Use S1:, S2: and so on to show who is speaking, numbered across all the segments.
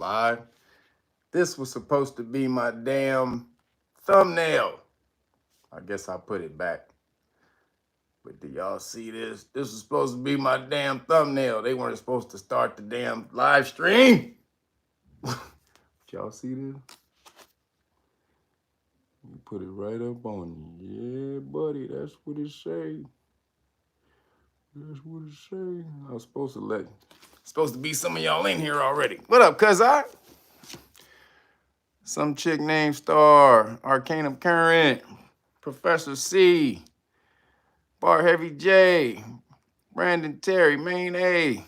S1: Live. This was supposed to be my damn thumbnail. I guess I put it back. But do y'all see this? This was supposed to be my damn thumbnail. They weren't supposed to start the damn live stream. Y'all see this? You put it right up on you. Yeah, buddy, that's what it say. That's what it say. I was supposed to be some of y'all in here already. What up, cuz I? Some chick named Star, Arcanum Current, Professor C, Bar Heavy J, Brandon Terry, Main A,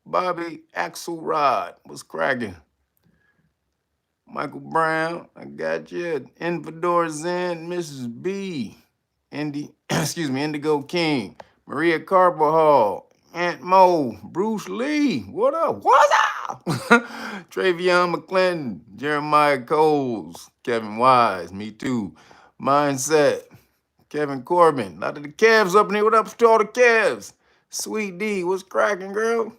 S1: Bobby Axelrod, what's cracking? Michael Brown, I got you. Invador Zen, Mrs. B, Indigo King, Maria Carbajal, Aunt Mo, Bruce Lee, what up? What's up? Travion McClendon, Jeremiah Coles, Kevin Wise, me too. Mindset, Kevin Corbin. A lot of the Cavs up in here. What up to all the Cavs? Sweet D, what's cracking, girl?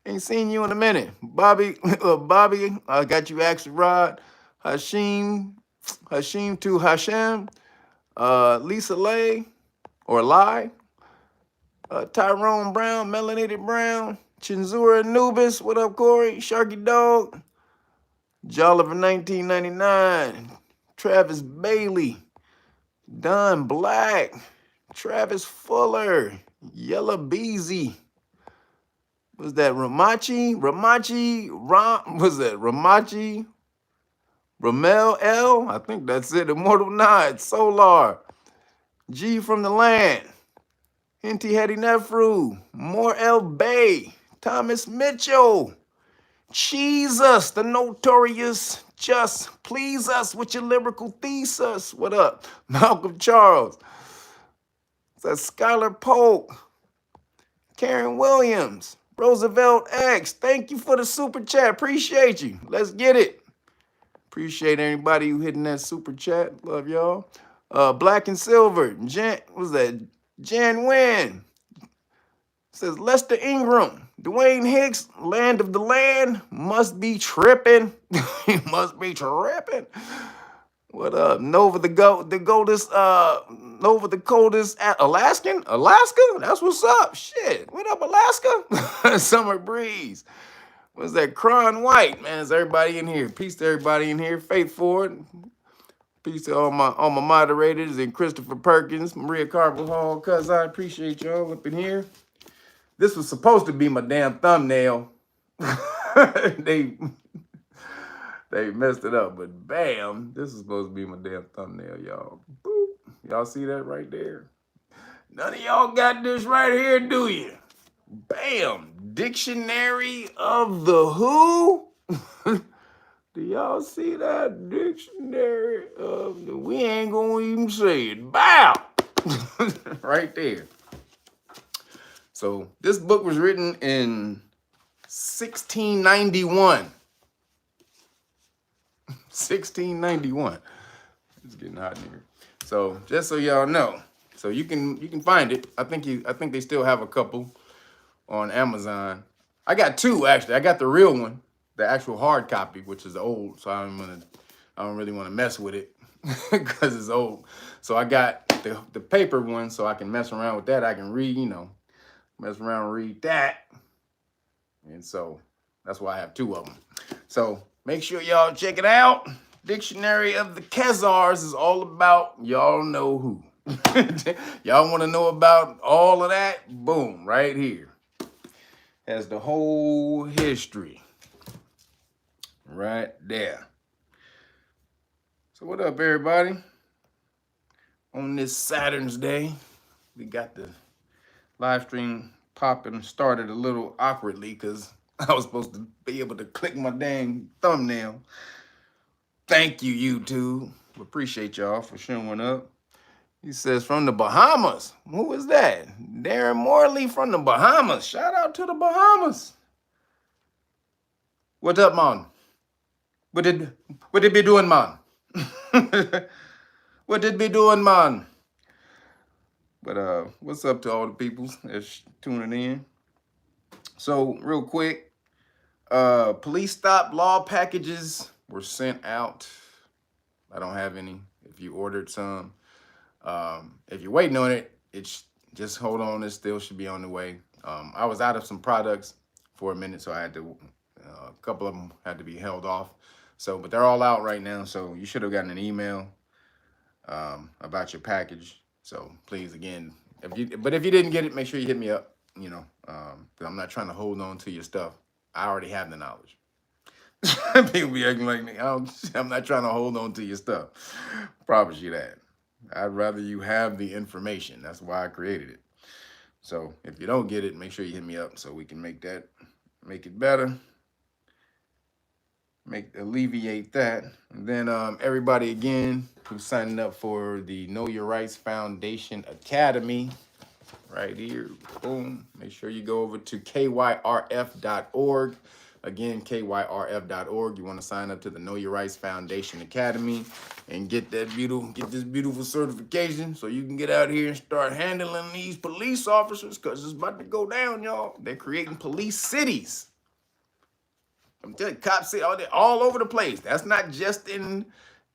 S1: Ain't seen you in a minute. Bobby, I got you, Axelrod. Hashim to Hashem. Lisa Lay, or Lai. Tyrone Brown, Melanated Brown, Chinzura Anubis, what up, Corey? Sharky Dog, Jolliver 1999, Travis Bailey, Don Black, Travis Fuller, Yella Beezy. Was that Ramachi? Was that Ramachi? Ramel L? I think that's it. Immortal Nod, Solar, G from the Land. Hinty Hetty Nefru, More L Bay, Thomas Mitchell, Jesus, the notorious, just please us with your lyrical thesis. What up? Malcolm Charles, that's Skylar Polk, Karen Williams, Roosevelt X. Thank you for the super chat. Appreciate you. Let's get it. Appreciate anybody who hitting that super chat. Love y'all. Black and Silver, Jan Wynn. Says Lester Ingram, Dwayne Hicks, Land of the Land, must be tripping. He must be tripping. What up? Nova the coldest Alaskan? Alaska? That's what's up. Shit. What up, Alaska? Summer Breeze. What's that? Cron White, man. Is everybody in here? Peace to everybody in here. Faith Ford. Peace to all my moderators and Christopher Perkins, Maria Carbajal, cuz I appreciate y'all up in here. This was supposed to be my damn thumbnail. they messed it up, but bam, this is supposed to be my damn thumbnail, y'all. Boop. Y'all see that right there? None of y'all got this right here, do you? Bam, Dictionary of the Who? Do y'all see that? Dictionary of the, we ain't gonna even say it. Bow! Right there. So this book was written in 1691. 1691. It's getting hot in here. So just so y'all know, so you can find it. I think they still have a couple on Amazon. I got two actually. I got the real one, the actual hard copy, which is old. So I don't really want to mess with it because it's old. So I got the paper one, so I can mess around with that. I can read, mess around and read that. And so that's why I have two of them. So make sure y'all check it out. Dictionary of the Khazars is all about y'all know who. Y'all want to know about all of that? Boom, right here. Has the whole history. Right there. So what up, everybody? On this Saturn's Day, we got the live stream popping. Started a little awkwardly because I was supposed to be able to click my dang thumbnail. Thank you, YouTube. Appreciate y'all for showing up. He says from the Bahamas. Who is that? Darren Morley from the Bahamas. Shout out to the Bahamas. What's up, man? What did be doing, man? What did be doing, man? But what's up to all the people that's tuning in? So real quick, Police stop law packages were sent out. I don't have any. If you ordered some, if you're waiting on it, just hold on. It still should be on the way. I was out of some products for a minute, so I had to. A couple of them had to be held off. So, but they're all out right now. So you should have gotten an email about your package. So please, again, if you didn't get it, make sure you hit me up. You know, because I'm not trying to hold on to your stuff. I already have the knowledge. People be acting like me. I'm not trying to hold on to your stuff. Promise you that. I'd rather you have the information. That's why I created it. So if you don't get it, make sure you hit me up so we can make it better. Alleviate that. And then everybody again who's signing up for the Know Your Rights Foundation Academy, right here, boom. Make sure you go over to kyrf.org. Again, kyrf.org. You want to sign up to the Know Your Rights Foundation Academy and get this beautiful certification so you can get out here and start handling these police officers, because it's about to go down, y'all. They're creating police cities. I'm telling you, cop city all over the place. That's not just in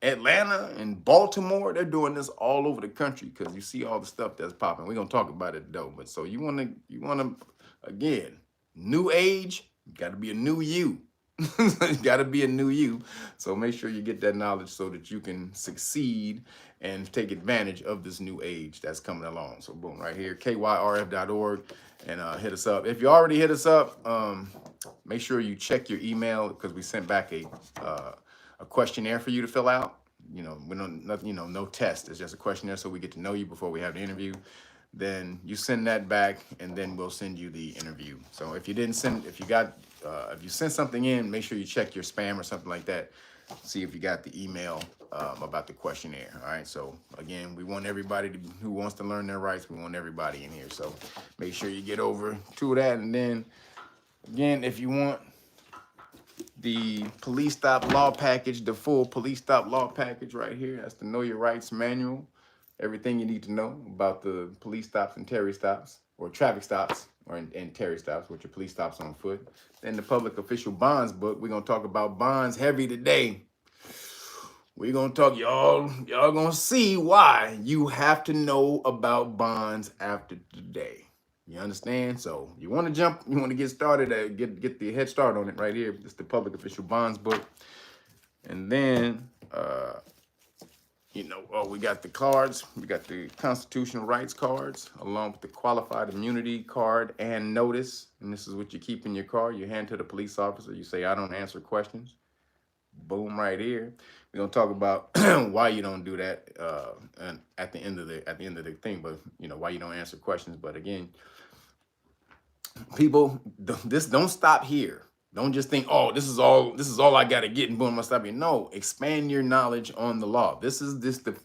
S1: Atlanta and Baltimore. They're doing this all over the country because you see all the stuff that's popping. We're gonna talk about it though. But so you wanna again, new age, gotta be a new you. Gotta be a new you. So make sure you get that knowledge so that you can succeed and take advantage of this new age that's coming along. So boom, right here, kyrf.org, and hit us up. If you already hit us up, make sure you check your email, because we sent back a questionnaire for you to fill out. You know, we don't nothing, no test. It's just a questionnaire so we get to know you before we have the interview. Then you send that back, and then we'll send you the interview. So if you sent something in, make sure you check your spam or something like that. See if you got the email about the questionnaire. All right. So again, we want everybody who wants to learn their rights. We want everybody in here. So make sure you get over to that. And then again, if you want the police stop law package, the full police stop law package right here, that's the Know Your Rights manual. Everything you need to know about the police stops and Terry stops, or traffic stops, and Terry stops, which are police stops on foot. Then the public official bonds book. We're gonna talk about bonds heavy today. We're gonna talk, y'all gonna see why you have to know about bonds after today. You understand? So you want to get started, get the head start on it right here. It's the public official bonds book. And then we got the cards. We got the constitutional rights cards, along with the qualified immunity card and notice. And this is what you keep in your car. You hand to the police officer. You say, "I don't answer questions." Boom, right here. We're gonna talk about why you don't do that and at the end of the thing. But why you don't answer questions. But again, people, don't stop here. Don't just think, oh, this is all I got to get, and boom, I'm gonna stop here. No, expand your knowledge on the law. This is the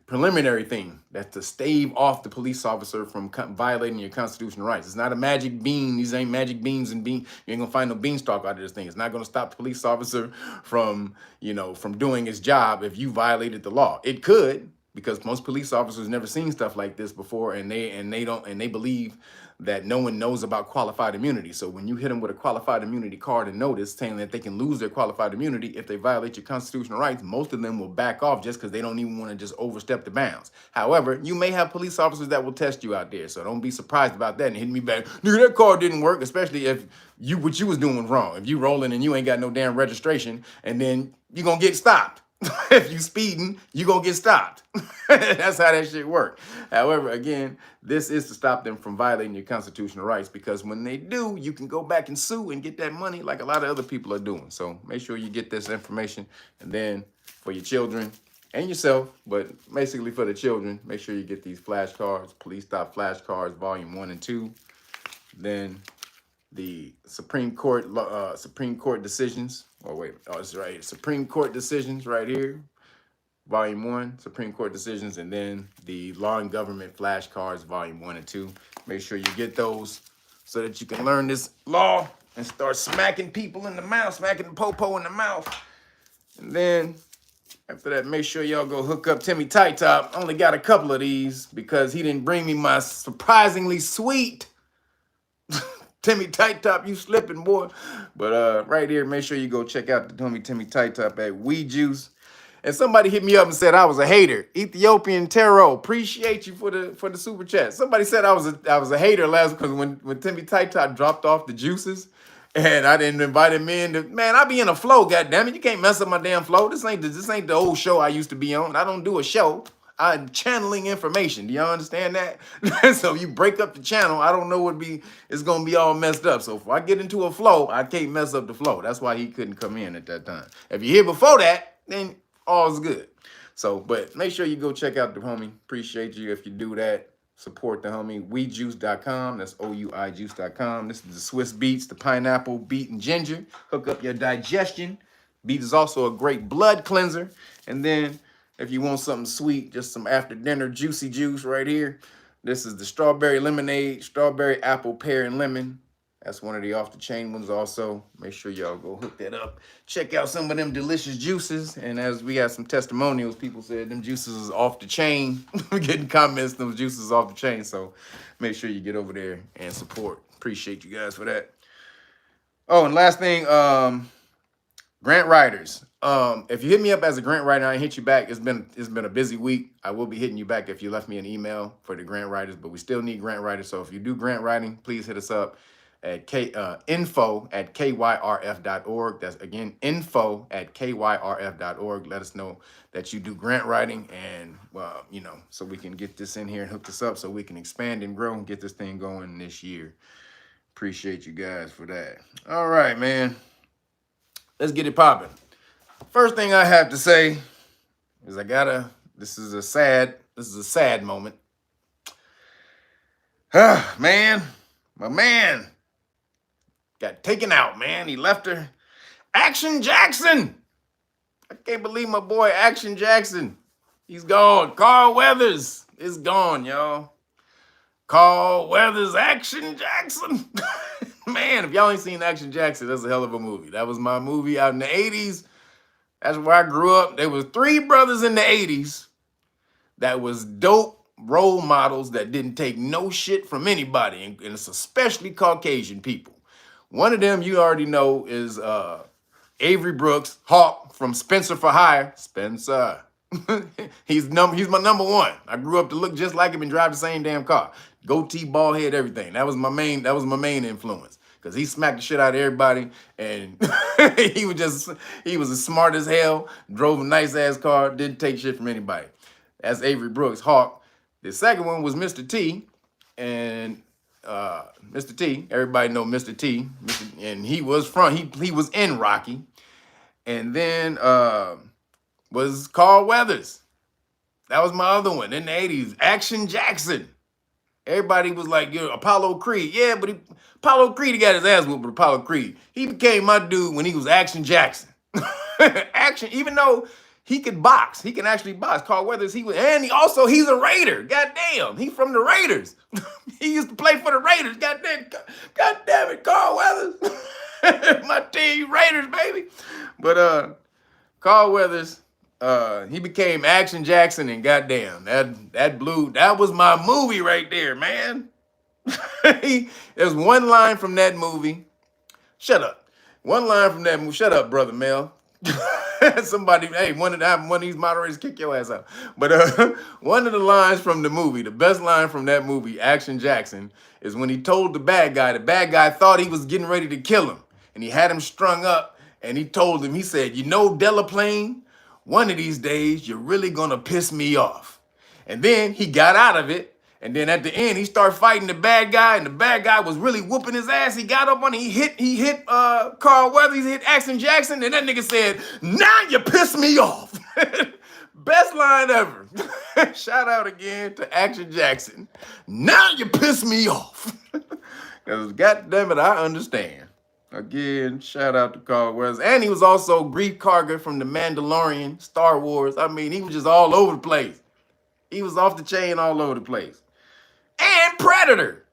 S1: preliminary thing that's to stave off the police officer from violating your constitutional rights. It's not a magic bean. These ain't magic beans and you ain't gonna find no beanstalk out of this thing. It's not gonna stop the police officer from doing his job if you violated the law. It could, because most police officers never seen stuff like this before, and they believe that no one knows about qualified immunity. So when you hit them with a qualified immunity card and notice saying that they can lose their qualified immunity if they violate your constitutional rights, most of them will back off just because they don't even want to just overstep the bounds. However, you may have police officers that will test you out there, so don't be surprised about that and hit me back, "Nigga, that card didn't work," especially if what you was doing was wrong. If you rolling and you ain't got no damn registration, and then you're gonna get stopped. If you speeding, you gonna get stopped. That's how that shit work. However, again, this is to stop them from violating your constitutional rights, because when they do, you can go back and sue and get that money like a lot of other people are doing. So make sure you get this information. And then for your children and yourself, but basically for the children, make sure you get these flashcards, police stop flashcards, volume 1 and 2. Then the Supreme Court decisions. It's right here. Supreme Court decisions right here. Volume 1, Supreme Court decisions, and then the Law and Government flashcards, volume 1 and 2. Make sure you get those so that you can learn this law and start smacking people in the mouth, smacking the popo in the mouth. And then after that, make sure y'all go hook up Timmy Tight Top. I only got a couple of these because he didn't bring me my surprisingly sweet Timmy Tight Top, you slipping, boy. But right here, make sure you go check out the homie Timmy Tight Top at We Juice. And somebody hit me up and said I was a hater. Ethiopian Tarot, appreciate you for the super chat. Somebody said I was a hater last because when Timmy Tight Top dropped off the juices and I didn't invite him in. Man, I be in a flow, goddammit. You can't mess up my damn flow. This ain't the old show I used to be on. I don't do a show. I'm channeling information. Do y'all understand that? So you break up the channel, I don't know what it's gonna be all messed up. So if I get into a flow, I can't mess up the flow. That's why he couldn't come in at that time. If you're here before that, then all's good. So, but make sure you go check out the homie. Appreciate you if you do that. Support the homie. WeJuice.com. That's OUI juice.com. This is the Swiss Beets, the pineapple, beet, and ginger. Hook up your digestion. Beet is also a great blood cleanser. And then if you want something sweet, just some after dinner juicy juice right here. This is the strawberry lemonade, strawberry, apple, pear, and lemon. That's one of the off-the-chain ones also. Make sure y'all go hook that up. Check out some of them delicious juices. And as we got some testimonials, people said them juices is off the chain. We're getting comments, those juices off the chain. So make sure you get over there and support. Appreciate you guys for that. Oh, and last thing, grant writers. If you hit me up as a grant writer, I hit you back. It's been a busy week. I will be hitting you back if you left me an email for the grant writers, but we still need grant writers. So if you do grant writing, please hit us up at info@kyrf.org. That's again info@kyrf.org. Let us know that you do grant writing, and so we can get this in here and hook this up so we can expand and grow and get this thing going this year. Appreciate you guys for that. All right, man. Let's get it popping. First thing I have to say is this is a sad moment. Man, my man got taken out, man. He left her. Action Jackson. I can't believe my boy Action Jackson. He's gone. Carl Weathers is gone, y'all. Carl Weathers, Action Jackson. Man, if y'all ain't seen Action Jackson, that's a hell of a movie. That was my movie out in the 80s. That's where I grew up. There was 3 brothers in the 80s that was dope role models that didn't take no shit from anybody, and it's especially Caucasian people. One of them you already know is Avery Brooks, Hawk from Spencer for Hire. Spencer. He's my number one. I grew up to look just like him and drive the same damn car. Goatee, bald head, everything. That was my main influence. Because he smacked the shit out of everybody, and he was as smart as hell, drove a nice ass car, didn't take shit from anybody. That's Avery Brooks, Hawk. The second one was Mr. T, and Mr. T, everybody know Mr. T, and he was in Rocky. And then was Carl Weathers. That was my other one in the 80s. Action Jackson. Everybody was like, Apollo Creed. Yeah, but Apollo Creed, he got his ass whooped with Apollo Creed. He became my dude when he was Action Jackson. Action, even though he could box. He can actually box. Carl Weathers, he's a Raider. Goddamn, he's from the Raiders. He used to play for the Raiders. God damn it, Carl Weathers. My team, Raiders, baby. But Carl Weathers, he became Action Jackson, and goddamn, that was my movie right there, man. There's one line from that movie. Shut up. One line from that movie. Shut up, brother Mel. Somebody, hey, one of these moderators kick your ass out. But one of the lines from the movie, the best line from that movie, Action Jackson, is when he told the bad guy thought he was getting ready to kill him, and he had him strung up, and he told him, he said, Delaplane, one of these days, you're really gonna piss me off. And then he got out of it. And then at the end, he started fighting the bad guy, and the bad guy was really whooping his ass. He got up on it, he hit Carl Weathers, he hit Action Jackson, and that nigga said, now you piss me off. Best line ever. Shout out again to Action Jackson. Now you piss me off. Because goddammit, I understand. Again, shout out to Carl Weathers. And he was also Grief Karga from The Mandalorian, Star Wars. I mean, he was just all over the place. He was off the chain all over the place. And Predator.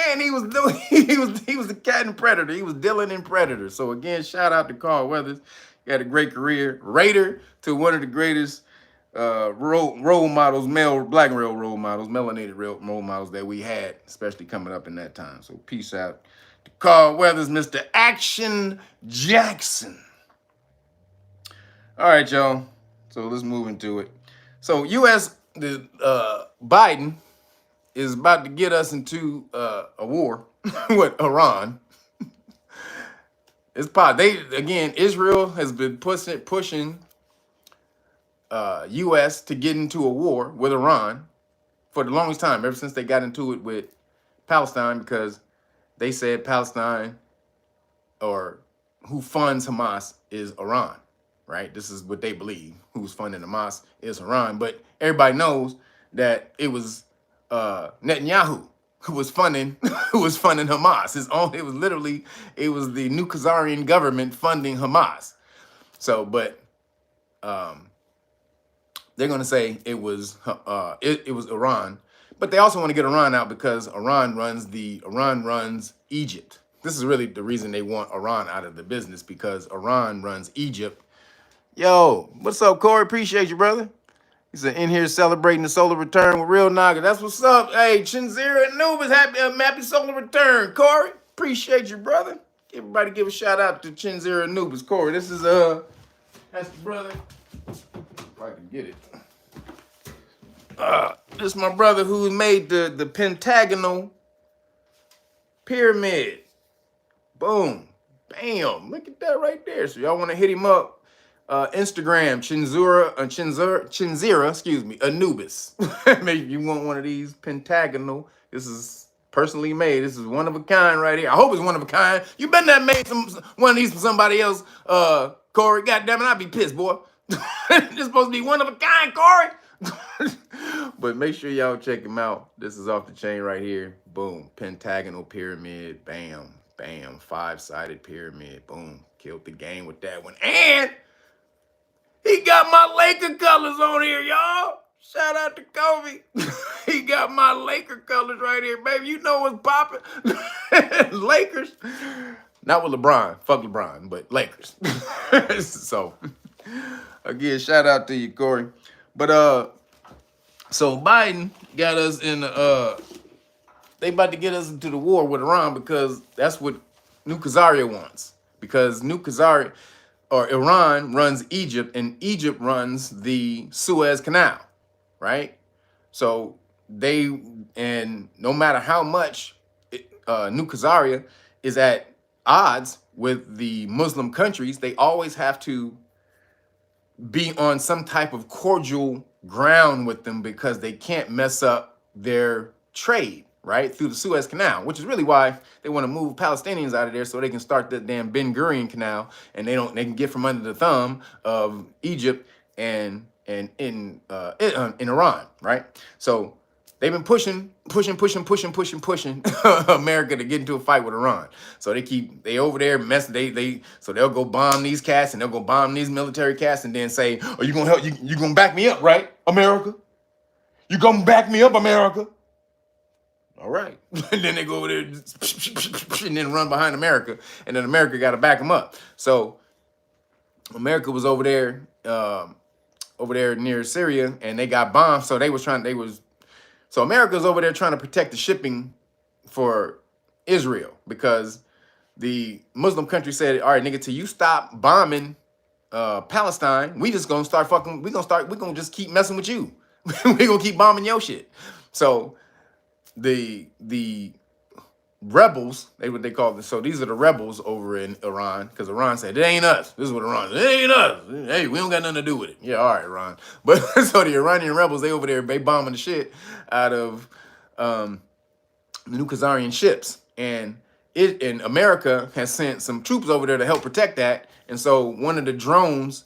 S1: And he was the cat in Predator. He was Dylan in Predator. So again, shout out to Carl Weathers. He had a great career. Raider to one of the greatest role models, black role models, melanated role models that we had, especially coming up in that time. So peace out Carl Weathers, Mr. Action Jackson. All right, y'all. So let's move into it. So Biden is about to get us into a war with Iran. Israel has been pushing U.S. to get into a war with Iran for the longest time, ever since they got into it with Palestine, because they said Palestine, or who funds Hamas, is Iran, right? This is what they believe. Who's funding Hamas is Iran. But everybody knows that it was Netanyahu who was funding Hamas. It was the new Khazarian government funding Hamas. So, but they're going to say it was Iran, but they also want to get Iran out because Iran runs Egypt. This is really the reason they want Iran out of the business, because Iran runs Egypt. Yo, what's up, Corey? Appreciate you, brother. He said, in here celebrating the solar return with Real Naga. That's what's up. Hey, Chinzira and Nubis, happy solar return. Corey, appreciate you, brother. Everybody give a shout out to Chinzira and Nubis. Corey, this is that's the brother. If I can get it. This is my brother who made the pentagonal pyramid. Boom. Bam. Look at that right there. So y'all want to hit him up. Instagram, Chinzira, excuse me, Anubis. Maybe you want one of these pentagonal. This is personally made. This is one of a kind right here. I hope it's one of a kind. You better not made one of these for somebody else, Corey. God damn it, I'd be pissed, boy. This supposed to be one of a kind, Corey. But make sure y'all check him out. This is off the chain right here. Boom. Pentagonal pyramid. Bam. Bam. 5-sided pyramid. Boom. Killed the game with that one. And he got my Laker colors on here, y'all. Shout out to Kobe. He got my Laker colors right here, baby. You know what's popping. Lakers. Not with LeBron. Fuck LeBron, but Lakers. So, again, shout out to you, Corey. But, so Biden got us in, they about to get us into the war with Iran because that's what New Khazaria wants. Because New Khazaria, or Iran, runs Egypt, and Egypt runs the Suez Canal, right? So and no matter how much New Khazaria is at odds with the Muslim countries, they always have to be on some type of cordial ground with them because they can't mess up their trade, right, through the Suez Canal, which is really why they want to move Palestinians out of there so they can start the damn Ben Gurion Canal, and they can get from under the thumb of Egypt and in Iran, right? So they've been pushing America to get into a fight with Iran. So they over there messing. So they'll go bomb these cats, and they'll go bomb these military cats, and then say, "Are you gonna help? You gonna back me up, right, America? You gonna back me up, America?" All right. And then they go over there and then run behind America, and then America got to back them up. So America was over there near Syria, and they got bombed. So so America's over there trying to protect the shipping for Israel, because the Muslim country said, "All right, nigga, till you stop bombing Palestine, we just gonna start fucking. We gonna just keep messing with you. We gonna keep bombing your shit." So the rebels, what they call them. So these are the rebels over in Iran, because Iran said, "It ain't us." This is what Iran said. "It ain't us. Hey, we don't got nothing to do with it." Yeah, all right, Iran. But so the Iranian rebels, they over there, they bombing the shit out of the New Khazarian ships, and America has sent some troops over there to help protect that. And so one of the drones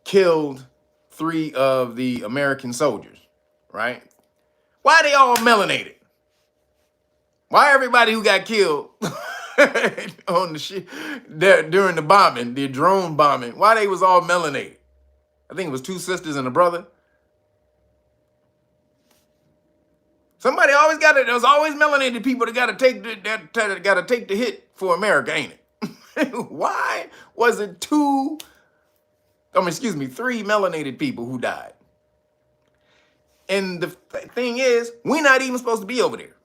S1: killed 3 of the American soldiers, right? Why are they all melanated? Why everybody who got killed on the shit during the bombing, the drone bombing, why they was all melanated? I think it was 2 sisters and a brother. Somebody always got it. There's always melanated people that gotta take the hit for America, ain't it? Why was it 3 melanated people who died? And the thing is, we're not even supposed to be over there.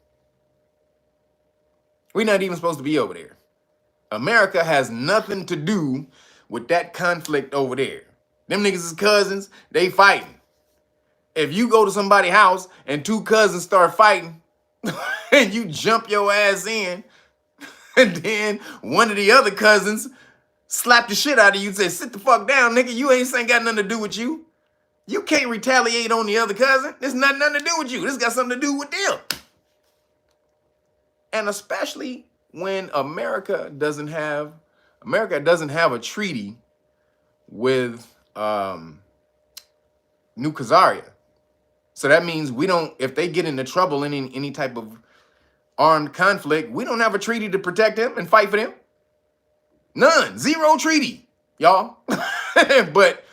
S1: We're not even supposed to be over there. America has nothing to do with that conflict over there. Them niggas is cousins, they fighting. If you go to somebody's house and two cousins start fighting and you jump your ass in, and then one of the other cousins slap the shit out of you and say, sit the fuck down, nigga, you ain't got nothing to do with you. You can't retaliate on the other cousin. This nothing to do with you. This got something to do with them. And especially when America doesn't have a treaty with New Khazaria. So that means we don't, if they get into trouble in any type of armed conflict, we don't have a treaty to protect them and fight for them. None. Zero treaty, y'all. But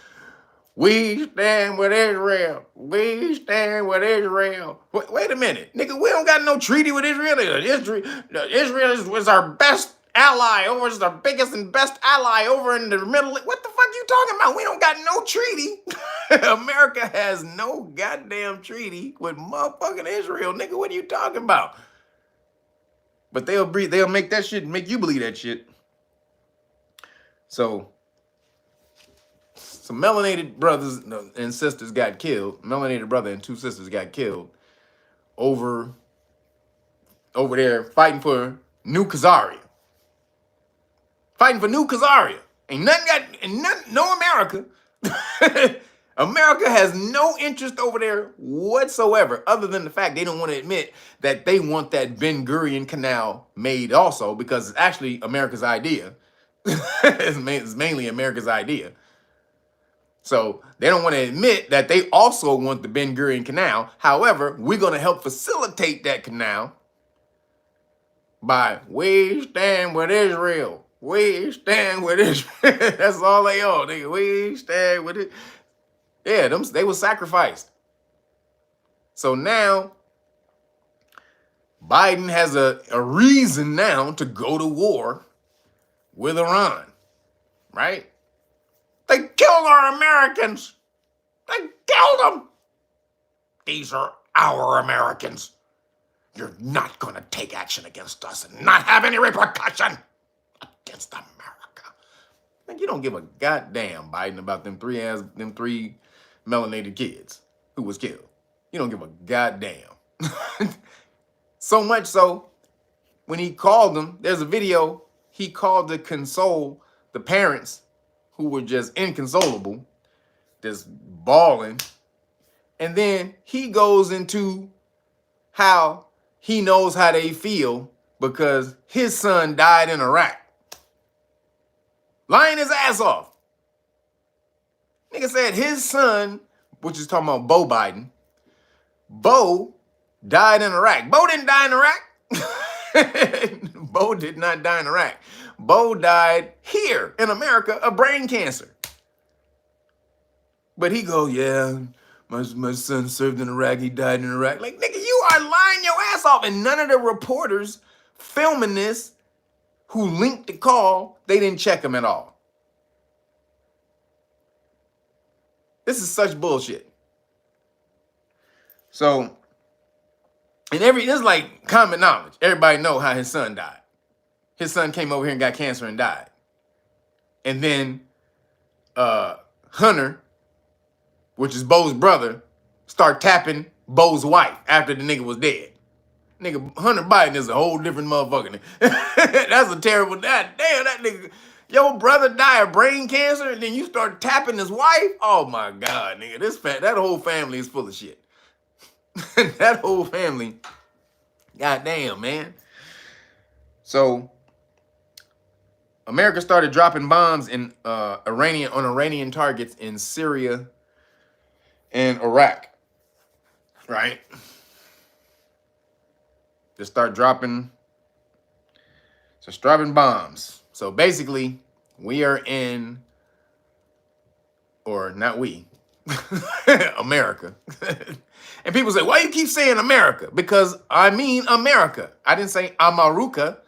S1: we stand with Israel. We stand with Israel. Wait a minute. Nigga, we don't got no treaty with Israel. Israel was our best ally over, is the biggest and best ally over in the Middle East. What the fuck you talking about? We don't got no treaty. America has no goddamn treaty with motherfucking Israel. Nigga, what are you talking about? But they'll make that shit, make you believe that shit. So some melanated brothers and sisters got killed. Melanated brother and two sisters got killed over there fighting for New Khazaria. Fighting for New Khazaria. No America. America has no interest over there whatsoever, other than the fact they don't want to admit that they want that Ben Gurion Canal made also, because it's actually America's idea. It's mainly America's idea. So they don't want to admit that they also want the Ben Gurion Canal. However, we're going to help facilitate that canal by we stand with Israel. We stand with Israel. That's all they are. We stand with it. Yeah, they were sacrificed. So now Biden has a reason now to go to war with Iran, right? They killed our Americans. They killed them. These are our Americans. You're not going to take action against us and not have any repercussion against America. Man, you don't give a goddamn, Biden, about them three melanated kids who was killed. You don't give a goddamn. So much so, when he called them, there's a video he called to console the parents who were just inconsolable, just bawling. And then he goes into how he knows how they feel because his son died in Iraq. Lying his ass off. Nigga said his son, which is talking about Bo Biden, Bo died in Iraq. Bo didn't die in Iraq. Bo did not die in Iraq. Bo died here in America of brain cancer. But he go, yeah, my son served in Iraq. He died in Iraq. Like, nigga, you are lying your ass off. And none of the reporters filming this who linked the call, they didn't check him at all. This is such bullshit. So, and this is like common knowledge. Everybody know how his son died. His son came over here and got cancer and died. And then Hunter, which is Bo's brother, start tapping Bo's wife after the nigga was dead. Nigga, Hunter Biden is a whole different motherfucker. That's a terrible, damn, that nigga, your brother died of brain cancer and then you start tapping his wife? Oh my God, nigga, that whole family is full of shit. That whole family, goddamn, man. So, America started dropping bombs in Iranian targets in Syria and Iraq, right? Just start dropping bombs. So basically, we are in, or not we, America. And people say, why you keep saying America? Because I mean America. I didn't say Amaruca.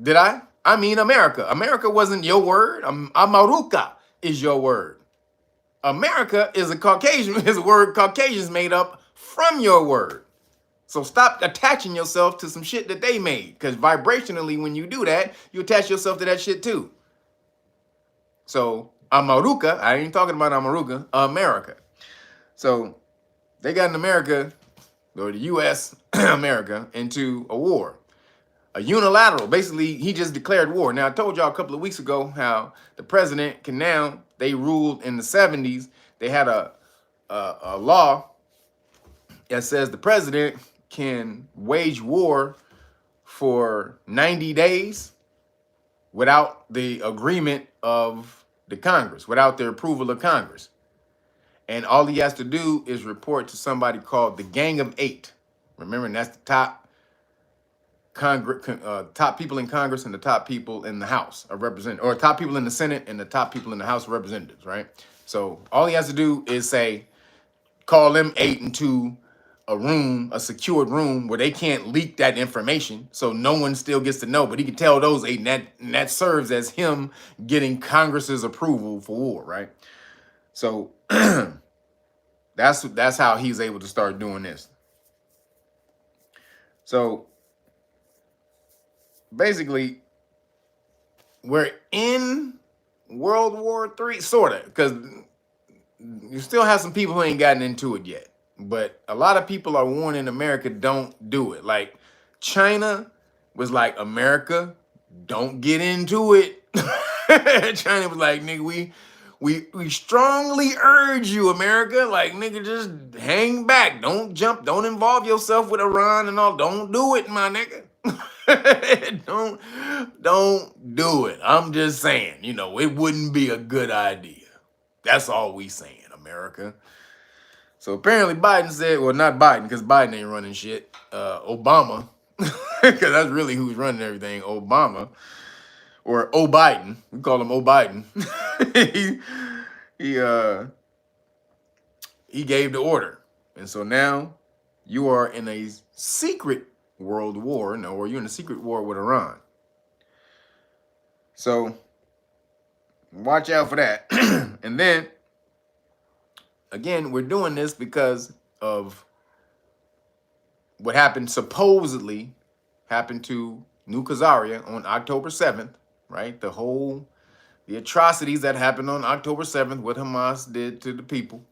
S1: Did I? I mean America. America wasn't your word. Amaruca is your word. America is a word Caucasians made up from your word. So stop attaching yourself to some shit that they made. Because vibrationally, when you do that, you attach yourself to that shit too. So Amaruca, I ain't talking about Amaruca, America. So they got in America, or the US, America, into a war. A unilateral, basically, he just declared war. Now, I told y'all a couple of weeks ago how the president can now, they ruled in the 70s, they had a law that says the president can wage war for 90 days without the agreement of the Congress, without the approval of Congress. And all he has to do is report to somebody called the Gang of Eight. Remember, that's the top top people in Congress and the top people in the House of Representatives, or top people in the Senate and the top people in the House of Representatives, right? So all he has to do is say, call them 8 into a room, a secured room where they can't leak that information, so no one still gets to know, but he can tell those 8, and that serves as him getting Congress's approval for war, right? So that's how he's able to start doing this. So basically, we're in World War III, sort of, because you still have some people who ain't gotten into it yet. But a lot of people are warning America, don't do it. Like, China was like, America, don't get into it. China was like, nigga, we strongly urge you, America. Like, nigga, just hang back. Don't jump. Don't involve yourself with Iran and all. Don't do it, my nigga. Don't do it. I'm just saying, it wouldn't be a good idea. That's all we saying, America. So apparently Biden said, well, not Biden, because Biden ain't running shit. Obama, because that's really who's running everything. Obama, or O-Biden. We call him O-Biden. he gave the order. And so now you are in a secret world war, or you're in a secret war with Iran. So watch out for that. And then, again, we're doing this because of what supposedly happened to New Khazaria on October 7th, right? The atrocities that happened on October 7th, what Hamas did to the people.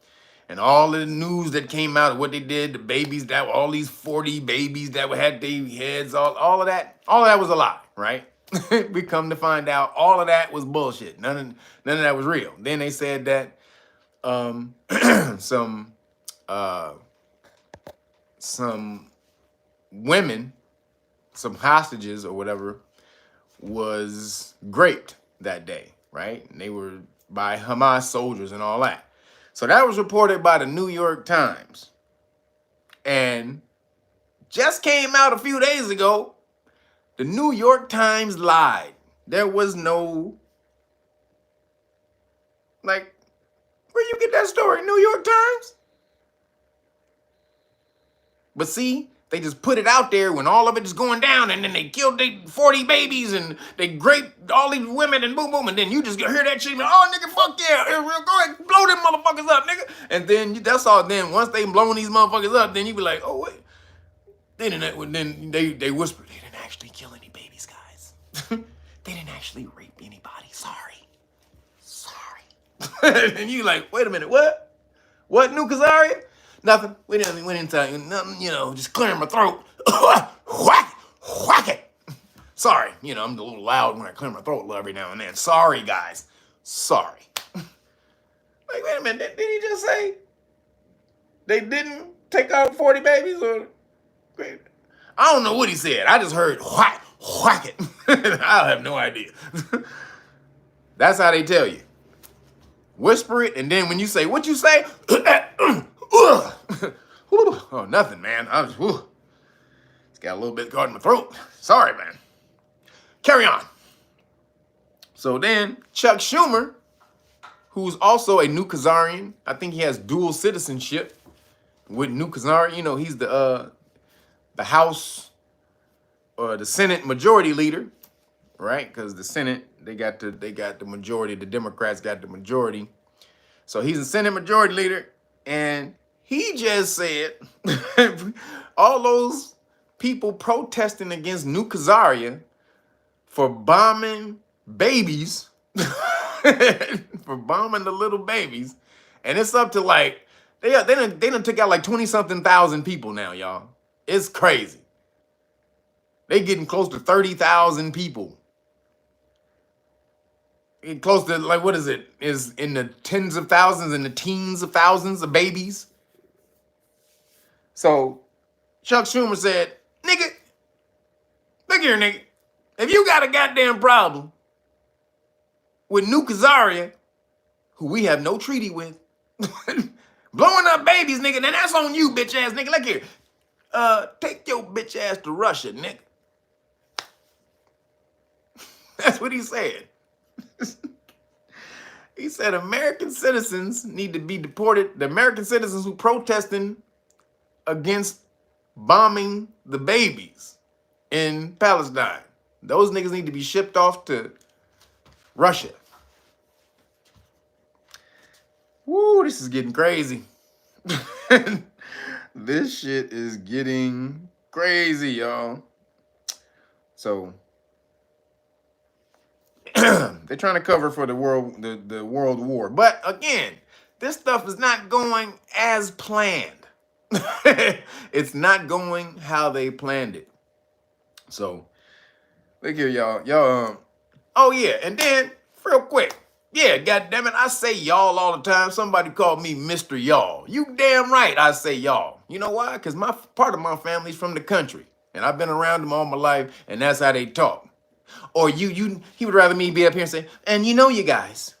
S1: And all of the news that came out of what they did, the babies all these 40 babies that had their heads, all of that was a lie, right? We come to find out all of that was bullshit. None of that was real. Then they said that some women, some hostages or whatever, was raped that day, right? And they were by Hamas soldiers and all that. So that was reported by the New York Times. And just came out a few days ago, the New York Times lied. There was no, like, where you get that story? New York Times? But see, they just put it out there when all of it is going down, and then they killed 40 babies and they raped all these women and boom, boom, and then you just hear that shit, oh, nigga, fuck yeah, go ahead, blow them motherfuckers up, nigga. And then that's all. Then once they blowing these motherfuckers up, then you be like, oh, wait. Then they whisper, they didn't actually kill any babies, guys. They didn't actually rape anybody. Sorry. And you like, wait a minute, what? What, New Khazaria? Nothing. We didn't tell you nothing, just clearing my throat. Whack it. Sorry, I'm a little loud when I clear my throat every now and then. Sorry, guys. Sorry. Like, wait a minute, did he just say they didn't take out 40 babies? Or I don't know what he said. I just heard whack it. I have no idea. That's how they tell you. Whisper it, and then when you say, what you say? Oh, nothing, man. I was, it's got a little bit caught in my throat. Sorry, man. Carry on. So then Chuck Schumer, who's also a New Khazarian, I think he has dual citizenship with New Khazaria. He's the House or the Senate majority leader, right? Because the Senate, they got the majority. The Democrats got the majority. So he's a Senate majority leader, and He just said all those people protesting against New Khazaria for bombing babies, for bombing the little babies, and it's up to like they done took out like 20-something thousand people now, y'all. It's crazy. They getting close to 30,000 people. Close to like what is it? Is in the tens of thousands and the teens of thousands of babies. So Chuck Schumer said, nigga, look here, nigga. If you got a goddamn problem with New Khazaria, who we have no treaty with, blowing up babies, nigga, then that's on you, bitch ass nigga. Look here. Take your bitch ass to Russia, nigga. That's what he said. He said American citizens need to be deported. The American citizens who protesting against bombing the babies in Palestine, those niggas need to be shipped off to Russia. Woo, this is getting crazy. This shit is getting crazy, y'all. So they're trying to cover for the world war. But again, this stuff is not going as planned. It's not going how they planned it. So look here, y'all. Oh yeah, and then real quick. Yeah, goddammit, I say y'all all the time. Somebody called me Mr. Y'all. You damn right I say y'all. You know why? Because part of my family's from the country. And I've been around them all my life, and that's how they talk. Or he would rather me be up here and say, and you know you guys.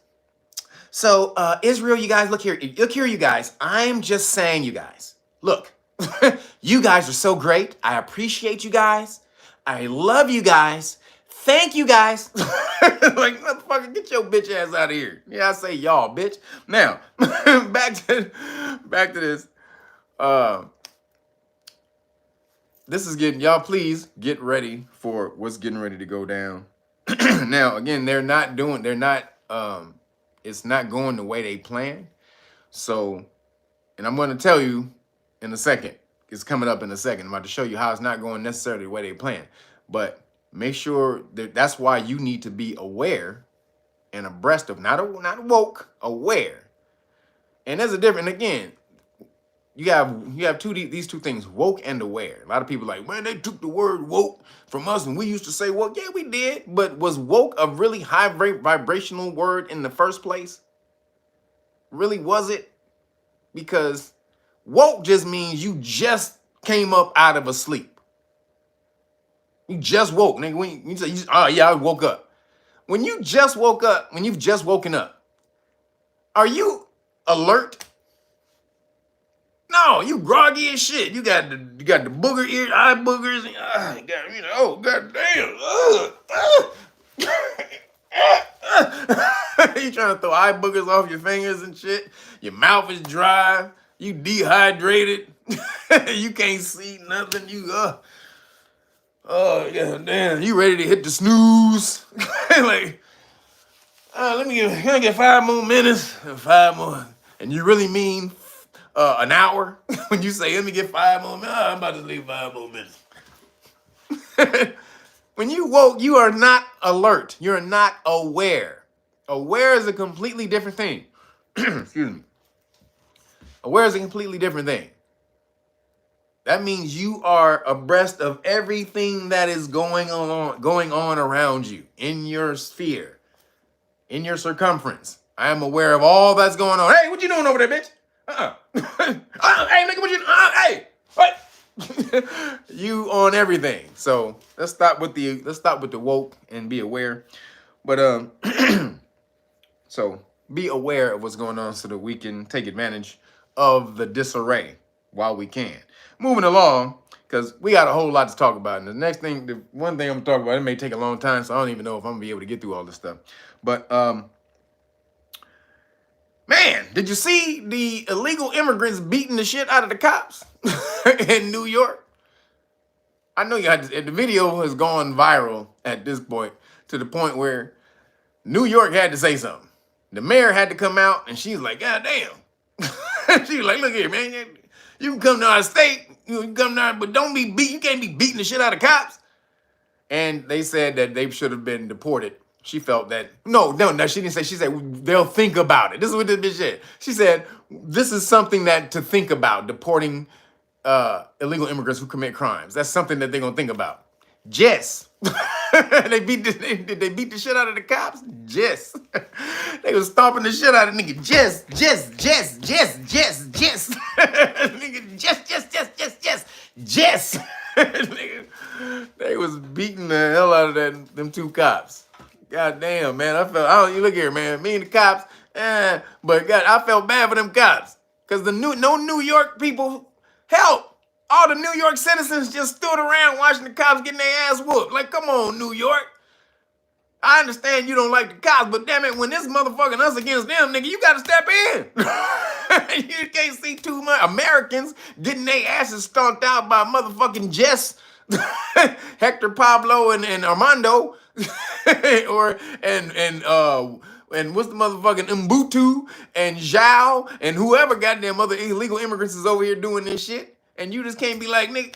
S1: So Israel, you guys, look here, you guys. I'm just saying, you guys. Look, you guys are so great. I appreciate you guys. I love you guys. Thank you guys. Like, motherfucker, get your bitch ass out of here. Yeah, I say y'all, bitch. Now, back to this. This is getting, y'all please get ready for what's getting ready to go down. Now, again, it's not going the way they planned. So, and I'm going to tell you in a second. It's coming up in a second. I'm about to show you how it's not going necessarily the way they planned. But make sure that's why you need to be aware and abreast of, not woke, aware. And there's a difference. Again, you have these two things, woke and aware. A lot of people are like, man, they took the word woke from us and we used to say woke. Yeah, we did. But was woke a really high vibrational word in the first place? Really, was it? Because woke just means you just came up out of a sleep. You just woke. Nigga, when you say, oh yeah, I woke up. When you just woke up, when you've just woken up, are you alert? No, you groggy as shit. You got the booger ear, eye boogers, and oh goddamn. You trying to throw eye boogers off your fingers and shit. Your mouth is dry. You dehydrated. You can't see nothing. Oh yeah, damn. You ready to hit the snooze? Like, let me get 5 more minutes, 5 more, and you really mean an hour when you say, let me get 5 more minutes. I'm about to leave 5 more minutes. When you woke, you are not alert. You're not aware. Aware is a completely different thing. Excuse me. Aware is a completely different thing. That means you are abreast of everything that is going on around you, in your sphere, in your circumference. I am aware of all that's going on. Hey, what you doing over there, bitch? Hey, nigga, what you? Hey, what? You on everything. So let's stop with the woke and be aware. But so be aware of what's going on so that we can take advantage of the disarray while we can. Moving along, because we got a whole lot to talk about. And the one thing I'm talking about, it may take a long time, so I don't even know if I'm gonna be able to get through all this stuff. But man, did you see the illegal immigrants beating the shit out of the cops in New York? I know the video has gone viral at this point, to the point where New York had to say something. The mayor had to come out, and she's like, God damn. She was like, look here, man. You can come to our state. You can come down, but don't be beat. You can't be beating the shit out of cops. And they said that they should have been deported. She felt that, no, she didn't say, she said, they'll think about it. This is what this bitch said. She said, this is something that to think about, deporting illegal immigrants who commit crimes. That's something that they're gonna think about. Jess. They beat the shit out of the cops? Jess. They was stomping the shit out of nigga. Jess. Nigga, Jess. Nigga, they was beating the hell out of them two cops. God damn, man. You look here, man. Me and the cops, but God, I felt bad for them cops. Cause no New York people help. All the New York citizens just stood around watching the cops getting their ass whooped. Like, come on, New York. I understand you don't like the cops, but damn it, when this motherfucking us against them, nigga, you gotta step in. You can't see too much Americans getting their asses stomped out by motherfucking Jess, Hector, Pablo, and Armando, and what's the motherfucking Mbutu and Zhao and whoever goddamn other illegal immigrants is over here doing this shit. And you just can't be like, nigga,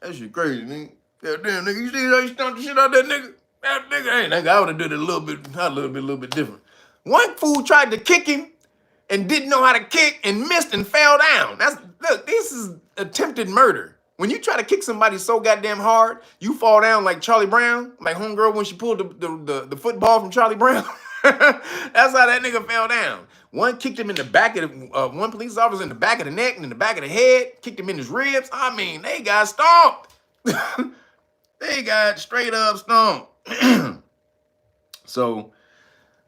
S1: that shit crazy, nigga. Goddamn, nigga, you see how you stomped the shit out that nigga? That nigga, hey, nigga, I would have did it a little bit different. One fool tried to kick him and didn't know how to kick and missed and fell down. Look, this is attempted murder. When you try to kick somebody so goddamn hard, you fall down like Charlie Brown, like homegirl when she pulled the football from Charlie Brown. That's how that nigga fell down. One kicked him in the back of one police officer in the back of the neck and in the back of the head, kicked him in his ribs. I mean, they got stomped. They got straight up stomped. So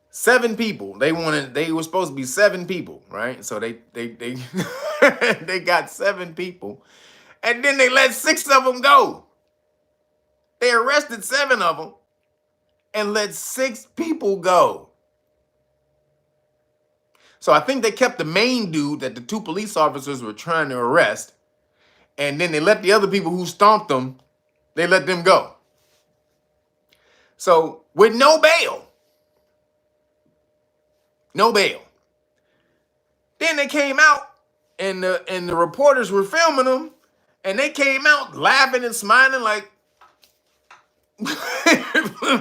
S1: 7 people. They were supposed to be 7 people, right? So they they got 7 people. And then they let 6 of them go. They arrested 7 of them and let 6 people go. So I think they kept the main dude that the 2 police officers were trying to arrest. And then they let the other people who stomped them, they let them go. So with no bail. No bail. Then they came out and the reporters were filming them. And they came out laughing and smiling like,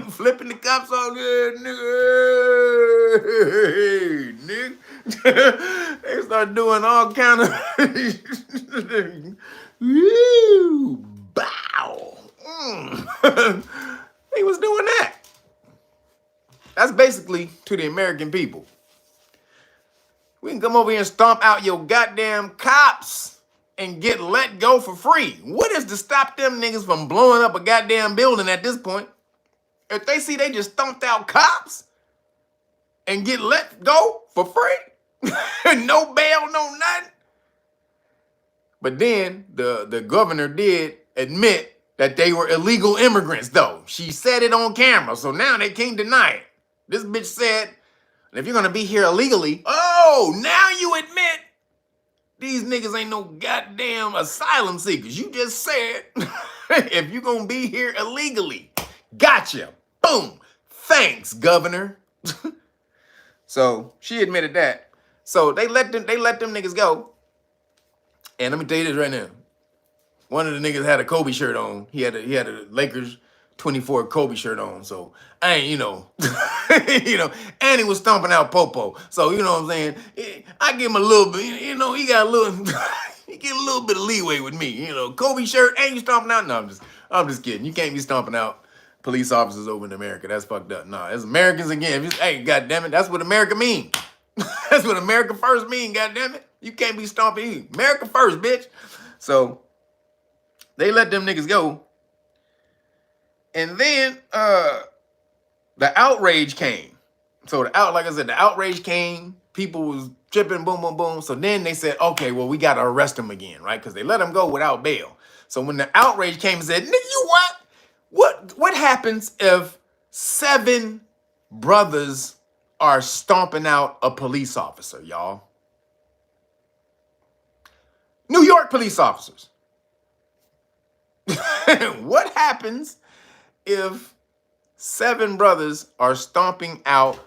S1: flipping the cops off there, nigga. Hey, nigga. They start doing all kind of woo, bow. They was doing that. That's basically to the American people. We can come over here and stomp out your goddamn cops and get let go for free. What is to stop them niggas from blowing up a goddamn building at this point? If they see they just stomped out cops and get let go for free, no bail, no nothing. But then the governor did admit that they were illegal immigrants, though. She said it on camera, so now they can't deny it. This bitch said, if you're gonna be here illegally, oh, now you admit these niggas ain't no goddamn asylum seekers. You just said, if you're gonna be here illegally, gotcha. Boom. Thanks, governor. So she admitted that. So they let them niggas go. And let me tell you this right now. One of the niggas had a Kobe shirt on. He had a Lakers 24 Kobe shirt on. So I ain't, and he was stomping out Popo. So you know what I'm saying? I give him a little bit, he got a little he get a little bit of leeway with me. Kobe shirt, ain't you stomping out? No, I'm just kidding. You can't be stomping out police officers over in America. That's fucked up. No, it's Americans again. Hey, goddammit, that's what America mean. That's what America first mean, goddammit. You can't be stomping America first, bitch. So they let them niggas go. And then the outrage came. So like I said, the outrage came. People was tripping, boom, boom, boom. So then they said, okay, well, we got to arrest them again, right? Because they let them go without bail. So when the outrage came and said, nigga, you what? What happens if 7 brothers are stomping out a police officer, y'all? New York police officers. What happens if 7 brothers are stomping out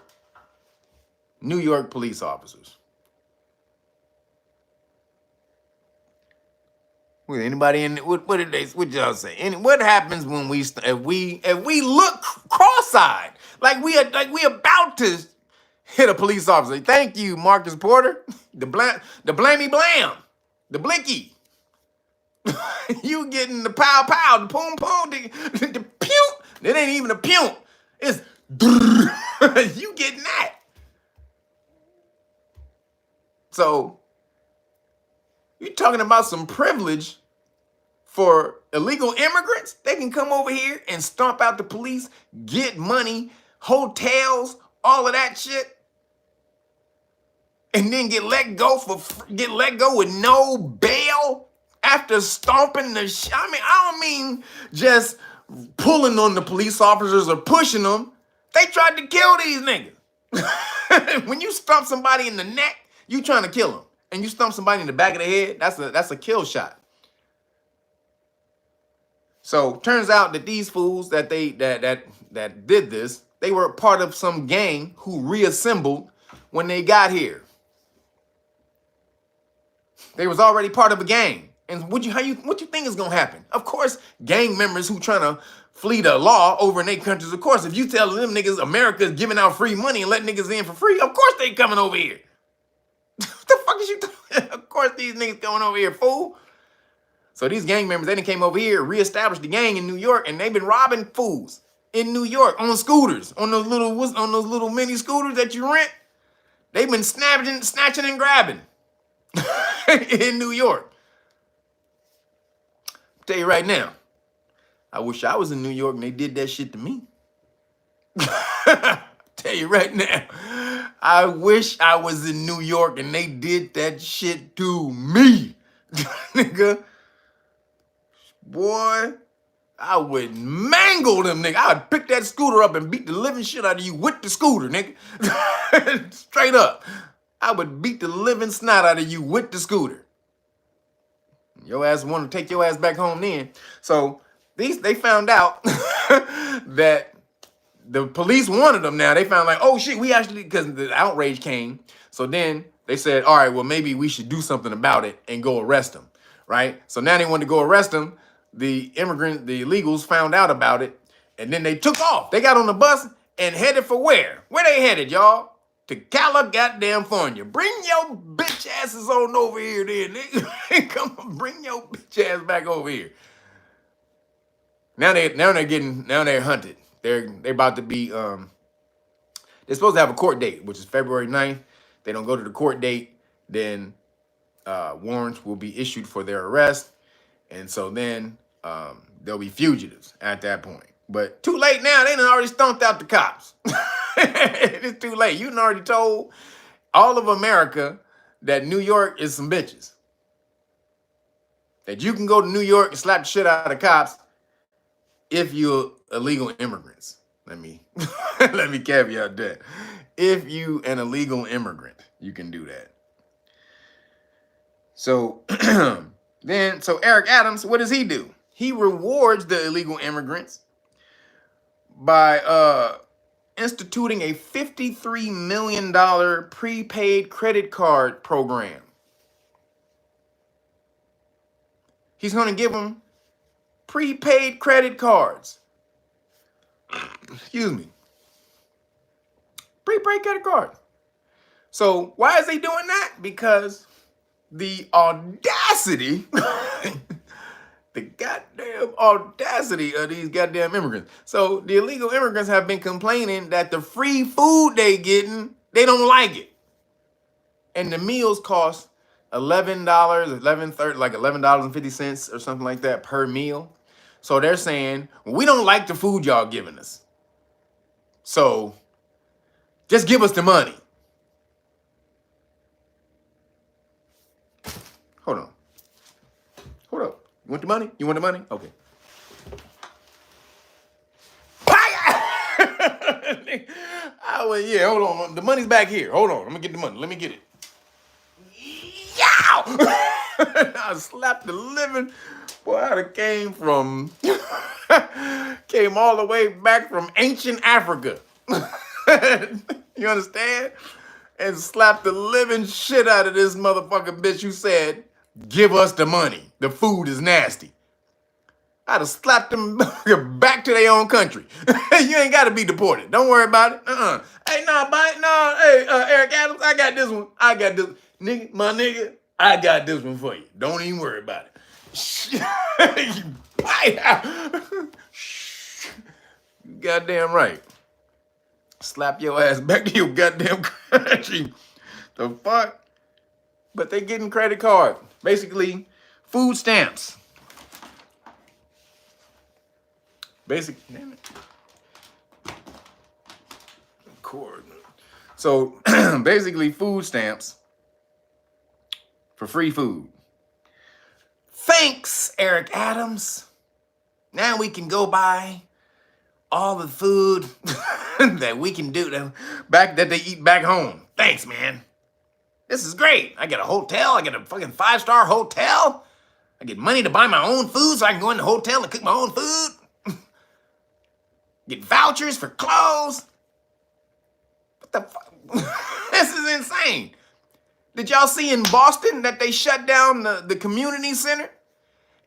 S1: New York police officers? Anybody in what did they? What y'all say? What happens when if we look cross-eyed, like we about to hit a police officer? Thank you, Marcus Porter. The blammy blam, the blicky. You getting the pow pow, the poom poom, the pew. It ain't even a pew. It's you getting that. So you talking about some privilege for illegal immigrants? They can come over here and stomp out the police, get money, hotels, all of that shit, and then get let go with no bail after stomping the shit. I mean, I don't mean just pulling on the police officers or pushing them. They tried to kill these niggas. When you stomp somebody in the neck, you trying to kill them. And you stomp somebody in the back of the head, that's a kill shot. So turns out that these fools that did this, they were part of some gang who reassembled when they got here. They was already part of a gang. And what you think is gonna happen? Of course, gang members who trying to flee the law over in their countries, of course, if you tell them niggas America is giving out free money and letting niggas in for free, of course they coming over here. What the fuck is you talking? Of course these niggas coming over here, fool. So these gang members, they done came over here, reestablished the gang in New York, and they've been robbing fools in New York on scooters, on those little mini scooters that you rent. They've been snatching and grabbing in New York. I'll tell you right now, I wish I was in New York and they did that shit to me. Tell you right now, I wish I was in New York and they did that shit to me. Nigga. Boy, I would mangle them, nigga. I would pick that scooter up and beat the living shit out of you with the scooter, nigga. Straight up. I would beat the living snot out of you with the scooter. Your ass want to take your ass back home then. So they found out that the police wanted them now. They found like, oh shit, we actually, because the outrage came. So then they said, all right, well, maybe we should do something about it and go arrest them, right? So now they wanted to go arrest them. The illegals found out about it, and then they took off. They got on the bus and headed for where? Where they headed, y'all? To California. Bring your bitch asses on over here then, nigga. Come on, bring your bitch ass back over here. Now they're hunted. They're about to be they're supposed to have a court date, which is February 9th. They don't go to the court date, then warrants will be issued for their arrest. And so then they'll be fugitives at that point. But too late now. They done already stomped out the cops. It's too late. You done already told all of America that New York is some bitches. That you can go to New York and slap the shit out of the cops if you're illegal immigrants. Let me caveat that. If you an illegal immigrant, you can do that. So so Eric Adams, what does he do? He rewards the illegal immigrants by instituting a $53 million prepaid credit card program. He's going to give them prepaid credit cards. Excuse me. Prepaid credit cards. So why is he doing that? Because the audacity, the goddamn audacity of these goddamn immigrants. So the illegal immigrants have been complaining that the free food they getting, they don't like it. And the meals cost $11.50 or something like that per meal. So they're saying, we don't like the food y'all giving us. So just give us the money. Hold on. Hold up. You want the money? You want the money? Okay. Yeah, hold on. The money's back here. Hold on. I'm going to get the money. Let me get it. Yow! I slapped the living. Boy, I came all the way back from ancient Africa. You understand? And slapped the living shit out of this motherfucking bitch who said, give us the money. the food is nasty. I'd have slapped them back to their own country. You ain't got to be deported. Don't worry about it. Hey, hey, Eric Adams, I got this one. I got this. Nigga, my nigga, I got this one for you. Don't even worry about it. You goddamn right. Slap your ass back to your goddamn country. The fuck? But they getting credit card. Basically, food stamps. Damn it. Cord. So basically, food stamps for free food. Thanks, Eric Adams. Now we can go buy all the food that we can do that they eat back home. Thanks, man. This is great. I get a hotel. I get a fucking 5-star hotel. I get money to buy my own food so I can go in the hotel and cook my own food. Get vouchers for clothes. What the fuck? This is insane. Did y'all see in Boston that they shut down the community center?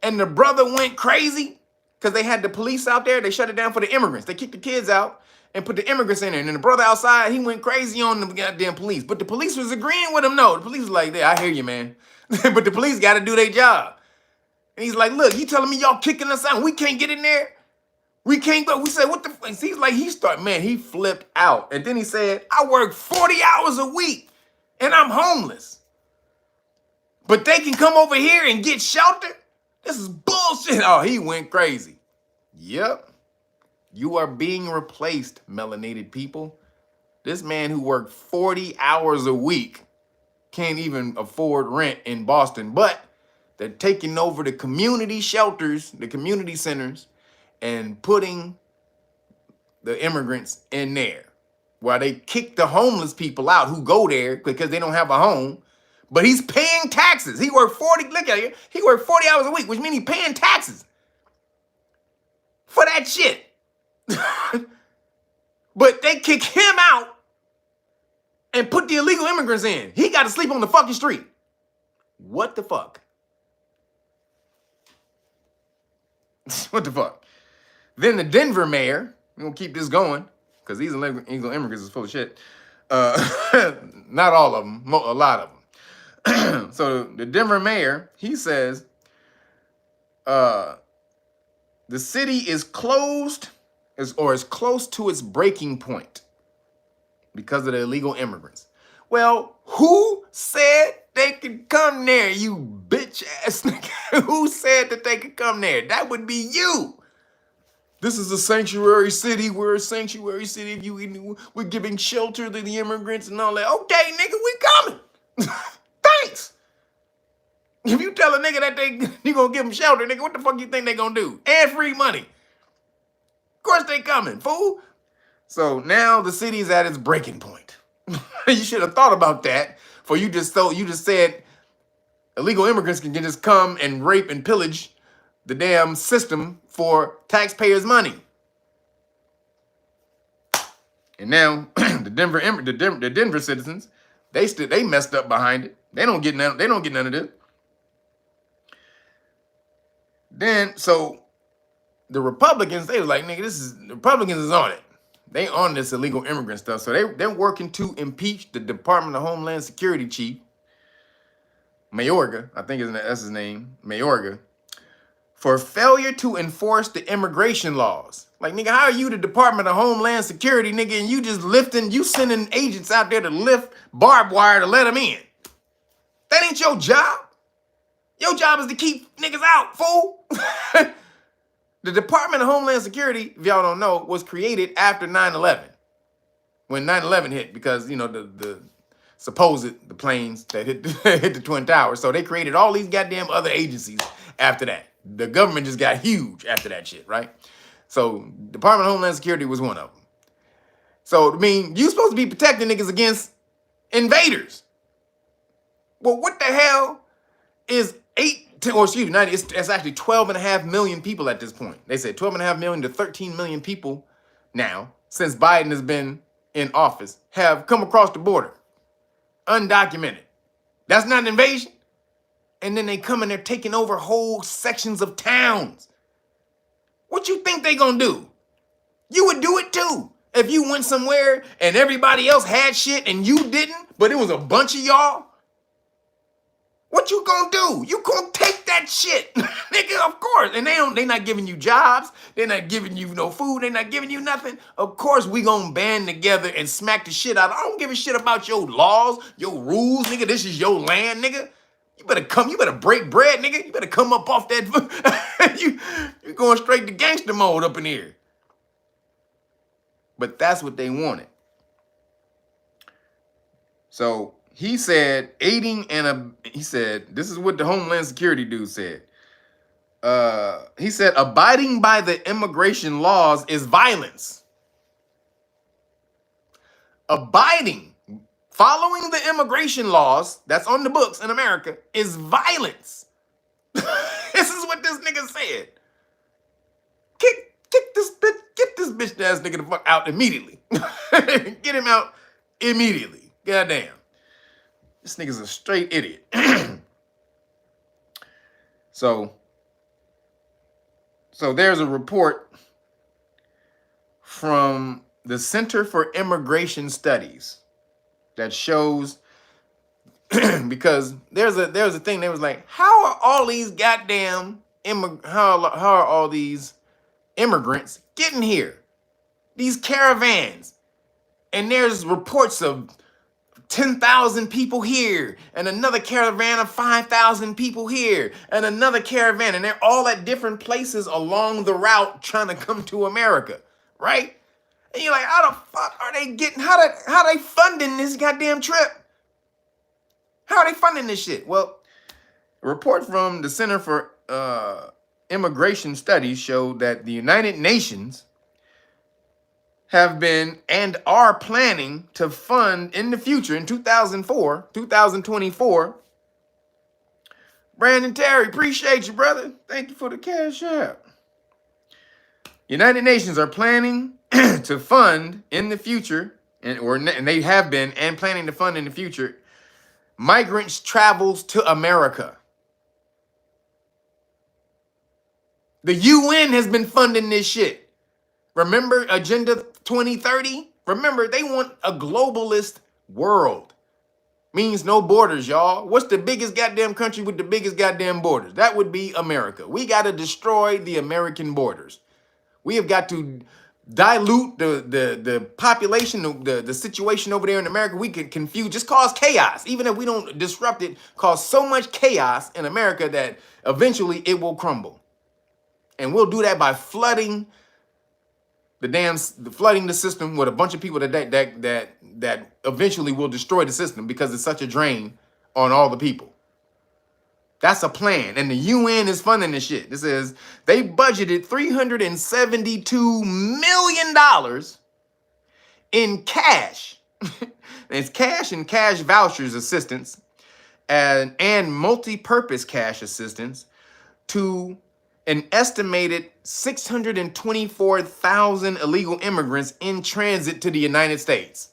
S1: And the brother went crazy because they had the police out there. They shut it down for the immigrants. They kicked the kids out and put the immigrants in there. And then the brother outside, he went crazy on the goddamn police. But the police was agreeing with him. No, the police was like, yeah, I hear you, man. But the police got to do their job. And he's like, look, you telling me y'all kicking us out and we can't get in there? We can't go. We said, what the fuck? He's like, he flipped out. And then he said, I work 40 hours a week and I'm homeless. But they can come over here and get shelter? This is bullshit. Oh, he went crazy. Yep. You are being replaced, melanated people. This man who worked 40 hours a week can't even afford rent in Boston, but they're taking over the community shelters, the community centers, and putting the immigrants in there while they kick the homeless people out who go there because they don't have a home. But he's paying taxes. He worked 40, look at it, he worked 40 hours a week, which means he's paying taxes for that shit. But they kick him out and put the illegal immigrants in. He got to sleep on the fucking street. What the fuck? What the fuck? Then the Denver mayor, we're going to keep this going because these illegal immigrants is full of shit. Not all of them, a lot of them. So the Denver mayor, he says, the city is closed or is close to its breaking point because of the illegal immigrants. Well, who said they could come there, you bitch ass nigga? Who said that they could come there? That would be you. This is a sanctuary city. We're a sanctuary city. We're giving shelter to the immigrants and all that. Okay, nigga, we coming. Thanks. If you tell a nigga that you gonna give them shelter, nigga, what the fuck you think they gonna do? And free money. Of course they coming, fool. So now the city's at its breaking point. You should have thought about that. For you just said illegal immigrants can just come and rape and pillage the damn system for taxpayers' money. And now the Denver citizens, they messed up behind it. They don't get none of this. Then so the Republicans, they was like, nigga, the Republicans is on it. They on this illegal immigrant stuff. So they're working to impeach the Department of Homeland Security chief, Mayorga, I think that's his name, Mayorga, for failure to enforce the immigration laws. Like, nigga, how are you the Department of Homeland Security, nigga, and you sending agents out there to lift barbed wire to let them in? That ain't your job. Your job is to keep niggas out, fool. The Department of Homeland Security, if y'all don't know, was created after 9/11. When 9/11 hit, because, you know, the planes that hit the Twin Towers. So they created all these goddamn other agencies after that. The government just got huge after that shit, right? So Department of Homeland Security was one of them. So, I mean, you supposed to be protecting niggas against invaders. Well, what the hell is it's actually 12.5 million people at this point. They said 12.5 million to 13 million people now, since Biden has been in office, have come across the border. Undocumented. That's not an invasion. and then they come and they're taking over whole sections of towns. What you think they gonna do? You would do it too. If you went somewhere and everybody else had shit and you didn't, but it was a bunch of y'all, what you gonna do? You gonna take that shit, nigga, of course. And they not giving you jobs. They're not giving you no food. They're not giving you nothing. Of course, we gonna band together and smack the shit out. I don't give a shit about your laws, your rules, nigga. This is your land, nigga. You better break bread, nigga. You better come up off that. you going straight to gangster mode up in here. But that's what they wanted. So he said he said, this is what the Homeland Security dude said. He said, abiding by the immigration laws is violence. Following the immigration laws that's on the books in America is violence. This is what this nigga said. Get this bitch ass nigga the fuck out immediately. Get him out immediately. Goddamn. This nigga's a straight idiot. So there's a report from the Center for Immigration Studies that shows because there's a thing that was like, how are all these goddamn how are all these immigrants getting here? These caravans. And there's reports of 10,000 people here, and another caravan of 5,000 people here, and another caravan, and they're all at different places along the route trying to come to America, right? And you're like, how the fuck are they getting, how they funding this goddamn trip? How are they funding this shit? Well, a report from the Center for Immigration Studies showed that the United Nations have been and are planning to fund in the future in 2024. Brandon Terry, appreciate you, brother. Thank you for the cash app. United Nations are planning to fund in the future, and they have been and planning to fund in the future, migrants' travels to America. The UN has been funding this shit. Remember Agenda 2030? Remember, they want a globalist world. Means no borders, y'all. What's the biggest goddamn country with the biggest goddamn borders? That would be America. We got to destroy the American borders. We have got to dilute the population, the situation over there in America. We can confuse, just cause chaos. Even if we don't disrupt it, cause so much chaos in America that eventually it will crumble. And we'll do that by flooding the system with a bunch of people that eventually will destroy the system because it's such a drain on all the people. That's a plan. And the UN is funding this shit. This is, they budgeted $372 million in cash. It's cash and cash vouchers assistance and multi-purpose cash assistance to an estimated 624,000 illegal immigrants in transit to the United States.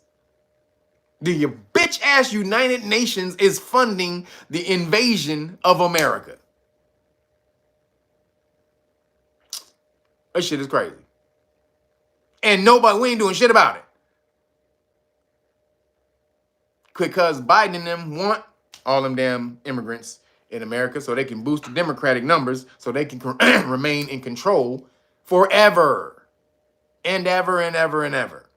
S1: The bitch-ass United Nations is funding the invasion of America. That shit is crazy. And we ain't doing shit about it. Because Biden and them want all them damn immigrants in America so they can boost the Democratic numbers so they can remain in control forever and ever and ever and ever.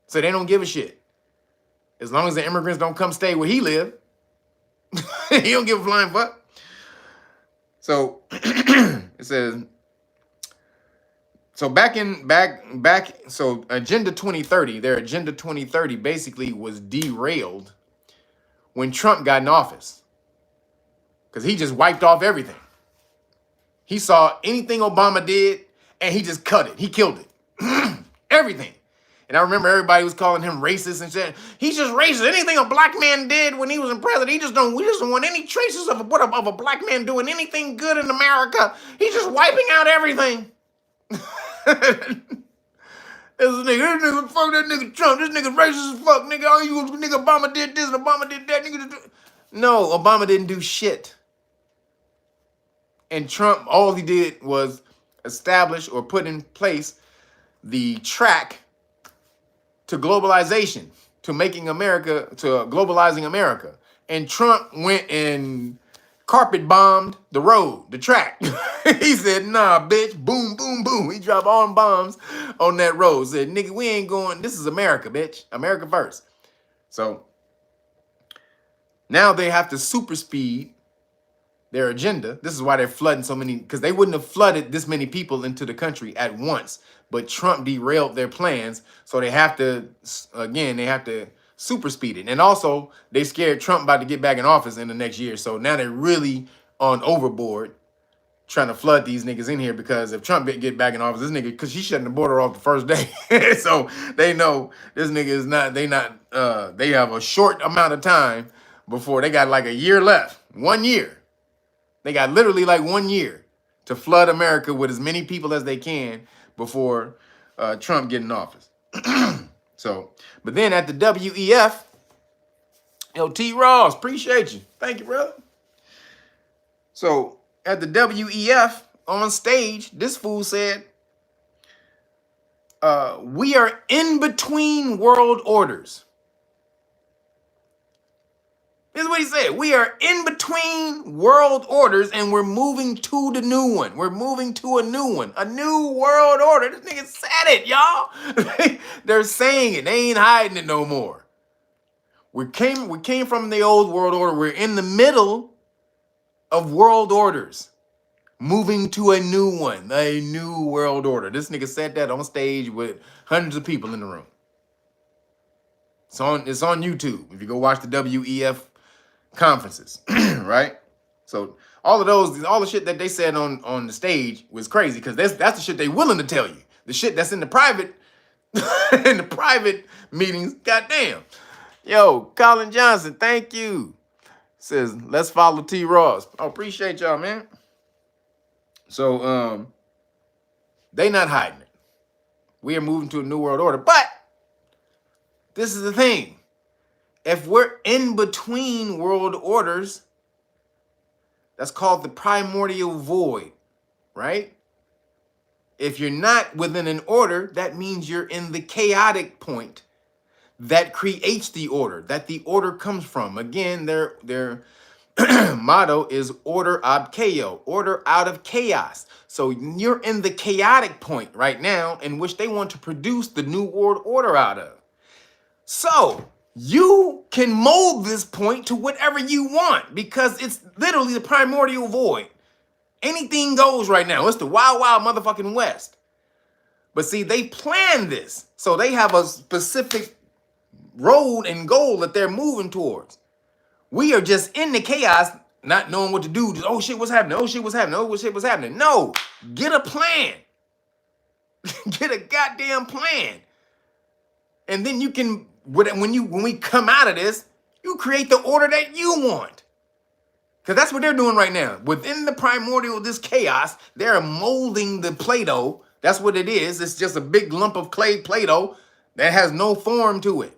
S1: So they don't give a shit. As long as the immigrants don't come stay where he live, he don't give a flying fuck. So it says, so so Agenda 2030, their Agenda 2030 basically was derailed when Trump got in office. Because he just wiped off everything. He saw anything Obama did, and he just cut it. He killed it. Everything. And I remember everybody was calling him racist and saying, he's just racist. Anything a black man did when he was in president, we just don't want any traces of a black man doing anything good in America. He's just wiping out everything. This nigga, fuck that nigga Trump. This nigga racist as fuck, nigga. Nigga Obama did this and Obama did that. Nigga. No, Obama didn't do shit. And Trump, all he did was establish or put in place the track to globalization, to making America, to globalizing America. And Trump went and carpet bombed the road, the track. He said, nah, bitch, boom, boom, boom. He dropped all bombs on that road. Said, nigga, we ain't going, this is America, bitch. America first. So now they have to super speed their agenda. This is why they're flooding so many, because they wouldn't have flooded this many people into the country at once. But Trump derailed their plans. So they have to, again, they have to super speed it. And also, they scared Trump about to get back in office in the next year. So now they're really on overboard trying to flood these niggas in here, because if Trump get back in office, this nigga, because he's shutting the border off the first day. So they know this nigga is not, they have a short amount of time before they got like a year left. 1 year. They got literally like 1 year to flood America with as many people as they can before Trump get in office. So, but then at the WEF, yo, T. Ross, appreciate you. Thank you, brother. So at the WEF on stage, this fool said, we are in between world orders. This is what he said. We are in between world orders and we're moving to the new one. We're moving to a new one. A new world order. This nigga said it, y'all. They're saying it. They ain't hiding it no more. We came from the old world order. We're in the middle of world orders. Moving to a new one. A new world order. This nigga said that on stage with hundreds of people in the room. It's on YouTube. If you go watch the WEF conferences, right? So all the shit that they said on the stage was crazy, because that's the shit they willing to tell you. The shit that's in the private in the private meetings, goddamn. Yo, Colin Johnson, thank you. Says, let's follow T. Ross. I appreciate y'all, man. So they not hiding it. We are moving to a new world order. But this is the thing. If we're in between world orders, that's called the primordial void, right? If you're not within an order, that means you're in the chaotic point that creates the order, that the order comes from. Again, their motto is order ab chaos, order out of chaos. So you're in the chaotic point right now in which they want to produce the new world order out of. So you can mold this point to whatever you want, because it's literally the primordial void. Anything goes right now. It's the wild, wild motherfucking West. But see, they plan this. So they have a specific road and goal that they're moving towards. We are just in the chaos, not knowing what to do. Just, oh shit, what's happening? Oh shit, what's happening? Oh shit, what's happening? No, get a plan. Get a goddamn plan. And then you can, when we come out of this, you create the order that you want. Because that's what they're doing right now. Within the primordial, this chaos, they're molding the Play-Doh. That's what it is. It's just a big lump of clay Play-Doh that has no form to it.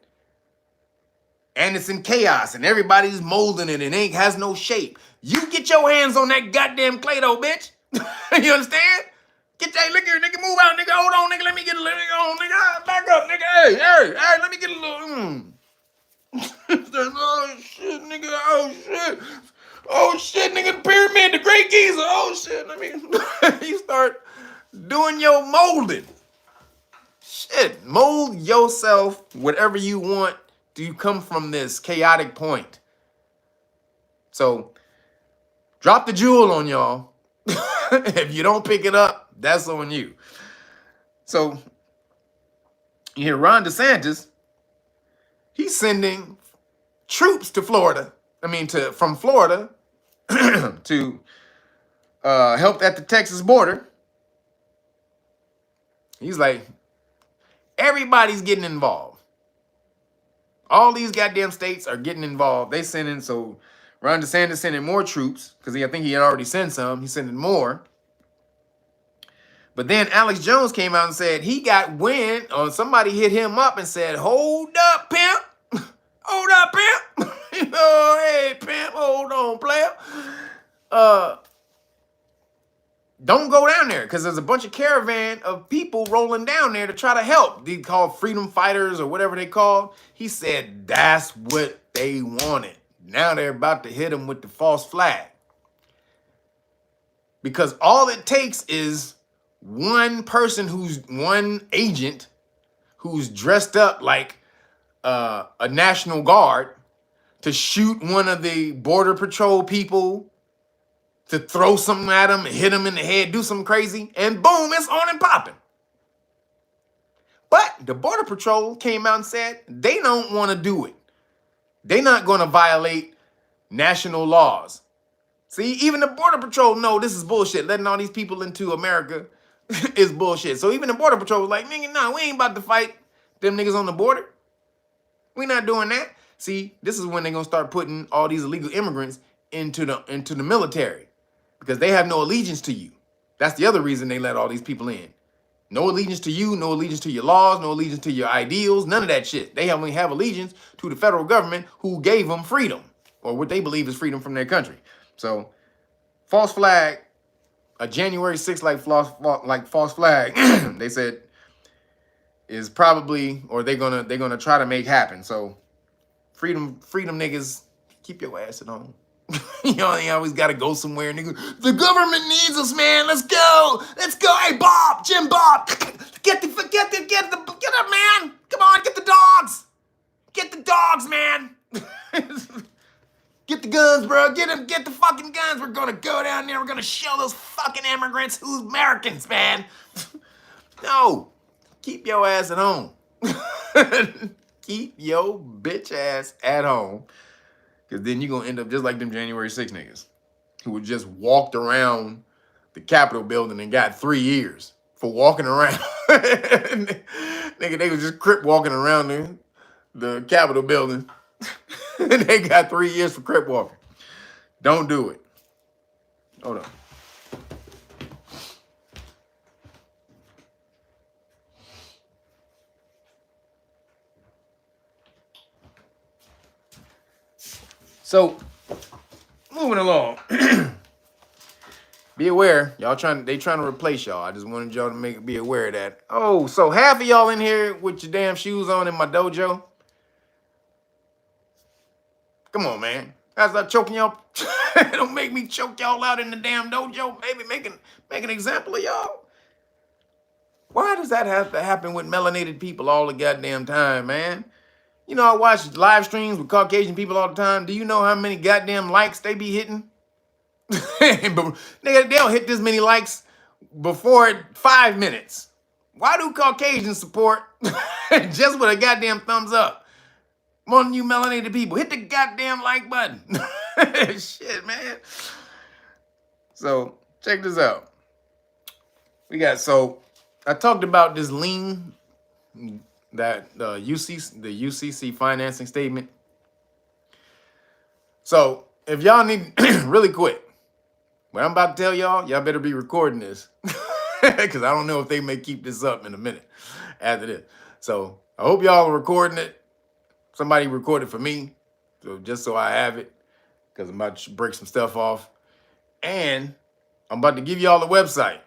S1: And it's in chaos, and everybody's molding it, and it has no shape. You get your hands on that goddamn Play-Doh, bitch. You understand? Get that, look here, nigga, move out, nigga. Hold on, nigga, let me get a little, nigga. Back up, nigga. Hey, let me get a little, Oh, shit, nigga, oh, shit, nigga, the pyramid, the Great Giza. Oh, shit, let me, you start doing your molding. Shit, mold yourself whatever you want. Do you come from this chaotic point? So, drop the jewel on y'all. If you don't pick it up, that's on you. So, you hear Ron DeSantis, he's sending troops to Florida. From Florida to help at the Texas border. He's like, everybody's getting involved. All these goddamn states are getting involved. They sending, so Ron DeSantis sending more troops, because I think he had already sent some. He's sending more. But then Alex Jones came out and said he got wind, or somebody hit him up and said, hold up, pimp. Hold up, pimp. Hey, pimp, hold on, player. don't go down there because there's a bunch of caravan of people rolling down there to try to help. They called freedom fighters or whatever they called. He said that's what they wanted. Now they're about to hit him with the false flag. Because all it takes is one agent who's dressed up like a National Guard to shoot one of the Border Patrol people, to throw something at him, hit him in the head, do something crazy, and boom, it's on and popping. But the Border Patrol came out and said they don't want to do it. They're not going to violate national laws. See, even the Border Patrol know this is bullshit. Letting all these people into America is bullshit. So even the Border Patrol was like, nigga, no, we ain't about to fight them niggas on the border. We not doing that. See, this is when they're going to start putting all these illegal immigrants into the military because they have no allegiance to you. That's the other reason they let all these people in. No allegiance to you, no allegiance to your laws, no allegiance to your ideals, none of that shit. They only have allegiance to the federal government who gave them freedom, or what they believe is freedom from their country. So, false flag, a January 6th like false flag, they said is probably, or they're gonna try to make happen. So, freedom niggas, keep your ass at home. You know, you always gotta go somewhere, nigga. The government needs us, man. Let's go. Hey, Bob, Jim Bob, get up, man. Come on, get the dogs. Get the dogs, man. Get the guns, bro. Get the fucking guns. We're gonna go down there. We're gonna show those fucking immigrants who's Americans, man. No, keep your ass at home. Keep your bitch ass at home. Because then you're going to end up just like them January 6th niggas who would just walked around the Capitol building and got 3 years for walking around. Nigga, they was just crip walking around the Capitol building. They got 3 years for crip walking. Don't do it. Hold on. So, moving along. Be aware, they trying to replace y'all. I just wanted y'all to be aware of that. Oh, so half of y'all in here with your damn shoes on in my dojo. Come on, man. That's not choking y'all. Don't make me choke y'all out in the damn dojo. Maybe make an example of y'all. Why does that have to happen with melanated people all the goddamn time, man? You know, I watch live streams with Caucasian people all the time. Do you know how many goddamn likes they be hitting? They'll hit this many likes before 5 minutes. Why do Caucasians support just with a goddamn thumbs up? More than you melanated people. Hit the goddamn like button. Shit, man. So, check this out. I talked about this lien, that the UCC financing statement. So if y'all need really quick, what I'm about to tell y'all better be recording this because I don't know if they may keep this up in a minute after this. So I hope y'all are recording it. Somebody record it for me, just so I have it, because I'm about to break some stuff off, and I'm about to give y'all the website.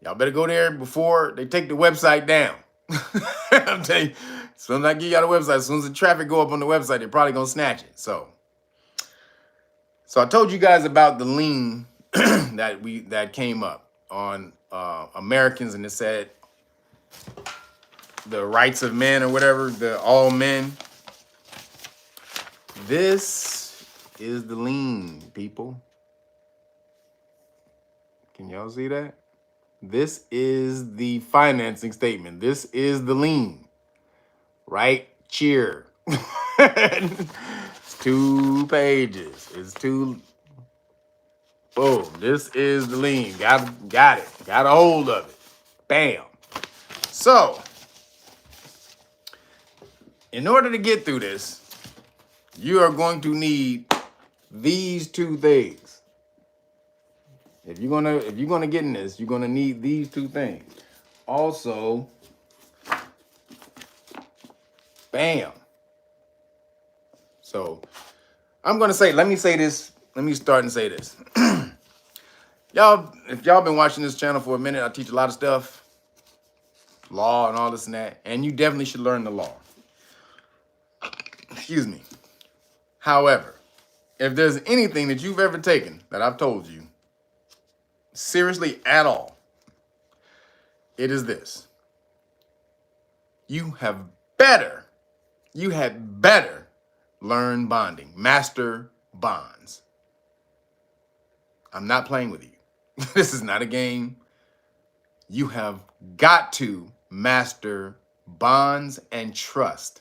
S1: Y'all better go there before they take the website down. I'm telling you, as soon as I give y'all the website, as soon as the traffic go up on the website, they're probably gonna snatch it. So I told you guys about the lien that came up on Americans, and it said the rights of men or whatever, the all men. This is the lien, people. Can y'all see that? This is the financing statement. This is the lien. Right? Cheer. It's 2 pages. Boom. This is the lien. Got it. Got a hold of it. Bam. So, in order to get through this, you are going to need these 2 things. If you're gonna get in this, you're gonna need these 2 things. Also, bam. So I'm gonna say, let me start and say this. Y'all, if y'all been watching this channel for a minute, I teach a lot of stuff, law and all this and that, and you definitely should learn the law. Excuse me. However, if there's anything that you've ever taken that I've told you, seriously at all, it is this. You had better learn bonding, master bonds. I'm not playing with you. This is not a game. You have got to master bonds and trust.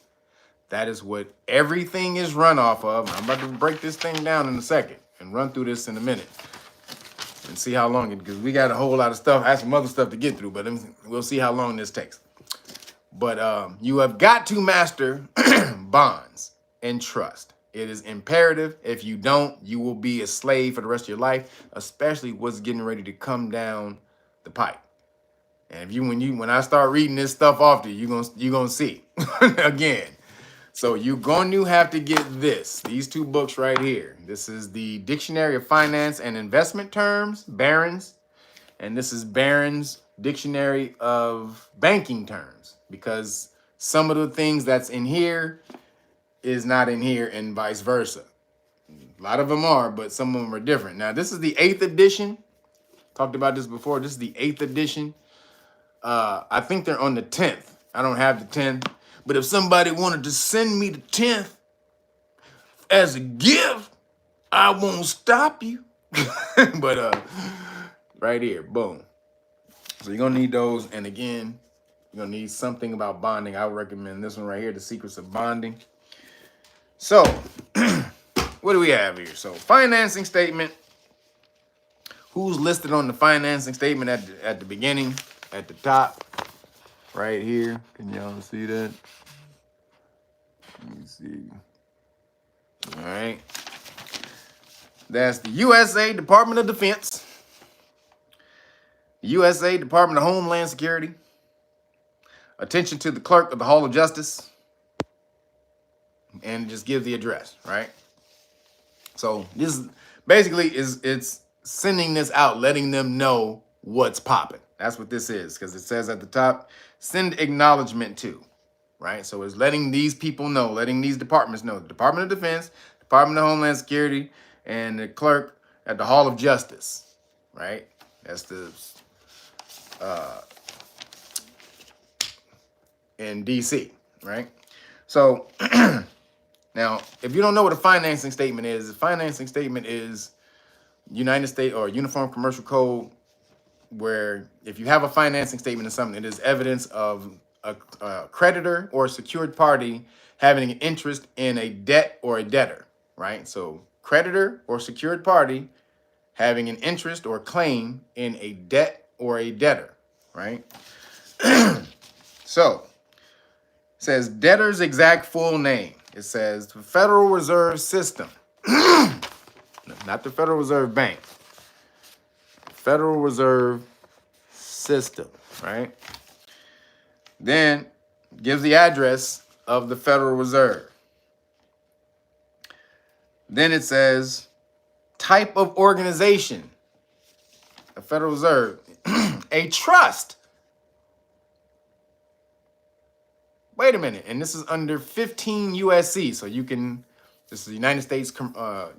S1: That is what everything is run off of. I'm about to break this thing down in a second and run through this in a minute and see how long because we got a whole lot of stuff. I have some other stuff to get through, but we'll see how long this takes. But you have got to master bonds and trust. It is imperative. If you don't, you will be a slave for the rest of your life, especially what's getting ready to come down the pipe. And if when I start reading this stuff off to you, you're gonna see again. So you're going to have to get these two books right here. This is the Dictionary of Finance and Investment Terms, Barron's, and this is Barron's Dictionary of Banking Terms, because some of the things that's in here is not in here and vice versa. A lot of them are, but some of them are different. Now, this is the 8th edition. Talked about this before. This is the 8th edition. I think they're on the 10th. I don't have the 10th. But if somebody wanted to send me the 10th as a gift, I won't stop you. But right here, boom. So you're going to need those. And again, you're going to need something about bonding. I would recommend this one right here, The Secrets of Bonding. So what do we have here? So financing statement. Who's listed on the financing statement at the beginning, at the top? Right here. Can y'all see that? Let me see. All right. That's the USA Department of Defense, the USA Department of Homeland Security. Attention to the clerk of the Hall of Justice. And just give the address, right? So this is basically it's sending this out, letting them know what's popping. That's what this is, because it says at the top, send acknowledgement to, right? So it's letting these people know, letting these departments know, the Department of Defense, Department of Homeland Security, and the clerk at the Hall of Justice, right? That's the, in DC, right? So now, if you don't know what a financing statement is, a financing statement is United States or Uniform Commercial Code, where if you have a financing statement of something, it is evidence of a creditor or a secured party having an interest in a debt or a debtor, right? So creditor or secured party having an interest or claim in a debt or a debtor, right? So it says debtor's exact full name. It says the Federal Reserve System, not the Federal Reserve Bank. Federal Reserve System, right? Then gives the address of the Federal Reserve. Then it says type of organization, the Federal Reserve, a trust. Wait a minute, and this is under 15 USC, so you can. This is United States codes,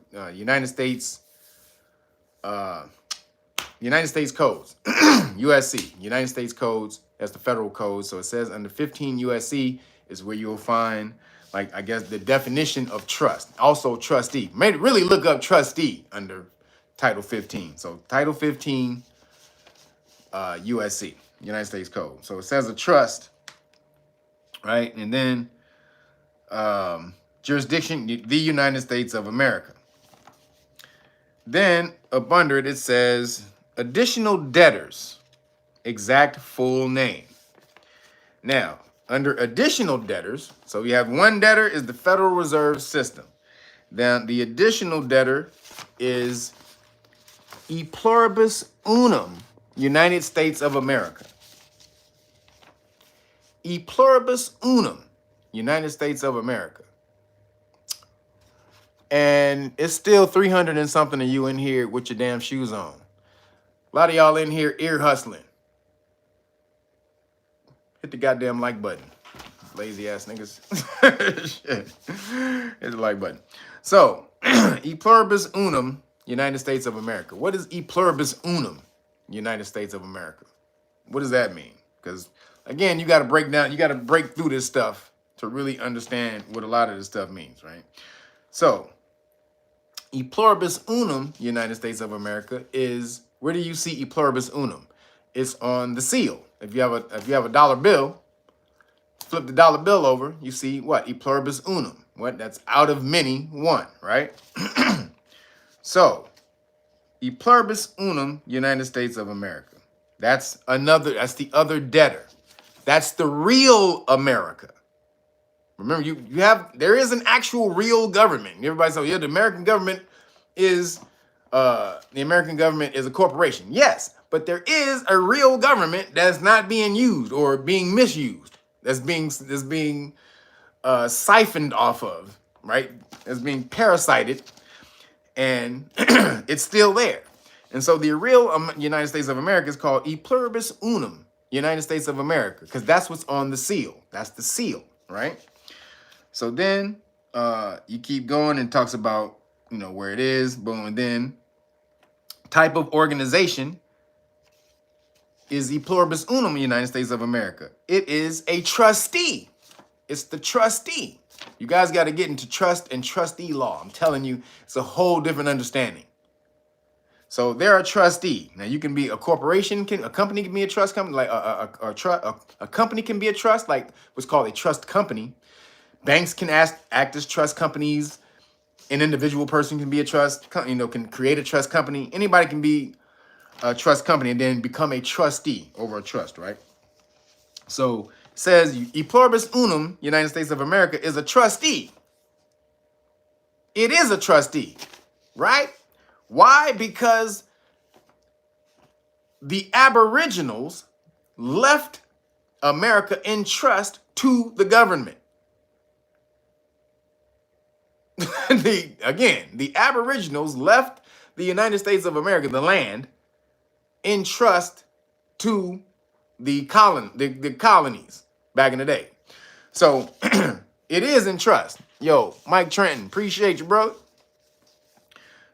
S1: USC, United States codes. That's the federal code. So it says under 15 USC is where you'll find, like, I guess, the definition of trust. Also trustee. Really look up trustee under Title 15. So Title 15 USC, United States code. So it says a trust, right? And then jurisdiction, the United States of America. Then up under it, it says additional debtors, exact full name. Now, under additional debtors, so we have one debtor is the Federal Reserve System. Then the additional debtor is E pluribus unum, United States of America. E pluribus unum, United States of America. And it's still 300 and something of you in here with your damn shoes on. A lot of y'all in here ear hustling. Hit the goddamn like button. Lazy ass niggas. Shit. Hit the like button. So, e pluribus unum, United States of America. What is e pluribus unum, United States of America? What does that mean? Because, again, you got to break down, you got to break through this stuff to really understand what a lot of this stuff means, right? So, e pluribus unum, United States of America, is, where do you see e pluribus unum? It's on the seal. If you have a dollar bill, flip the dollar bill over, you see what? E pluribus unum. What? That's out of many, one, right? So, e pluribus unum, United States of America. That's the other debtor. That's the real America. Remember, there is an actual real government. Everybody says, yeah, the American government is a corporation. Yes, but there is a real government that's not being used or being misused. That's being siphoned off of, right? That's being parasited, and it's still there. And so the real United States of America is called e pluribus unum, United States of America, because that's what's on the seal. That's the seal, right? So then you keep going and talks about, where it is, boom, and then type of organization is e pluribus unum, United States of America. It is a trustee. It's the trustee. You guys got to get into trust and trustee law. I'm telling you, it's a whole different understanding. So they're a trustee. Now you can be a corporation, a company can be a trust company, like a company can be a trust, like what's called a trust company. Banks can act as trust companies. An individual person can be a trust, can create a trust company. Anybody can be a trust company and then become a trustee over a trust, right? So it says e pluribus unum, United States of America, is a trustee. It is a trustee, right? Why? Because the Aboriginals left America in trust to the government. The Aboriginals left the United States of America, the land, in trust to the colonies back in the day. So it is in trust. Yo, Mike Trenton, appreciate you, bro.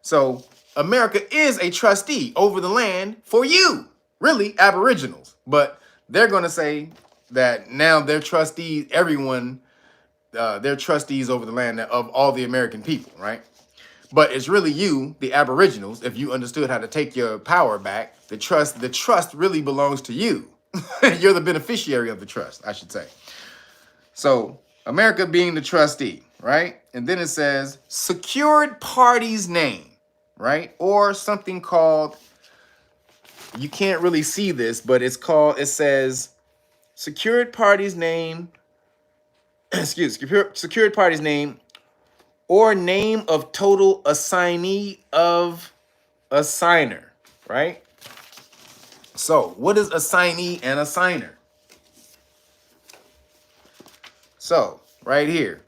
S1: So America is a trustee over the land for you, really, Aboriginals. But they're going to say that now they're trustees, they're trustees over the land of all the American people, right? But it's really you, the Aboriginals, if you understood how to take your power back. The trust really belongs to you. You're the beneficiary of the trust, I should say. So America being the trustee, right? And then it says secured party's name, right? Or something called, you can't really see this, but it says secured party's name, secured party's name or name of total assignee of assigner, right? So what is assignee and assigner? So right here,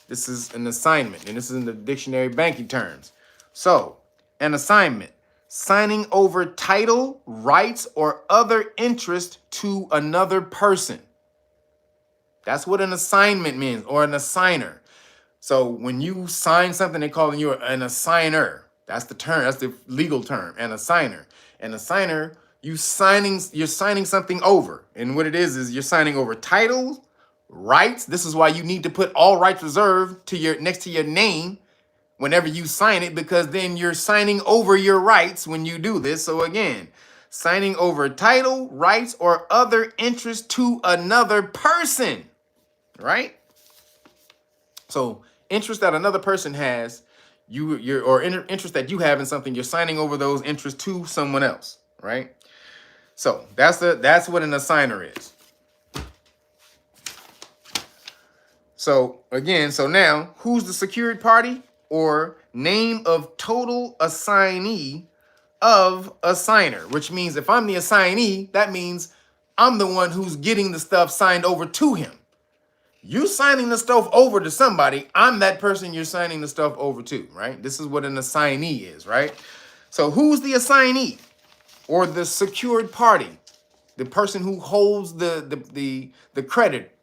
S1: this is an assignment, and this is in the dictionary banking terms. So an assignment, signing over title, rights, or other interest to another person. That's what an assignment means, or an assigner. So when you sign something, they call you an assigner. That's the term. That's the legal term, an assigner. An assigner, you're signing something over. And what it is you're signing over titles, rights. This is why you need to put all rights reserved next to your name whenever you sign it, because then you're signing over your rights when you do this. So again, signing over title, rights, or other interest to another person, right? So interest that another person has, interest that you have in something, you're signing over those interests to someone else, right? So that's what an assigner is. So again, so now who's the secured party or name of total assignee of assigner, which means if I'm the assignee, that means I'm the one who's getting the stuff signed over to him. You signing the stuff over to somebody, I'm that person you're signing the stuff over to, right? This is what an assignee is, right? So who's the assignee? or the secured party, the person who holds the credit,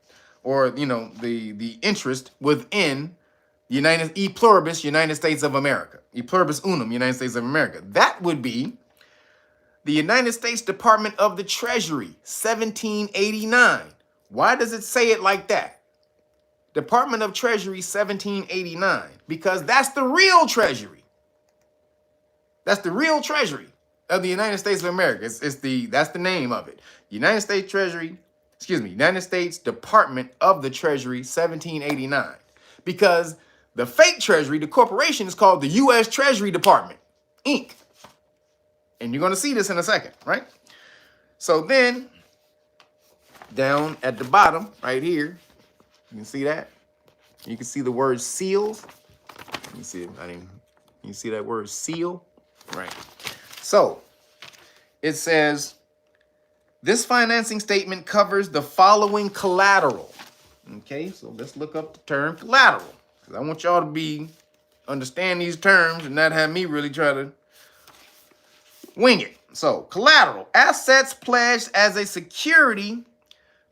S1: or the interest within e pluribus United States of America, e pluribus unum United States of America. That would be the United States Department of the Treasury, 1789. Why does it say it like that? Department of Treasury, 1789, because that's the real treasury. That's the real treasury of the United States of America. That's the name of it. United States Treasury, United States Department of the Treasury, 1789. Because the fake treasury, the corporation, is called the U.S. Treasury Department, Inc. And you're going to see this in a second, right? So then, down at the bottom, right here, you can see that. You can see the word seals. You see it? You see that word seal? Right. So it says, this financing statement covers the following collateral. Okay, so let's look up the term collateral, because I want y'all to understand these terms and not have me really try to wing it. So collateral, assets pledged as a security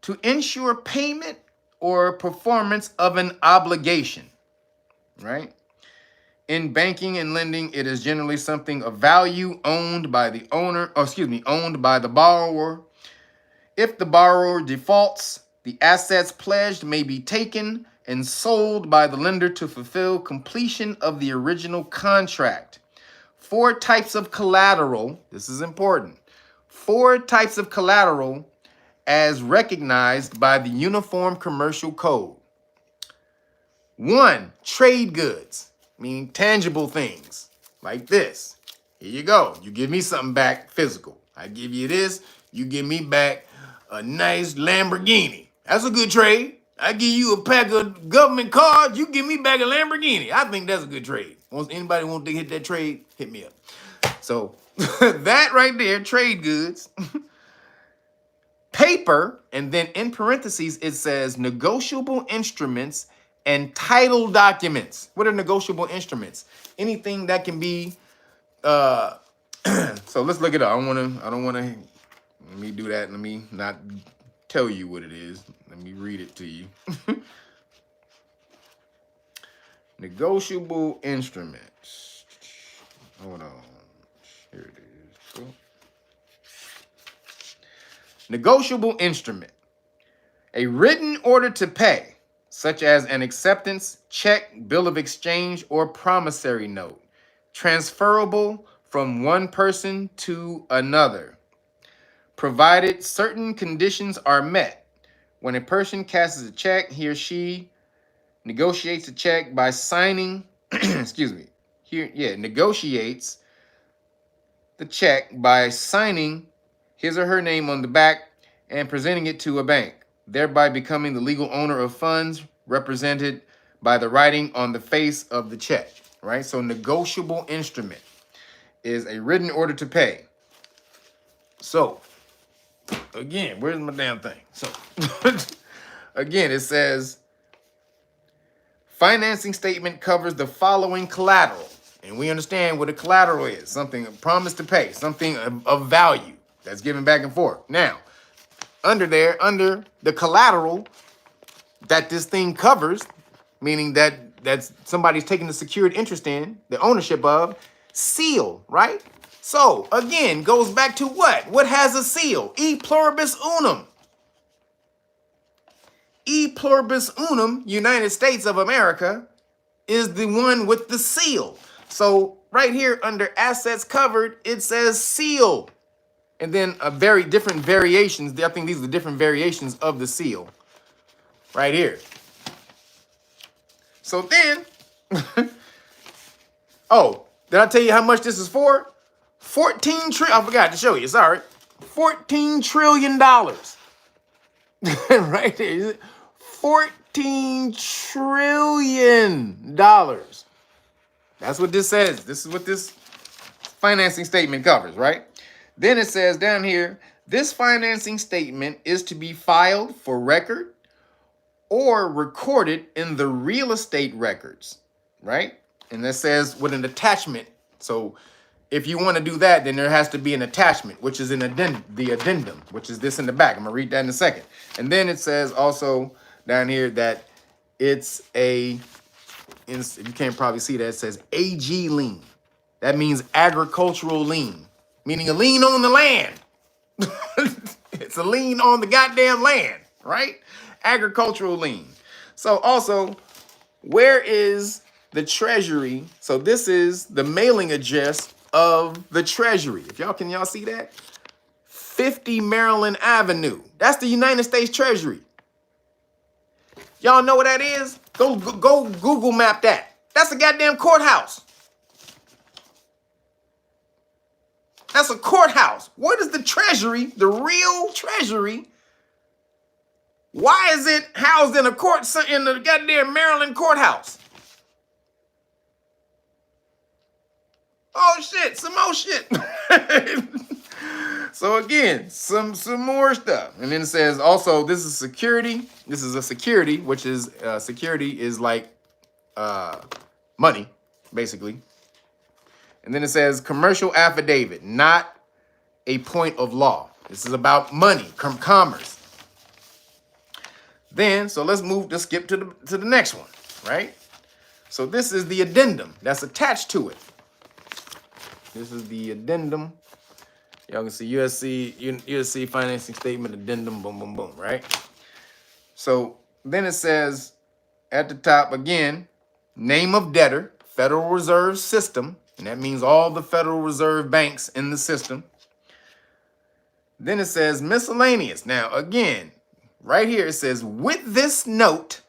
S1: to ensure payment or performance of an obligation, right? In banking and lending, it is generally something of value owned by the owner, owned by the borrower. If the borrower defaults, the assets pledged may be taken and sold by the lender to fulfill completion of the original contract. 4 types of collateral, this is important, 4 types of collateral as recognized by the Uniform Commercial Code. 1, trade goods, meaning tangible things, like this. Here you go. You give me something back physical. I give you this, you give me back a nice Lamborghini. That's a good trade. I give you a pack of government cards, you give me back a Lamborghini. I think that's a good trade. Once anybody wants to hit that trade, hit me up. So that right there, trade goods. Paper, and then in parentheses, it says negotiable instruments and title documents. What are negotiable instruments? Anything that can be, so let's look it up. I don't want to, let me do that. Let me not tell you what it is. Let me read it to you. Negotiable instruments. Hold on. Here it is. Cool. Negotiable instrument. A written order to pay, such as an acceptance, check, bill of exchange, or promissory note, transferable from one person to another, provided certain conditions are met. When a person cashes a check, he or she negotiates a check by signing, negotiates the check by signing his or her name on the back and presenting it to a bank, thereby becoming the legal owner of funds represented by the writing on the face of the check, right? So negotiable instrument is a written order to pay. So again, where's my damn thing? So again, it says financing statement covers the following collateral. And we understand what a collateral is, something, a promise to pay, something of value that's given back and forth. Now, under the collateral that this thing covers, meaning that's somebody's taking the secured interest in, the ownership of, seal, right? So, again, goes back to what? What has a seal? E pluribus unum. E pluribus unum, United States of America, is the one with the seal. So, right here under assets covered, it says seal. And then different variations. I think these are the different variations of the seal. Right here. So then, oh, did I tell you how much this is for? 14 trillion. I forgot to show you. Sorry. $14 trillion. Right there. $14 trillion. That's what this says. This is what this financing statement covers, right? Then it says down here, this financing statement is to be filed for record or recorded in the real estate records, right? And that says with an attachment. So if you want to do that, then there has to be an attachment, which is an addendum, the addendum, which is this in the back. I'm gonna read that in a second. And then it says also down here that it's a, you can't probably see that, it says AG lien. That means agricultural lien, meaning a lien on the land. It's a lien on the goddamn land, right? Agricultural lien. So also, where is the treasury? So this is the mailing address of the treasury. If y'all, can y'all see that? 50 Maryland Avenue. That's the United States Treasury. Y'all know what that is? Go Google map that. That's a goddamn courthouse. That's a courthouse. What is the treasury, the real treasury? Why is it housed in a court, in the goddamn Maryland courthouse? Oh shit, some more shit. So again, some more stuff. And then it says also, this is security. This is a security, which is security is like money, basically. And then it says commercial affidavit, not a point of law. This is about money, commerce. Then, so let's skip to the next one, right? So this is the addendum that's attached to it. This is the addendum. Y'all can see USC financing statement addendum, boom, boom, boom, right? So then it says at the top again, name of debtor, Federal Reserve System. And that means all the Federal Reserve banks in the system. Then it says miscellaneous. Now, again, right here it says with this note,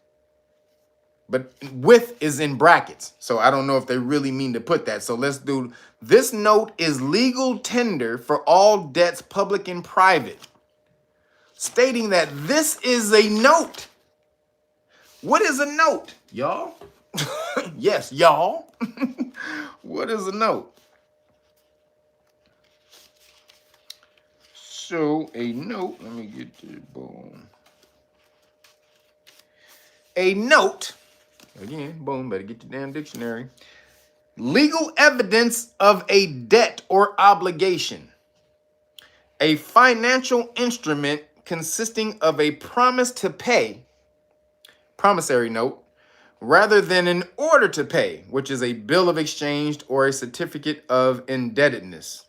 S1: but with is in brackets. So I don't know if they really mean to put that. So let's do, this note is legal tender for all debts, public and private, stating that this is a note. What is a note, y'all? Yes, y'all. What is a note? So a note, let me get to it, boom. A note, again, boom, better get your damn dictionary. Legal evidence of a debt or obligation. A financial instrument consisting of a promise to pay, promissory note, rather than an order to pay, which is a bill of exchange or a certificate of indebtedness.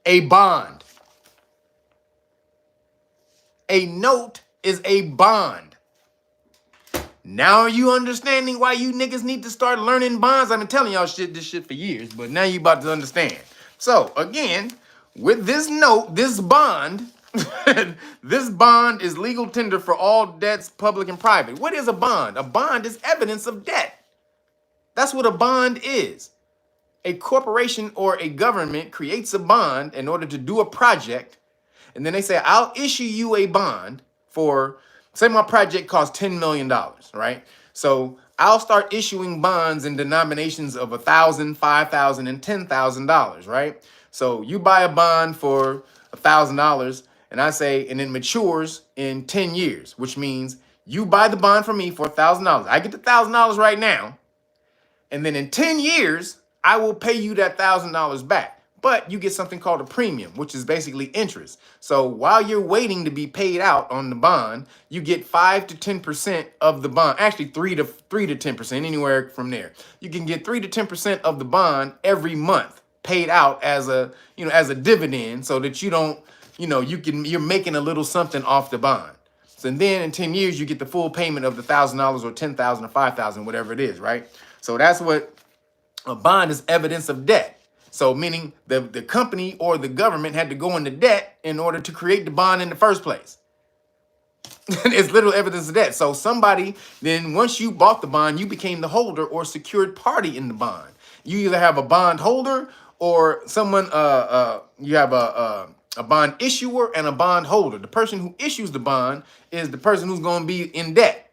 S1: A bond. A note is a bond. Now are you understanding why you niggas need to start learning bonds? I've been telling y'all this shit for years, but now you about to understand. So again, with this note, this bond, this bond is legal tender for all debts, public and private. What is a bond? A bond is evidence of debt. That's what a bond is. A corporation or a government creates a bond in order to do a project. And then they say, I'll issue you a bond for, say my project costs $10 million, right? So I'll start issuing bonds in denominations of $1,000, $5,000, and $10,000, right? So you buy a bond for $1,000, and I say, and it matures in 10 years, which means you buy the bond from me for $1,000. I get the $1,000 right now, and then in 10 years, I will pay you that $1,000 back. But you get something called a premium, which is basically interest. So while you're waiting to be paid out on the bond, you get 5 to 10% of the bond. Actually, 3 to 10%, anywhere from there. You can get 3 to 10% of the bond every month paid out as a, as a dividend, so that you don't, you're making a little something off the bond. So then in 10 years, you get the full payment of the $1,000 or $10,000 or $5,000, whatever it is, right? So that's what a bond is, evidence of debt. So meaning the company or the government had to go into debt in order to create the bond in the first place. It's literal evidence of debt. So somebody, then once you bought the bond, you became the holder or secured party in the bond. You either have a bond holder or someone, you have a bond issuer and a bond holder. The person who issues the bond is the person who's going to be in debt.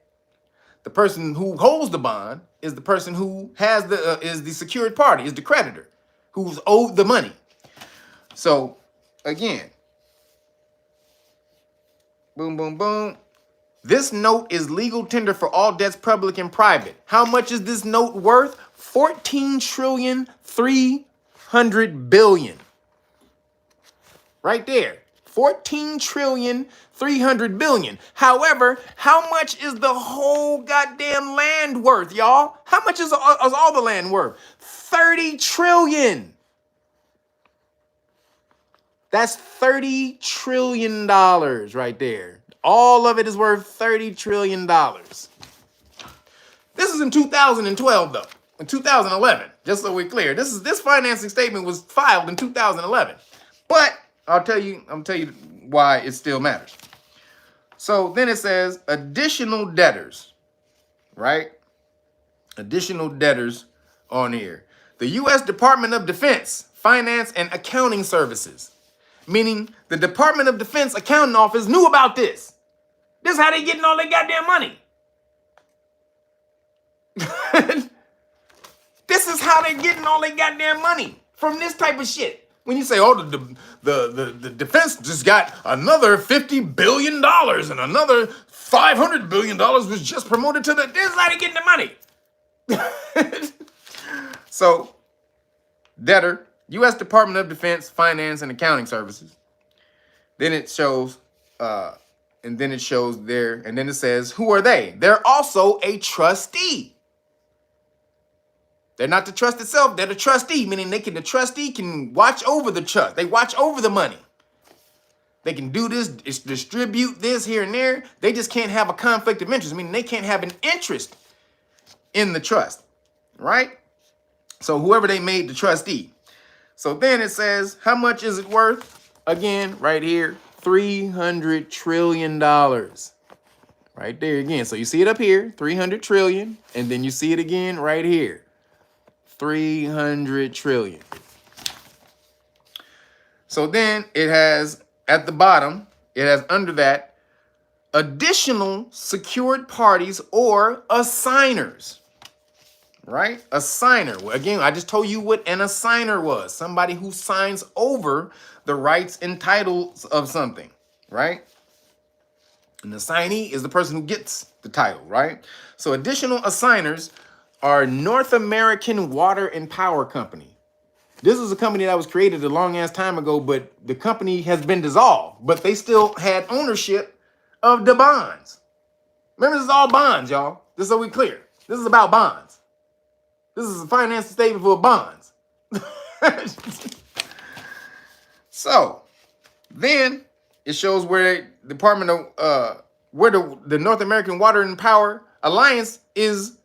S1: The person who holds the bond is the person who has is the secured party, is the creditor, who's owed the money. So again, boom, boom, boom. This note is legal tender for all debts, public and private. How much is this note worth? 14 trillion, 600 billion. Right there. 14,300 billion. However, how much is the whole goddamn land worth, y'all? How much is all the land worth? 30 trillion. That's $30 trillion right there. All of it is worth $30 trillion. This is in 2012, though. In 2011, just so we're clear. This financing statement was filed in 2011. But I'm tell you why it still matters. So then it says additional debtors, right? Additional debtors on here. The U.S. Department of Defense, Finance and Accounting Services. Meaning the Department of Defense Accounting Office knew about this. This is how they getting all their goddamn money. This is how they getting all their goddamn money from this type of shit. When you say, oh, the defense just got another $50 billion and another $500 billion was just promoted to this is how they getting the money. So, debtor, U.S. Department of Defense, Finance and Accounting Services. Then it shows, there, and then it says, who are they? They're also a trustee. They're not the trust itself, they're the trustee, meaning the trustee can watch over the trust. They watch over the money. They can do this, distribute this here and there. They just can't have a conflict of interest, meaning they can't have an interest in the trust, right? So whoever they made the trustee. So then it says, how much is it worth? Again, right here, $300 trillion. Right there again. So you see it up here, 300 trillion, and then you see it again right here. 300 trillion. So then it has at the bottom, it has under that additional secured parties or assigners. Right? A signer. Again, I just told you what an assigner was. Somebody who signs over the rights and titles of something. Right? An assignee is the person who gets the title. Right? So additional assigners are North American Water and Power Company. This is a company that was created a long ass time ago, but the company has been dissolved, but they still had ownership of the bonds. Remember, this is all bonds, y'all. This is so we clear. This is about bonds. This is a financial statement for bonds. So then it shows where the Department of where the North American Water and Power Alliance is.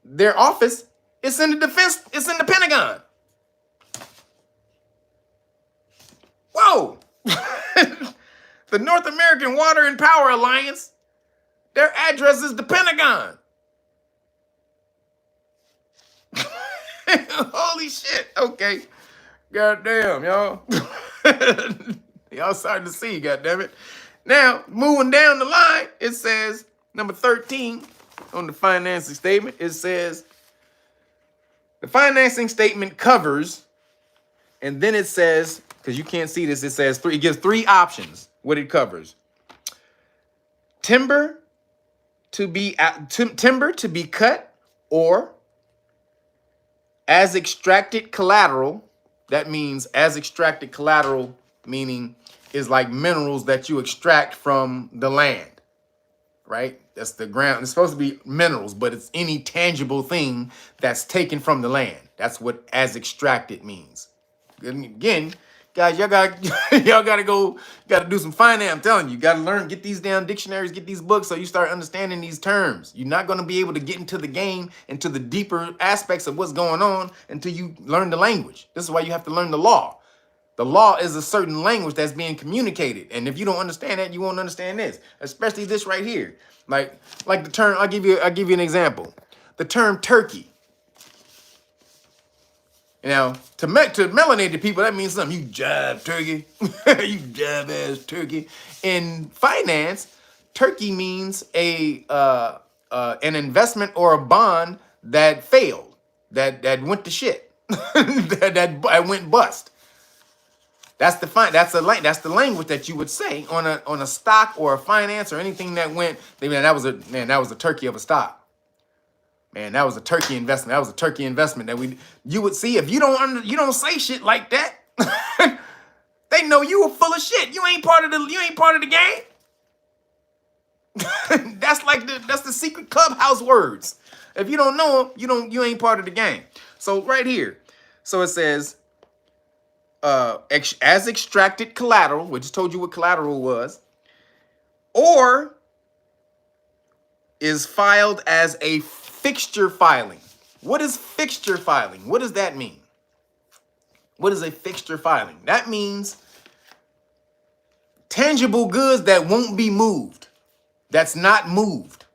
S1: Their office, it's in the defense, it's in the Pentagon. Whoa. The North American Water and Power Alliance, their address is the Pentagon. Holy shit. Okay. Goddamn, y'all. Y'all starting to see, goddammit. Now, moving down the line, it says number 13. On the financing statement, it says the financing statement covers, and then it says, because you can't see this, it says it gives three options what it covers. Timber to be cut, or as extracted collateral. That means as extracted collateral, meaning is like minerals that you extract from the land. Right? That's the ground. It's supposed to be minerals, but it's any tangible thing that's taken from the land. That's what as extracted means. And again, guys, y'all gotta do some finance. I'm telling you, gotta learn, get these damn dictionaries, get these books so you start understanding these terms. You're not gonna be able to get into the game, into the deeper aspects of what's going on until you learn the language. This is why you have to learn the law. The law is a certain language that's being communicated. And if you don't understand that, you won't understand this, especially this right here. Like the term, I'll give you an example. The term turkey. Now, to melanated people, that means something. You jive turkey. You jive ass turkey. In finance, turkey means an investment or a bond that failed, that went to shit, that went bust. That's the language that you would say on a stock or a finance or anything that went. That was a turkey of a stock. Man, that was a turkey investment. That was a turkey investment that you would see if you don't say shit like that. They know you were full of shit. You ain't part of the game. That's the secret clubhouse words. If you don't know them, you ain't part of the game. So right here, so it says, as extracted collateral, which told you what collateral was, or is filed as a fixture filing. What is fixture filing? What does that mean? What is a fixture filing? That means tangible goods that won't be moved. That's not moved.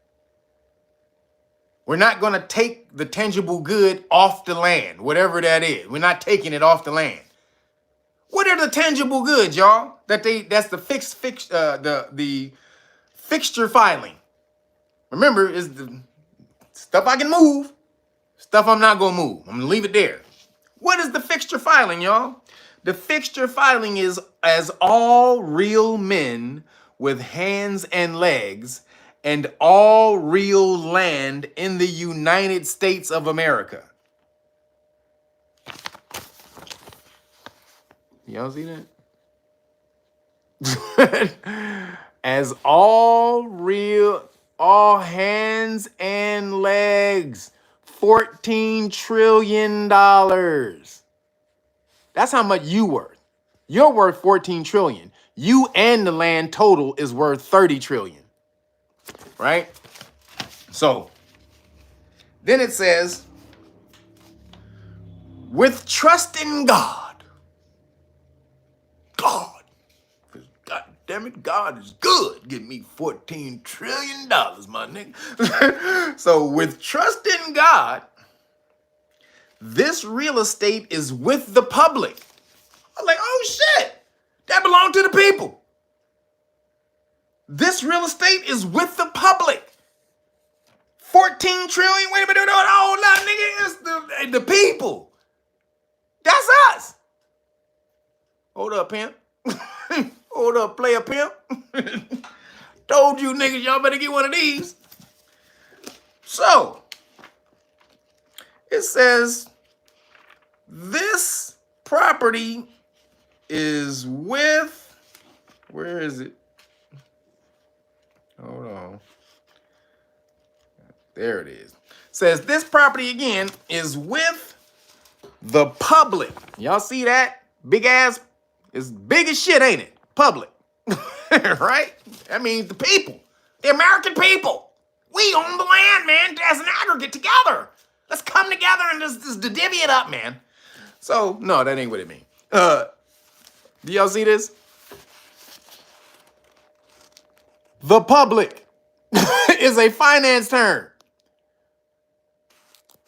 S1: We're not going to take the tangible good off the land, whatever that is. We're not taking it off the land. What are the tangible goods, y'all? That's the the fixture filing. Remember, is the stuff I can move, stuff I'm not going to move. I'm going to leave it there. What is the fixture filing, y'all? The fixture filing is as all real men with hands and legs and all real land in the United States of America. Y'all see that? As all hands and legs, $14 trillion. That's how much you worth. You're worth 14 trillion. You and the land total is worth 30 trillion. Right? So then it says, with trust in God. God. Because God damn it, God is good. Give me $14 trillion, my nigga. So with trust in God, this real estate is with the public. I'm like, oh shit, that belongs to the people. This real estate is with the public. 14 trillion, wait a minute, hold on, nigga, it's the people. That's us. Hold up, pimp. Hold up, player pimp. Told you niggas, y'all better get one of these. So, it says, this property is with, where is it? Hold on. There it is. Says this property again is with the public. Y'all see that? Big ass, it's big as shit, ain't it? Public. Right? That means the people, the American people. We own the land, man, as an aggregate together. Let's come together and just divvy it up, man. So, no, that ain't what it means. Do y'all see this? The public is a finance term.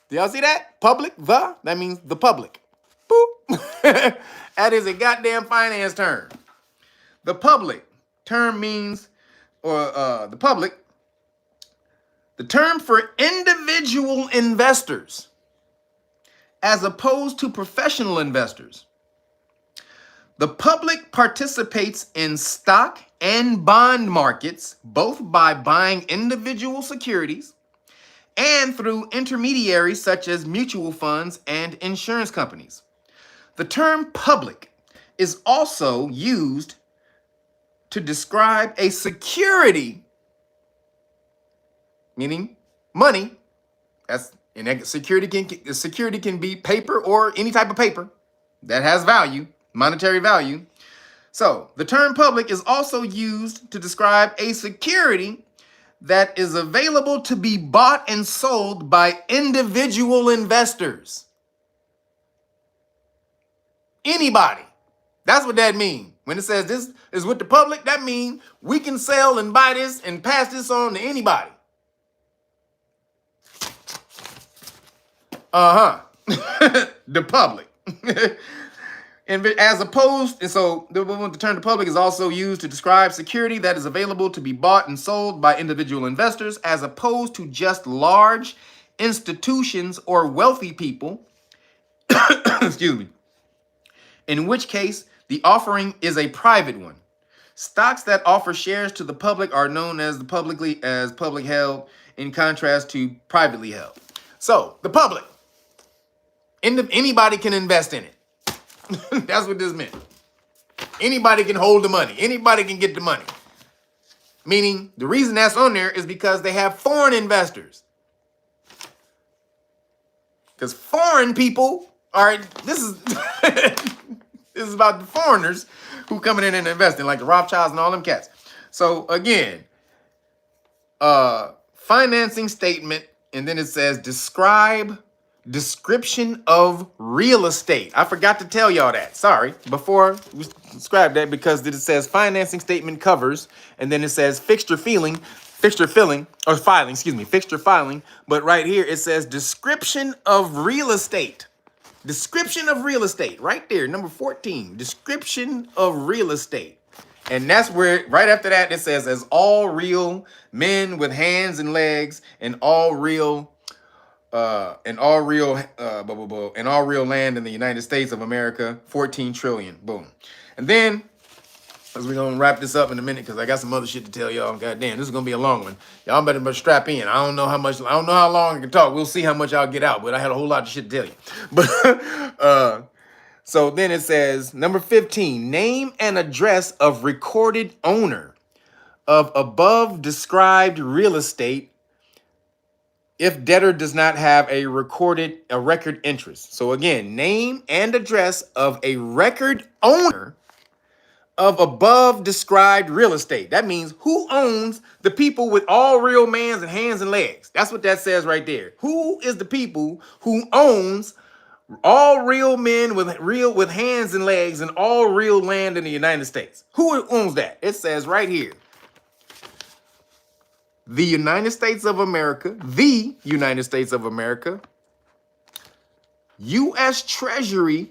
S1: Do y'all see that? Public, that means the public. Boop. That is a goddamn finance term. The public term means, the public, the term for individual investors as opposed to professional investors. The public participates in stock and bond markets, both by buying individual securities and through intermediaries such as mutual funds and insurance companies. The term public is also used to describe a security, meaning money. Security can be paper or any type of paper that has value, monetary value. So the term public is also used to describe a security that is available to be bought and sold by individual investors. Anybody. That's what that means. When it says this is with the public, that means we can sell and buy this and pass this on to anybody. The public. And as opposed, and so the term the public is also used to describe security that is available to be bought and sold by individual investors, as opposed to just large institutions or wealthy people, excuse me, in which case the offering is a private one. Stocks that offer shares to the public are known as public held, in contrast to privately held. So the public, anybody can invest in it. That's what this meant. Anybody can hold the money. Anybody can get the money. Meaning the reason that's on there is because they have foreign investors. Because foreign people are, this is this is about the foreigners who coming in and investing, like the Rothschilds and all them cats. So again, financing statement, and then it says description of real estate. I forgot to tell y'all that. Sorry. Before we describe that, because it says financing statement covers, and then it says fixture filing. But right here it says description of real estate. Description of real estate. Right there, number 14. Description of real estate. And that's where, right after that, it says, as all real men with hands and legs, and all real land in the United States of America, 14 trillion. Boom. And then, as we're gonna wrap this up in a minute, because I got some other shit to tell y'all. God damn, this is gonna be a long one. Y'all better strap in. I don't know how long I can talk. We'll see how much I'll get out, but I had a whole lot of shit to tell you. But so then it says, number 15, name and address of recorded owner of above described real estate if debtor does not have a record interest. So again, name and address of a record owner of above described real estate. That means who owns the people with all real mans and hands and legs. That's what that says right there. Who is the people who owns all real men with hands and legs and all real land in the United States? Who owns that? It says right here. The United States of America, U.S. Treasury,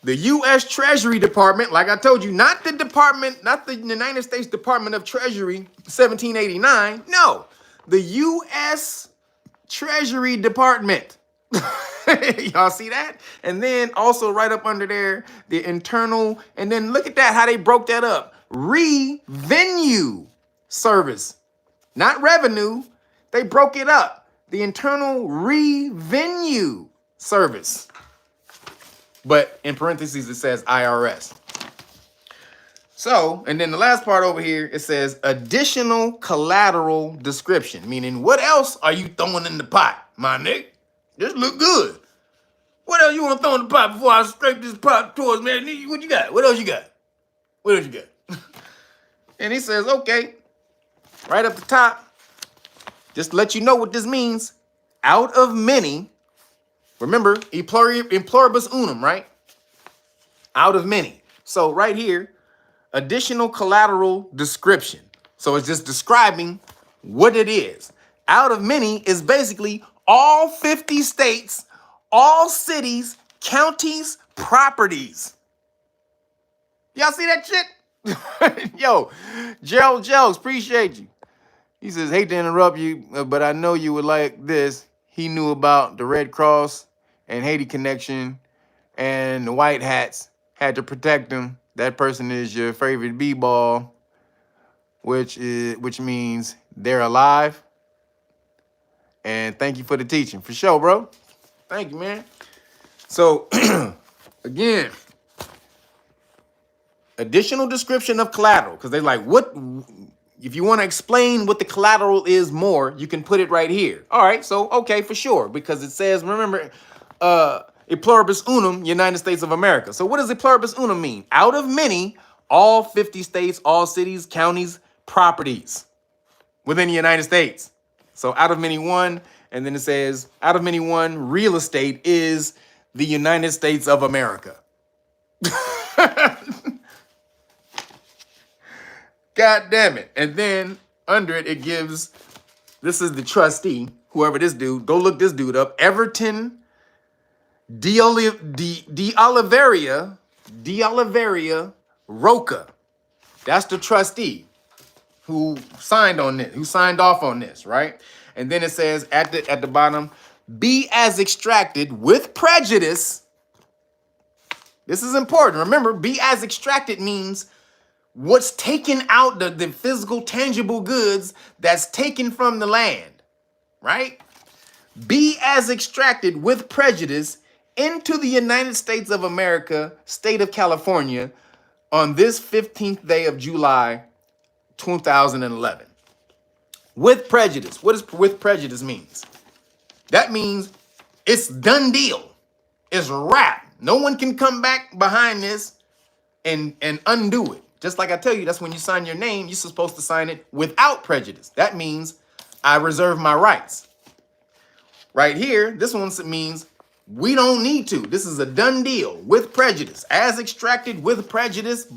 S1: the U.S. Treasury Department, like I told you, not the United States Department of Treasury, 1789. No, the U.S. Treasury Department. Y'all see that? And then also right up under there, the internal, and then look at that, how they broke that up. Revenue service, not revenue. They broke it up. The internal revenue service. But in parentheses, it says IRS. So, and then the last part over here, it says additional collateral description, meaning what else are you throwing in the pot, my nigga? This look good. What else you want to throw in the pot before I scrape this pot towards me? What you got? What else you got? What else you got? And he says, okay, right up the top, just to let you know what this means, out of many, remember, e pluribus unum, right? Out of many. So right here, additional collateral description. So it's just describing what it is. Out of many is basically all 50 states, all cities, counties, properties. Y'all see that shit? Yo, Gerald Jelks, appreciate you. He says, hate to interrupt you, but I know you would like this. He knew about the Red Cross and Haiti connection, and the white hats had to protect him. That person is your favorite b-ball, which means they're alive. And thank you for the teaching. For sure, bro. Thank you, man. So, again, additional description of collateral, because they're like, what? If you want to explain what the collateral is more, you can put it right here. All right, so, okay, for sure, because it says, remember, e pluribus unum, United States of America. So what does e pluribus unum mean? Out of many, all 50 states, all cities, counties, properties within the United States. So out of many one, and then it says, out of many one, real estate is the United States of America. God damn it. And then under it, it gives, this is the trustee, whoever this dude, go look this dude up, Everton de Oliveira Roca. That's the trustee who signed off on this, right? And then it says at the bottom, be as extracted with prejudice. This is important. Remember, be as extracted means what's taken out, the physical, tangible goods that's taken from the land. right? Be as extracted with prejudice into the United States of America, state of California, on this 15th day of July, 2011. With prejudice. What does with prejudice means? That means it's done deal. It's wrap. No one can come back behind this and undo it. Just like I tell you, that's when you sign your name, you're supposed to sign it without prejudice. That means I reserve my rights. Right here, this one means we don't need to. This is a done deal with prejudice, as extracted with prejudice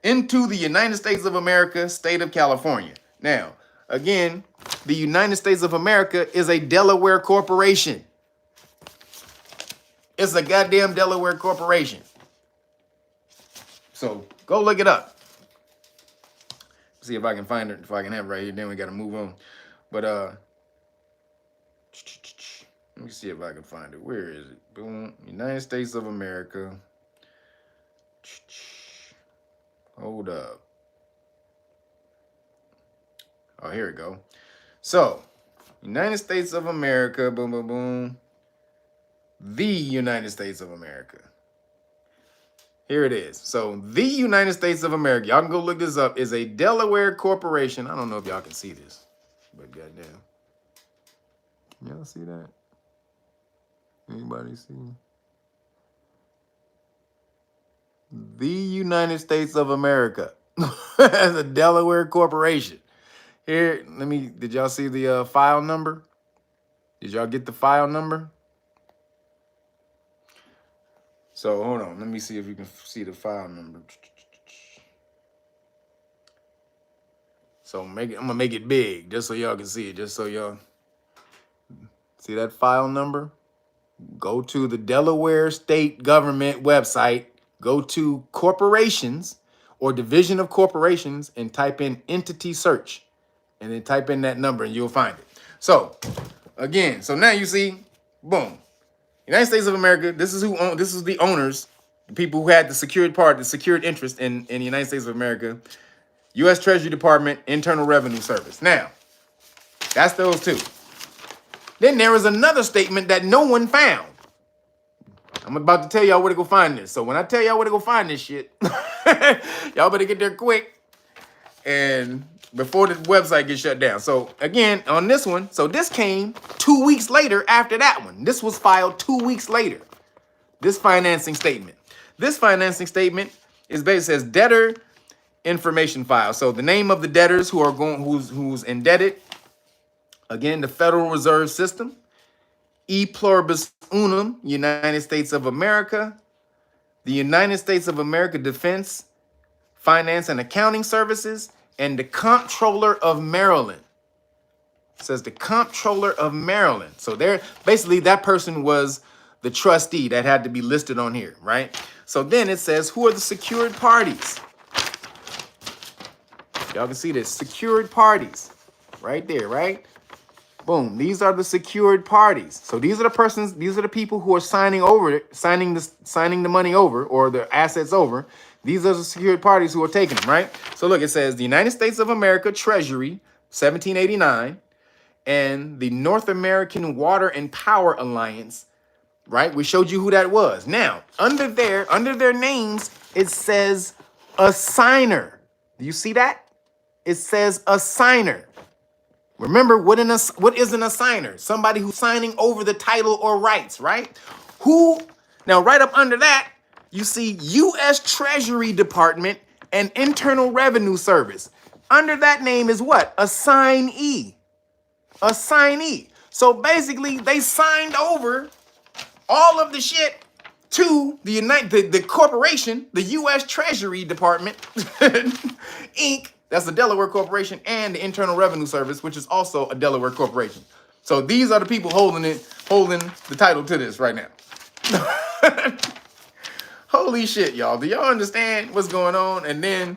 S1: into the United States of America, state of California. Now, again, the United States of America is a Delaware corporation. It's a goddamn Delaware corporation. So go look it up. See if I can find it. If I can have it right here, then we got to move on. But let me see if I can find it. Where is it? Boom. United States of America. Hold up. Oh, here we go. So, United States of America. Boom, boom, boom. The United States of America. Here it is. So, the United States of America, y'all can go look this up, is a Delaware corporation. I don't know if y'all can see this, but goddamn. Can y'all see that? Anybody see? The United States of America as a Delaware corporation. Here, did y'all see the file number? Did y'all get the file number? So hold on, let me see if you can see the file number. So I'm gonna make it big just so y'all can see it, just so y'all see that file number. Go to the Delaware state government website, go to corporations or division of corporations and type in entity search and then type in that number and you'll find it. So again, so now you see, boom. United States of America, this is the owners, the people who had the secured part, the secured interest in the United States of America, U.S. Treasury Department, Internal Revenue Service. Now, that's those two. Then there is another statement that no one found. I'm about to tell y'all where to go find this. So when I tell y'all where to go find this shit, y'all better get there quick and before the website gets shut down. So again, on this one, so this came 2 weeks later after that one. This was filed 2 weeks later. This financing statement. This financing statement is basically says debtor information file. So the name of the debtors who's indebted. Again, the Federal Reserve System, E pluribus unum, United States of America, the United States of America Defense, Finance and Accounting Services, and the Comptroller of Maryland. It says the Comptroller of Maryland. So there, basically that person was the trustee that had to be listed on here, right? So then it says, who are the secured parties? Y'all can see this, secured parties right there, right? Boom, these are the secured parties. So these are the persons, these are the people who are signing the money over or the assets over. These are the secured parties who are taking them, right? So look, it says the United States of America Treasury, 1789, and the North American Water and Power Alliance, right? We showed you who that was. Now, under their names, it says assigner. Do you see that? It says assigner. Remember, what is an assigner? Somebody who's signing over the title or rights, right? Now, right up under that, you see U.S. Treasury Department and Internal Revenue Service. Under that name is what? Assignee. Assignee. So basically, they signed over all of the shit to the corporation, the U.S. Treasury Department, Inc., that's the Delaware corporation, and the Internal Revenue Service, which is also a Delaware corporation. So these are the people holding the title to this right now. Holy shit, y'all. Do y'all understand what's going on? And then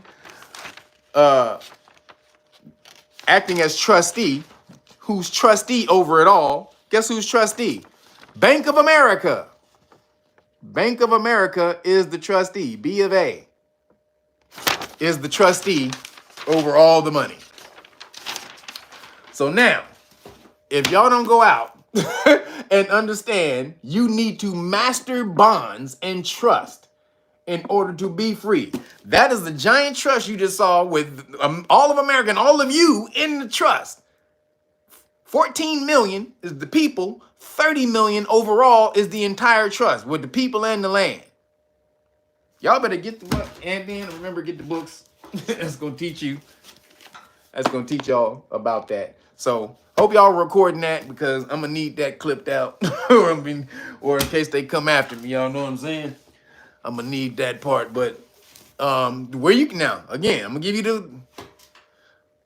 S1: acting as trustee, who's trustee over it all. Guess who's trustee? Bank of America. Bank of America is the trustee. B of A is the trustee over all the money. So now, if y'all don't go out and understand you need to master bonds and trust in order to be free. That is the giant trust you just saw with all of America and all of you in the trust. 14 million is the people, 30 million overall is the entire trust with the people and the land. Y'all better get the book, and then remember, get the books. That's gonna teach you. That's gonna teach y'all about that. So hope y'all recording that because I'm gonna need that clipped out, or in case they come after me. Y'all know what I'm saying? I'm gonna need that part. But where you can now again, I'm gonna give you the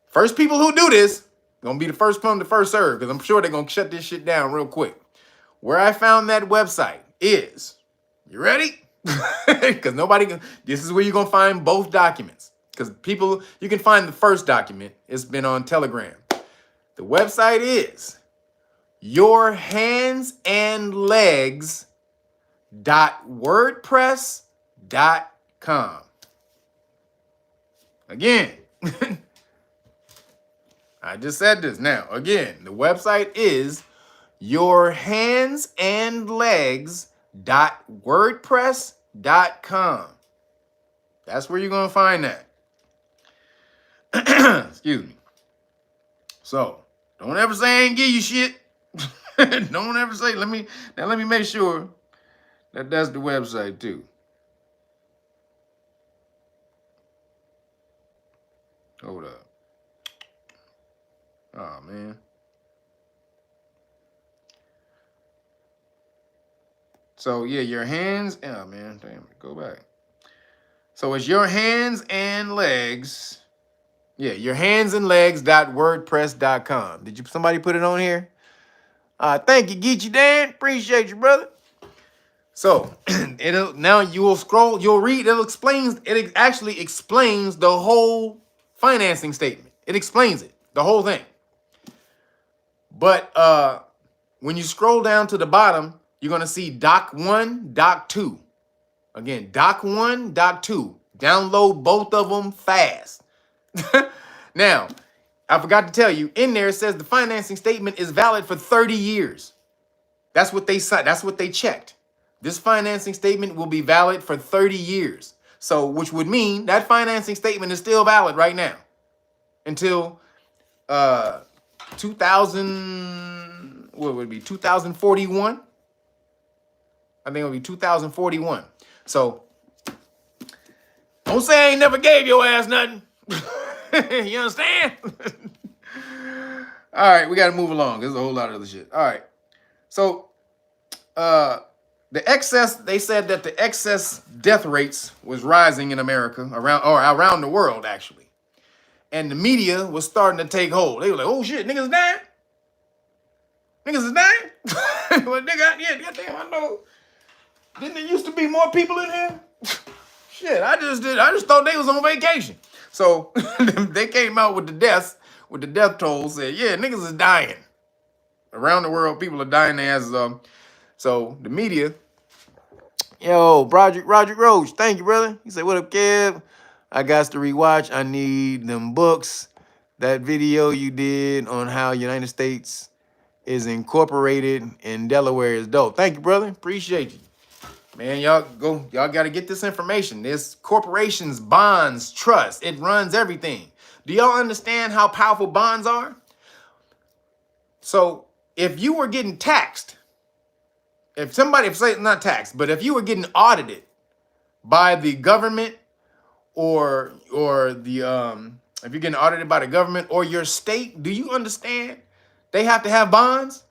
S1: first people who do this. Gonna be the first come, the first serve, because I'm sure they're gonna shut this shit down real quick. Where I found that website is, you ready? Because this is where you're gonna find both documents. Because people, you can find the first document. It's been on Telegram. The website is yourhandsandlegs.wordpress.com. Again, I just said this now. Again, the website is yourhandsandlegs.wordpress.com. That's where you're going to find that. Excuse me. So, don't ever say I ain't give you shit. Don't ever say, let me make sure that that's the website too. Hold up. Oh, man. So, yeah, your hands. Oh, man. Damn it. Go back. So, it's your hands and legs. Yeah, yourhandsandlegs.wordpress.com. Did somebody put it on here? Thank you, Geechee Dan. Appreciate you, brother. So, now you will scroll, you'll read, it actually explains the whole financing statement. It explains it, the whole thing. But when you scroll down to the bottom, you're going to see Doc 1, Doc 2. Again, Doc 1, Doc 2. Download both of them fast. Now, I forgot to tell you, in there it says the financing statement is valid for 30 years. That's what they said. That's what they checked. This financing statement will be valid for 30 years. So, which would mean that financing statement is still valid right now until 2041? I think it'll be 2041. So, don't say I ain't never gave your ass nothing. You understand? All right, we got to move along. There's a whole lot of other shit. All right. So, they said that the excess death rates was rising in America, around the world, actually. And the media was starting to take hold. They were like, oh, shit, niggas is dying? Niggas is dying? Well, goddamn, I know. Didn't there used to be more people in here? Shit, I just thought they was on vacation. So they came out with the death toll, said, yeah, niggas is dying. Around the world, people are dying their asses off. So the media, Roger Roach, thank you, brother. He said, what up, Kev? I got to rewatch. I need them books. That video you did on how United States is incorporated in Delaware is dope. Thank you, brother. Appreciate you. Man, y'all got to get this information. There's corporations, bonds, trust. It runs everything. Do y'all understand how powerful bonds are? So if you were getting taxed, if you were getting audited by the government or if you're getting audited by the government or your state, do you understand they have to have bonds?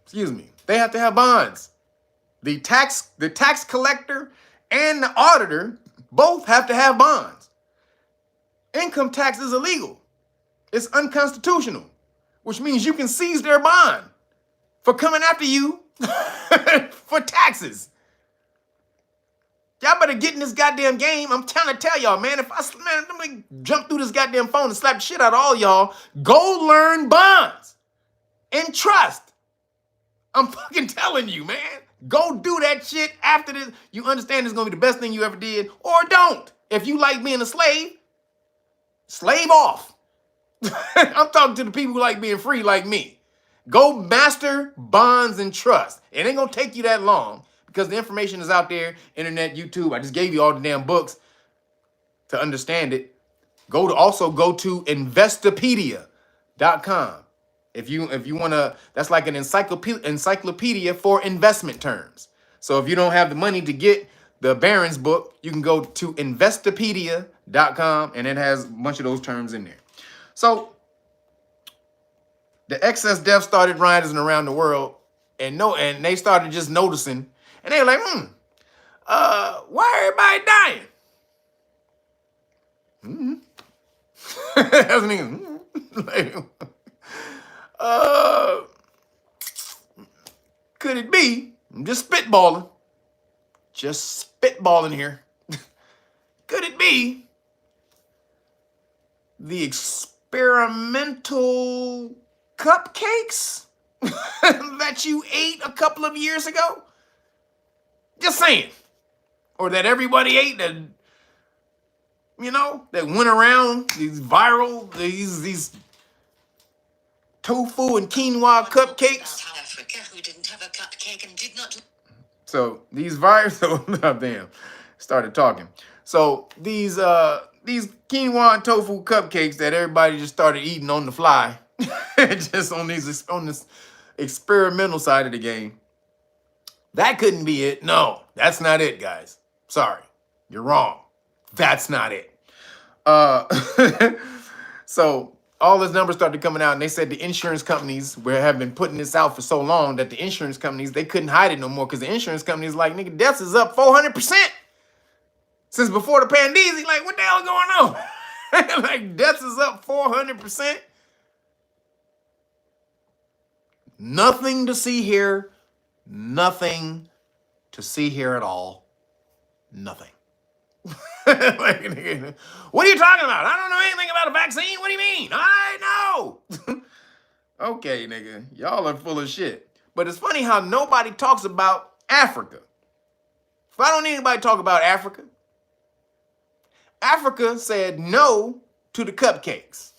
S1: Excuse me. They have to have bonds. The tax collector and the auditor both have to have bonds. Income tax is illegal. It's unconstitutional, which means you can seize their bond for coming after you for taxes. Y'all better get in this goddamn game. I'm trying to tell y'all, man, let me jump through this goddamn phone and slap the shit out of all y'all. Go learn bonds and trust. I'm fucking telling you, man. Go do that shit after this. You understand it's going to be the best thing you ever did, or don't. If you like being a slave off. I'm talking to the people who like being free like me. Go master bonds and trust. It ain't gonna take you that long because the information is out there, internet, YouTube. I just gave you all the damn books to understand it. Also go to investopedia.com. If you want to, that's like an encyclopedia for investment terms. So if you don't have the money to get the Barron's book, you can go to investopedia.com and it has a bunch of those terms in there. So the excess deaths started rising around the world, and they started just noticing, and they were like, why everybody dying? That's an could it be? I'm just spitballing. Here. Could it be the experimental cupcakes that you ate a couple of years ago? Just saying. Or that everybody ate that, that went around, these viral, these tofu and quinoa cupcakes.
S2: Africa, who didn't have a cupcake and did not.
S1: So these viral, damn, started talking. So these quinoa and tofu cupcakes that everybody just started eating on the fly, just on this experimental side of the game. That couldn't be it. No, that's not it, guys. Sorry, you're wrong. That's not it. So all those numbers started coming out, and they said the insurance companies have been putting this out for so long that the insurance companies, they couldn't hide it no more because the insurance companies like, nigga, deaths is up 400% since before the pandemic. Like, what the hell is going on? Like, deaths is up 400%. Nothing to see here. Nothing to see here at all. Nothing. Like, what are you talking about? I don't know anything about a vaccine. What do you mean? I know. Okay, nigga. Y'all are full of shit. But it's funny how nobody talks about Africa. Why don't anybody talk about Africa? Africa said no to the cupcakes.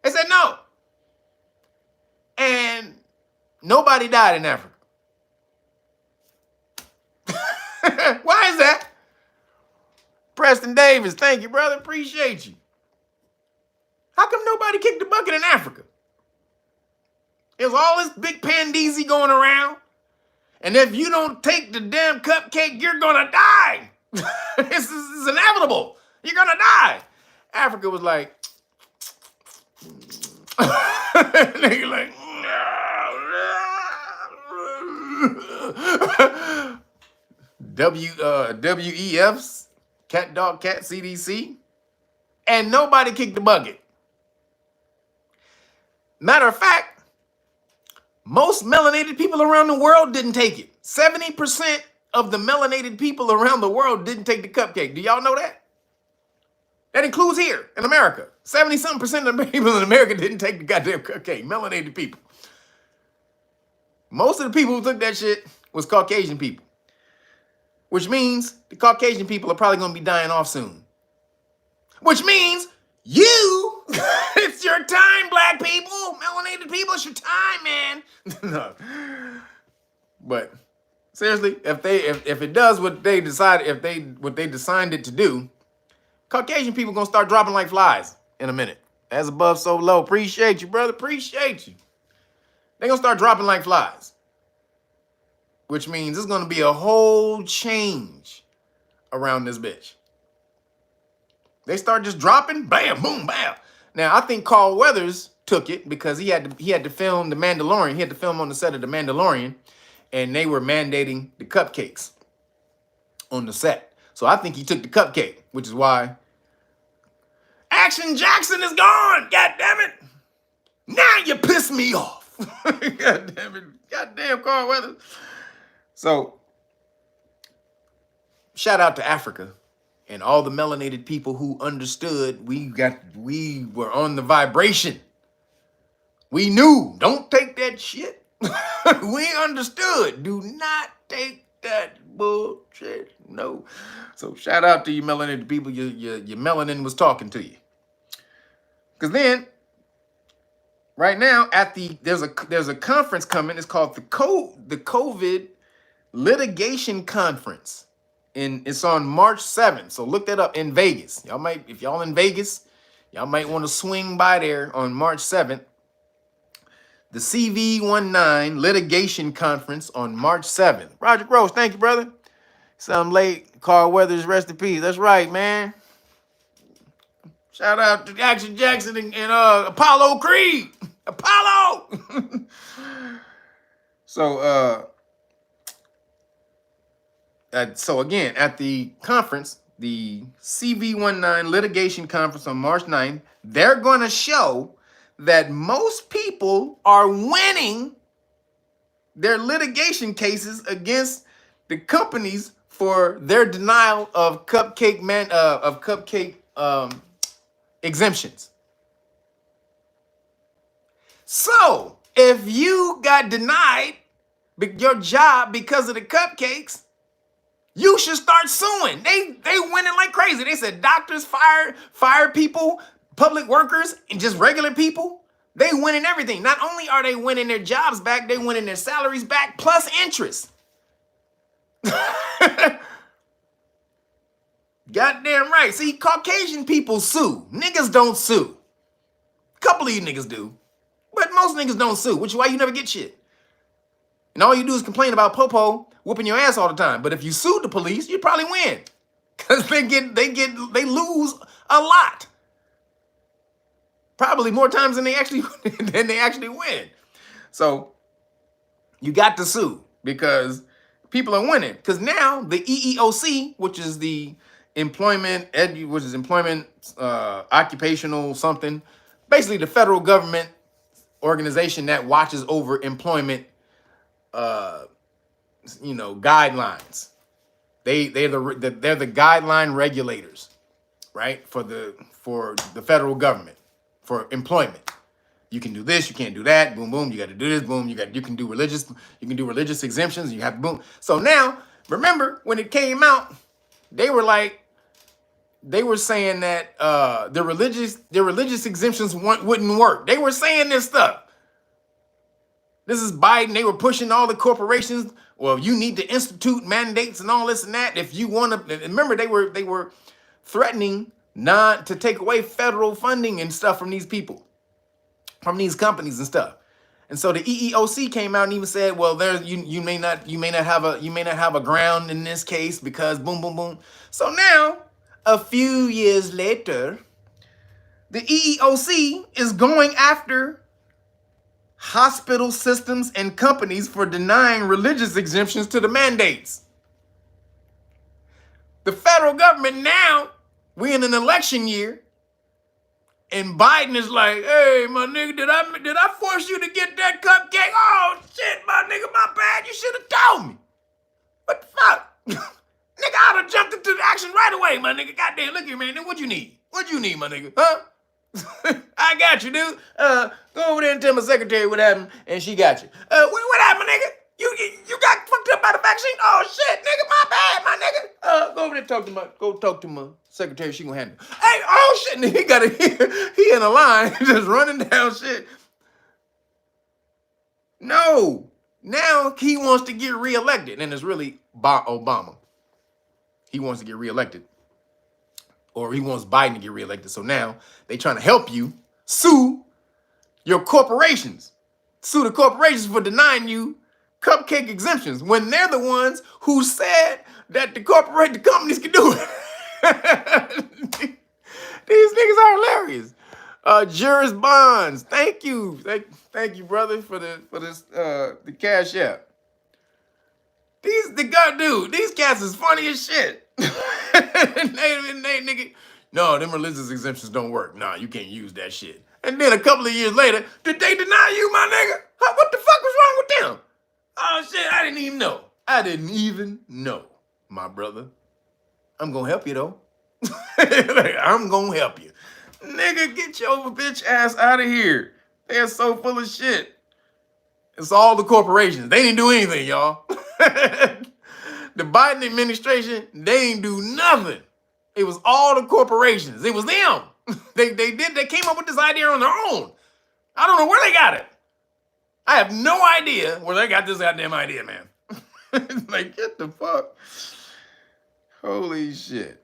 S1: They said no. And nobody died in Africa. Why is that? Preston Davis, thank you, brother. Appreciate you. How come nobody kicked the bucket in Africa? There's all this big pandeezy going around. And if you don't take the damn cupcake, you're going to die. This is inevitable. You're going to die. Africa was like, nigga like, WEFs, cat dog cat CDC, and nobody kicked the bucket. Matter of fact, most melanated people around the world didn't take it. 70% of the melanated people around the world didn't take the cupcake. Do y'all know that? That includes here in America. 70-something% of the people in America didn't take the goddamn cupcake. Melanated people. Most of the people who took that shit was Caucasian people. Which means the Caucasian people are probably going to be dying off soon. Which means you, it's your time, black people, melanated people, it's your time, man. No. But seriously, if it does what they decided it to do, Caucasian people going to start dropping like flies in a minute. As above, so low. Appreciate you, brother. Appreciate you. They're going to start dropping like flies. Which means there's going to be a whole change around this bitch. They start just dropping, bam, boom, bam. Now, I think Carl Weathers took it because he had to film The Mandalorian. He had to film on the set of The Mandalorian, and they were mandating the cupcakes on the set. So I think he took the cupcake, which is why Action Jackson is gone. God damn it. Now you piss me off. God damn it. God damn Carl Weathers. So, shout out to Africa and all the melanated people who understood we were on the vibration. We knew, don't take that shit. We understood, do not take that bullshit, no. So shout out to you melanated people, your melanin was talking to you. Because then, right now, there's a conference coming. It's called the COVID Litigation Conference. It's on March 7th. So look that up in Vegas. Y'all might, if y'all in Vegas, y'all might want to swing by there on March 7th. The CV19 Litigation Conference on March 7th. Roger Gross, thank you, brother. Some late. Carl Weathers, rest in peace. That's right, man. Shout out to Action Jackson and Apollo Creed. Apollo! So again, at the conference, the CV19 Litigation Conference on March 9th, they're going to show that most people are winning their litigation cases against the companies for their denial of cupcake exemptions. So if you got denied your job because of the cupcakes, you should start suing. They winning like crazy. They said doctors, fire people, public workers, and just regular people. They winning everything. Not only are they winning their jobs back, they winning their salaries back plus interest. Goddamn right. See, Caucasian people sue. Niggas don't sue. A couple of you niggas do. But most niggas don't sue, which is why you never get shit. And all you do is complain about Popo whooping your ass all the time. But if you sued the police, you'd probably win. Because they lose a lot. Probably more times than they actually win. So you got to sue because people are winning. Because now the EEOC, which is the employment occupational something, basically the federal government organization that watches over employment guidelines. They're the guideline regulators, right? For the federal government. For employment, you can do this, you can't do that. Boom, boom. You got to do this. Boom. You can do religious exemptions. You have boom. So now, remember when it came out, they were saying that the religious exemptions wouldn't work. They were saying this stuff. This is Biden. They were pushing all the corporations. Well, you need to institute mandates and all this and that. If you want to, remember they were threatening not to take away federal funding and stuff from these people, from these companies and stuff. And so the EEOC came out and even said, well, you may not have a ground in this case because boom, boom, boom. So now, a few years later, the EEOC is going after hospital systems and companies for denying religious exemptions to the mandates. The federal government now, we in an election year, and Biden is like, hey, my nigga, did I force you to get that cupcake? Oh, shit, my nigga, my bad. You should have told me. What the fuck? Nigga, I'd have jumped into the action right away, my nigga. Goddamn, look here, man. What you need? What you need, my nigga? Huh? I got you, dude. Go over there and tell my secretary what happened, and she got you. What happened, nigga? You got fucked up by the vaccine? Oh shit, nigga, my bad, my nigga. Go over there and talk to my secretary. She gonna handle it. Hey, oh shit, nigga, he in a line just running down shit. No, now he wants to get reelected, and it's really Obama. He wants to get reelected. Or he wants Biden to get reelected. So now they trying to help you sue your corporations. Sue the corporations for denying you cupcake exemptions when they're the ones who said that the companies can do it. These niggas are hilarious. Juris Bonds, thank you. Thank you, brother, for the cash app. These cats is funny as shit. Nigga, no, them religious exemptions don't work. Nah, you can't use that shit. And then a couple of years later, did they deny you, my nigga? Huh, what the fuck was wrong with them? Oh shit, I didn't even know. My brother. I'm gonna help you though. I'm gonna help you. Nigga, get your bitch ass out of here. They're so full of shit. It's all the corporations. They didn't do anything, y'all. The Biden administration, they ain't do nothing. It was all the corporations. It was them. They came up with this idea on their own. I don't know where they got it. I have no idea where they got this goddamn idea, man. Like, get the fuck. Holy shit.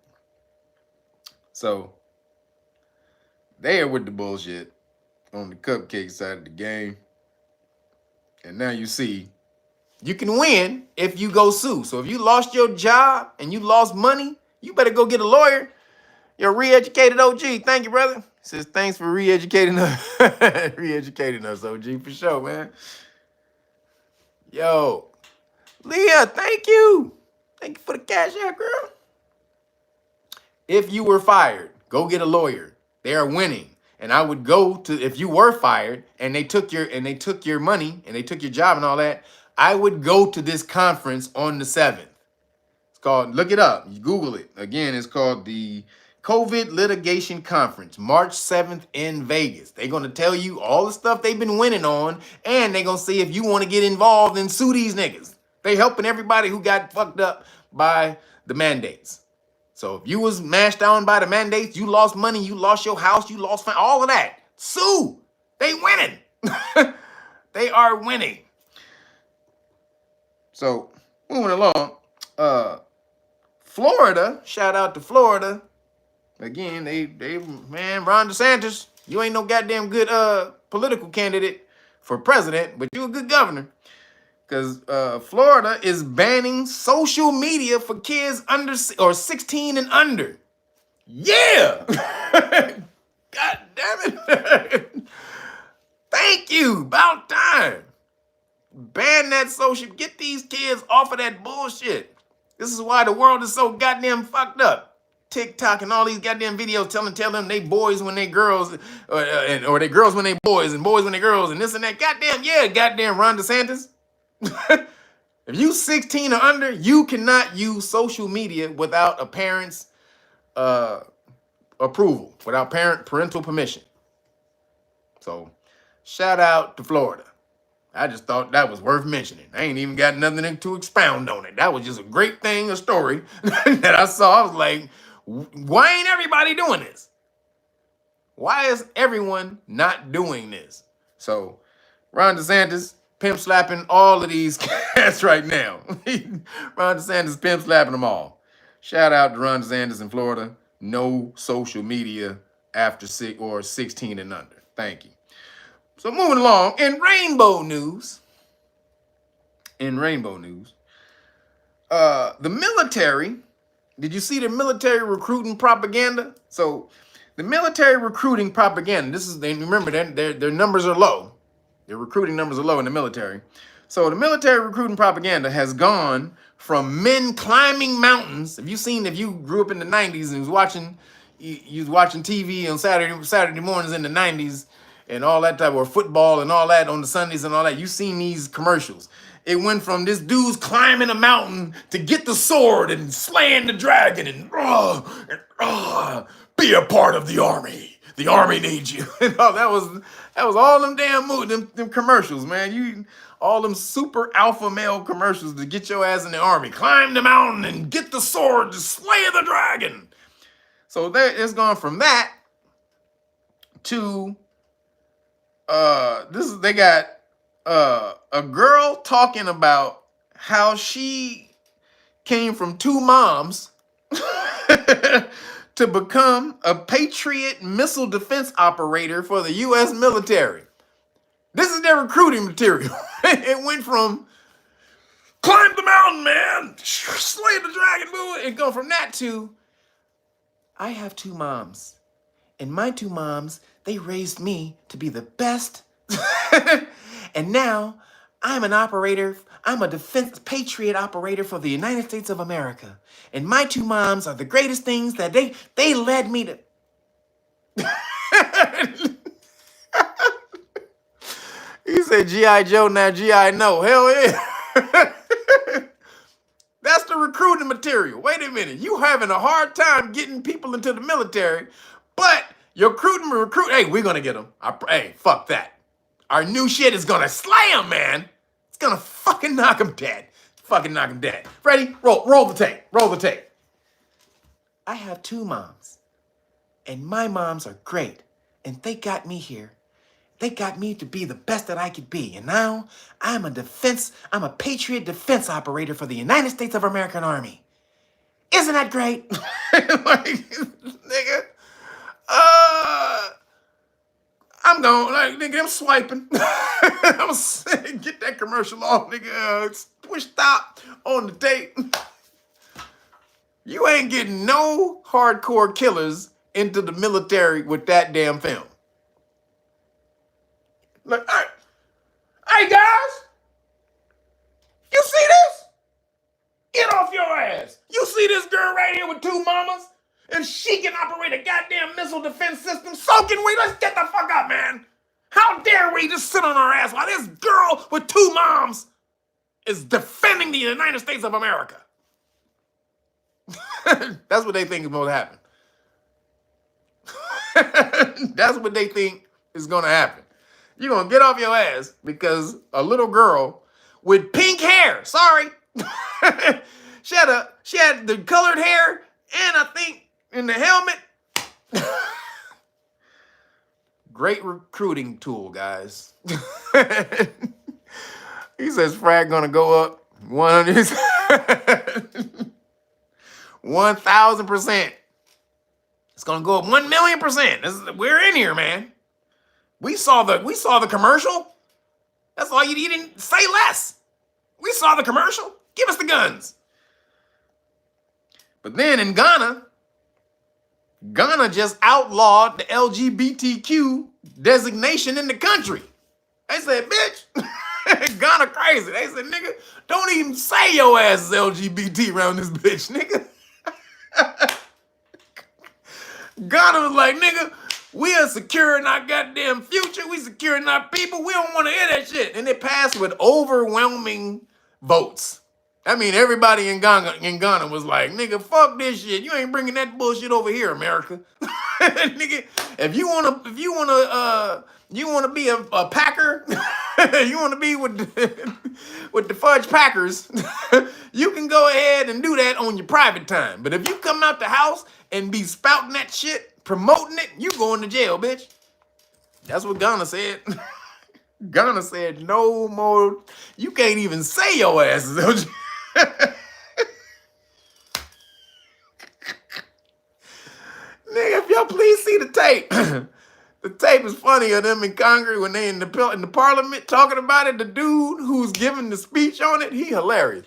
S1: So, they are with the bullshit on the cupcake side of the game. And now you see, you can win if you go sue. So if you lost your job and you lost money, you better go get a lawyer. You're a re-educated OG. Thank you, brother. He says, thanks for re-educating us. Re-educating us, OG, for sure, man. Yo, Leah, thank you. Thank you for the cash out, girl. If you were fired, go get a lawyer. They are winning. And I would go to, if you were fired and they took your money and they took your job and all that, I would go to this conference on the 7th. It's called, look it up, you Google it. Again, it's called the COVID Litigation Conference, March 7th in Vegas. They're going to tell you all the stuff they've been winning on, and they're going to see if you want to get involved and sue these niggas. They helping everybody who got fucked up by the mandates. So if you was mashed down by the mandates, you lost money, you lost your house, you lost all of that. Sue. They winning. They are winning. So moving along, Florida, shout out to Florida. Again, they man, Ron DeSantis, you ain't no goddamn good political candidate for president, but you a good governor. Because Florida is banning social media for kids under or 16 and under. Yeah! God damn it. Thank you. About time. Ban that social. Get these kids off of that bullshit. This is why the world is so goddamn fucked up. TikTok and all these goddamn videos tell them they boys when they girls, or they girls when they boys and boys when they girls and this and that. Goddamn, yeah, goddamn Ron DeSantis. If you 16 or under, you cannot use social media without a parent's approval, without parental permission. So, shout out to Florida. I just thought that was worth mentioning. I ain't even got nothing to expound on it. That was just a great thing, a story that I saw. I was like, why ain't everybody doing this? Why is everyone not doing this? So, Ron DeSantis pimp slapping all of these cats right now. Ron DeSantis pimp slapping them all. Shout out to Ron DeSantis in Florida. No social media after 16 and under. Thank you. So moving along, in rainbow news, the military, did you see the military recruiting propaganda? So the military recruiting propaganda, remember, their numbers are low. Their recruiting numbers are low in the military. So the military recruiting propaganda has gone from men climbing mountains. If you grew up in the 90s and was watching TV on Saturday mornings in the 90s and all that type, or football and all that on the Sundays and all that, you've seen these commercials. It went from this dude's climbing a mountain to get the sword and slaying the dragon and be a part of the army. The army needs you. That was all them damn them commercials, man. All them super alpha male commercials to get your ass in the army. Climb the mountain and get the sword to slay the dragon. So it's gone from that to they got a girl talking about how she came from two moms to become a Patriot missile defense operator for the U.S. military. This is their recruiting material. It went from climb the mountain, man, slay the dragon, boo, and go from that to I have two moms. And my two moms, they raised me to be the best. And now I'm an operator. I'm a defense patriot operator for the United States of America. And my two moms are the greatest things that they led me to. He said G.I. Joe, now G.I. No. Hell yeah. That's the recruiting material. Wait a minute. You having a hard time getting people into the military, but you're recruiting. Hey, we're going to get them. Hey, fuck that. Our new shit is going to slay them, man. It's going to fucking knock them dead. Fucking knock them dead. Ready? Roll the tape. Roll the tape. I have two moms. And my moms are great. And they got me here. They got me to be the best that I could be. And now I'm a Patriot defense operator for the United States of American Army. Isn't that great? Like, nigga, I'm going, like, nigga, I'm swiping. I'm saying, get that commercial off, nigga. Push stop on the tape. You ain't getting no hardcore killers into the military with that damn film. Like, hey guys, you see this? Get off your ass. You see this girl right here with 2 mamas? And she can operate a goddamn missile defense system. So can we. Let's get the fuck up, man. How dare we just sit on our ass while this girl with 2 moms is defending the United States of America? That's what they think is going to happen. That's what they think is going to happen. You're going to get off your ass because a little girl with pink hair, sorry, she had the colored hair and I think in the helmet. Great recruiting tool, guys. He says frag gonna go up 1,000%. It's gonna go up 1,000,000%. We're in here, man. We saw the commercial. That's all you didn't say less. We saw the commercial. Give us the guns. But then in Ghana just outlawed the LGBTQ designation in the country. They said, bitch, Ghana crazy. They said, nigga, don't even say your ass is LGBT around this bitch, nigga. Ghana was like, nigga, we are securing our goddamn future. We securing our people. We don't want to hear that shit. And it passed with overwhelming votes. I mean, everybody in Ghana was like, nigga, fuck this shit. You ain't bringing that bullshit over here, America. Nigga, if you wanna be a Packer, you wanna be with the Fudge Packers, you can go ahead and do that on your private time. But if you come out the house and be spouting that shit, promoting it, you going to jail, bitch. That's what Ghana said. Ghana said no more. You can't even say your ass is LGBT. Nigga, if y'all please see the tape. The tape is funny of them in Congress when they in the parliament talking about it. The dude who's giving the speech on it, he hilarious.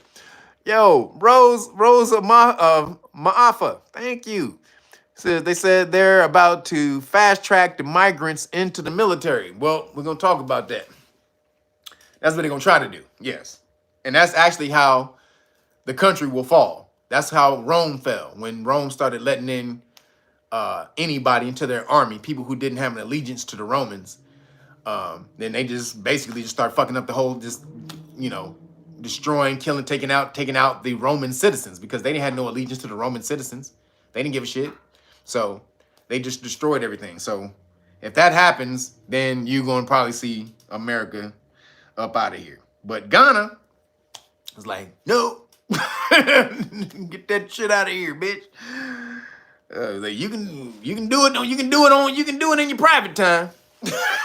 S1: Yo, Rose of Maafa, thank you. They said they're about to fast track the migrants into the military. Well, we're gonna talk about that. That's what they're gonna try to do. Yes, and that's actually how the country will fall. That's how Rome fell, when Rome started letting in anybody into their army, people who didn't have an allegiance to the Romans. Then they just basically just start fucking up the whole, destroying, killing, taking out the Roman citizens, because they didn't have no allegiance to the Roman citizens. They didn't give a shit. So they just destroyed everything. So if that happens, then you're going to probably see America up out of here. But Ghana is like, no, get that shit out of here, bitch. Like, you can do it. You can do it in your private time,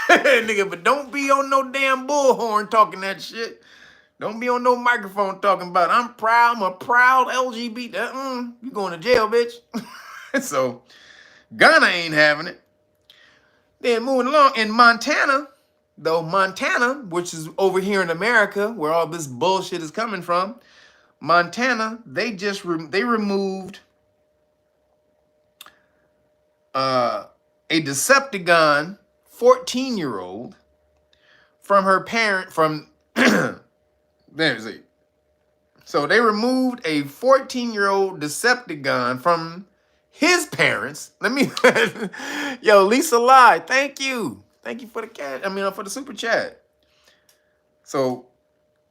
S1: nigga. But don't be on no damn bullhorn talking that shit. Don't be on no microphone talking about I'm a proud LGBT. You going to jail, bitch. So Ghana ain't having it. Then moving along in Montana, which is over here in America, where all this bullshit is coming from. Montana, they removed a Decepticon 14-year-old from her parent there's it. So they removed a 14-year-old Decepticon from his parents. Yo, Lisa Lai, thank you. Thank you for for the super chat. So